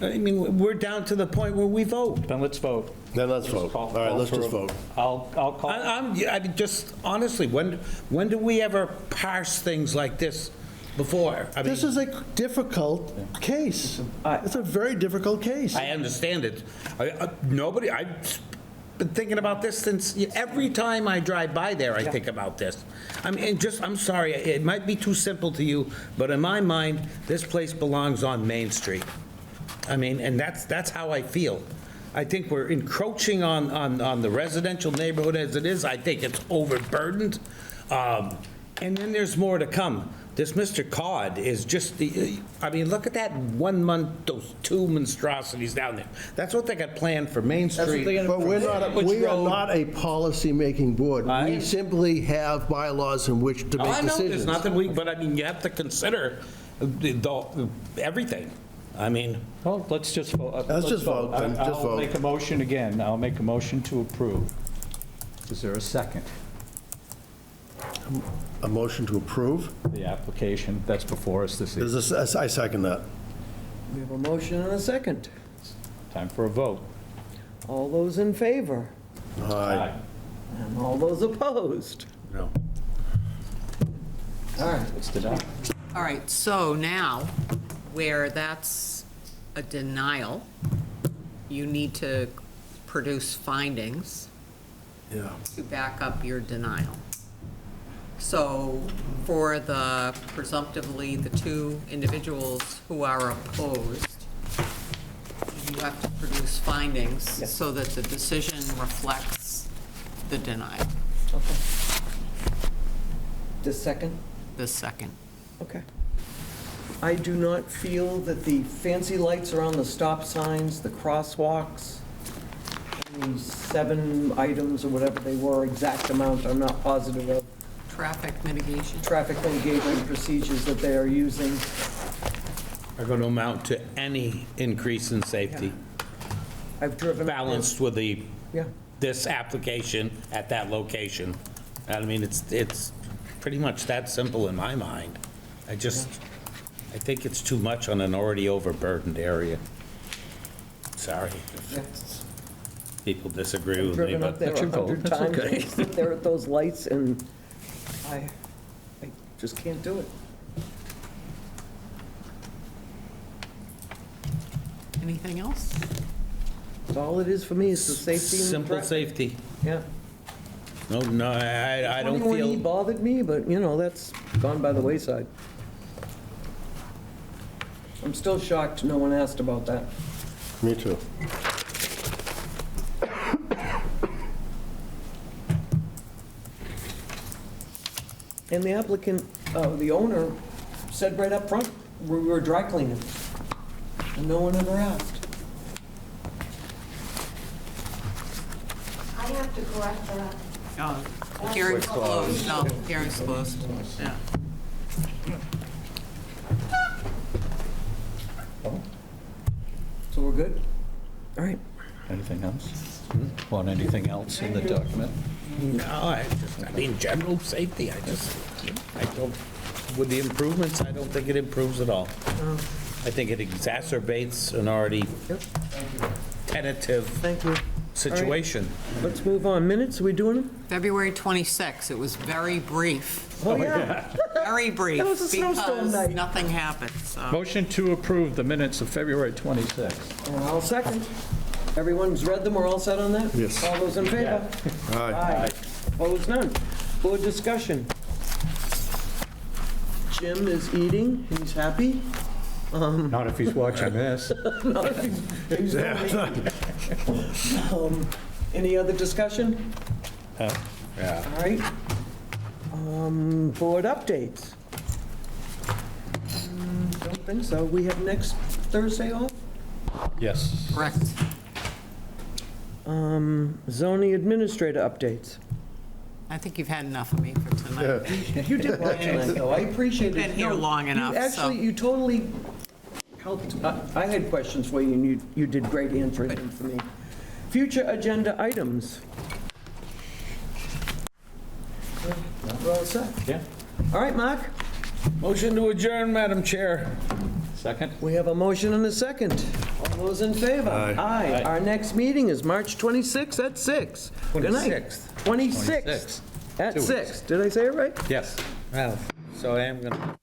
we're down to the point where we vote. Then let's vote. Then let's vote. All right, let's just vote. I'll call. I mean, just honestly, when do we ever parse things like this before? I mean, This is a difficult case. It's a very difficult case. I understand it. I've been thinking about this since, every time I drive by there, I think about this. I mean, I'm sorry, it might be too simple to you, but in my mind, this place belongs on Main Street. I mean, and that's how I feel. I think we're encroaching on the residential neighborhood as it is. I think it's overburdened. And then there's more to come. This Mr. Cod is just I mean, look at that 1 month, those 2 monstrosities down there. That's what they got planned for Main Street. But we are not a policy-making board. I- We simply have bylaws in which to Oh, make I know, decisions. there's nothing but I mean, you have to consider everything. I mean, Well, let's just vote. Let's just vote, then. Just I'll vote. make a motion again. I'll make a motion to approve. Is there a second? A motion to approve? The application that's before us this evening. I second that. We have a motion and a second. Time for a vote. All those in favor? Aye. And all those opposed? no. All right. It's denied. All right, so now, where that's a denial, you need to produce findings Yeah. to back up your denial. So for the presumptively, the 2 individuals who are opposed, you have to produce findings so that the decision reflects the denial, Okay. The second? the second. Okay. I do not feel that the fancy lights around the stop signs, the crosswalks, the 7 items or whatever they were, exact amount, I'm not positive of, Traffic mitigation. traffic mitigation procedures that they are using. Are going to amount to any increase in safety, I've driven. balanced with Yeah. this application at that location. I mean, it's pretty much that simple in my mind. I think it's too much on an already overburdened area. Sorry if people disagree with me, Driven up but there that's your vote. 100 That's times, okay. and sit there at those lights, and I just can't do it. Anything else? All it is for me is the safety and the Simple traffic. safety. Yeah. No, I don't 21E feel, bothered me, but, that's gone by the wayside. I'm still shocked no one asked about that. Me too. And the applicant, the owner, said right up front, we were dry cleaning, and no one ever asked. I have to correct that. Hearing's closed, no, hearing's closed, yeah. So we're good? All right. Anything else? Want anything else in the document? no, I mean, general safety, I don't, with the improvements, I don't think it improves at all. I think it exacerbates an already tentative situation. Let's move on. Minutes, are we doing them? February 26, it was very brief. Oh, yeah. Very brief. That was a snowstorm because night. nothing happened, so. Motion to approve the minutes of February 26th. And I'll second. Everyone's read them, we're all set on that? Yes. All those in favor? Aye. Opposed, none. Board discussion. Jim is eating, he's happy. Not if he's watching this. Not if he's gonna eat. Any other discussion? Yeah. All right. Board updates. Don't think so. We have next Thursday off? Yes. Correct. Zoning administrator updates. I think you've had enough of me for tonight. You did well tonight, though. I appreciate it. Been here long enough, so- Actually, you totally helped. I had questions for you, and you did great answering them for me. Future agenda items. We're all set. Yeah. All right, Mark? Motion to adjourn, Madam Chair. Second? We have a motion and a second. All those in favor? Aye. Our next meeting is March 26th at 6. Good night. 26th. 26th at 6. Did I say it right? Yes. Well, so I am going to...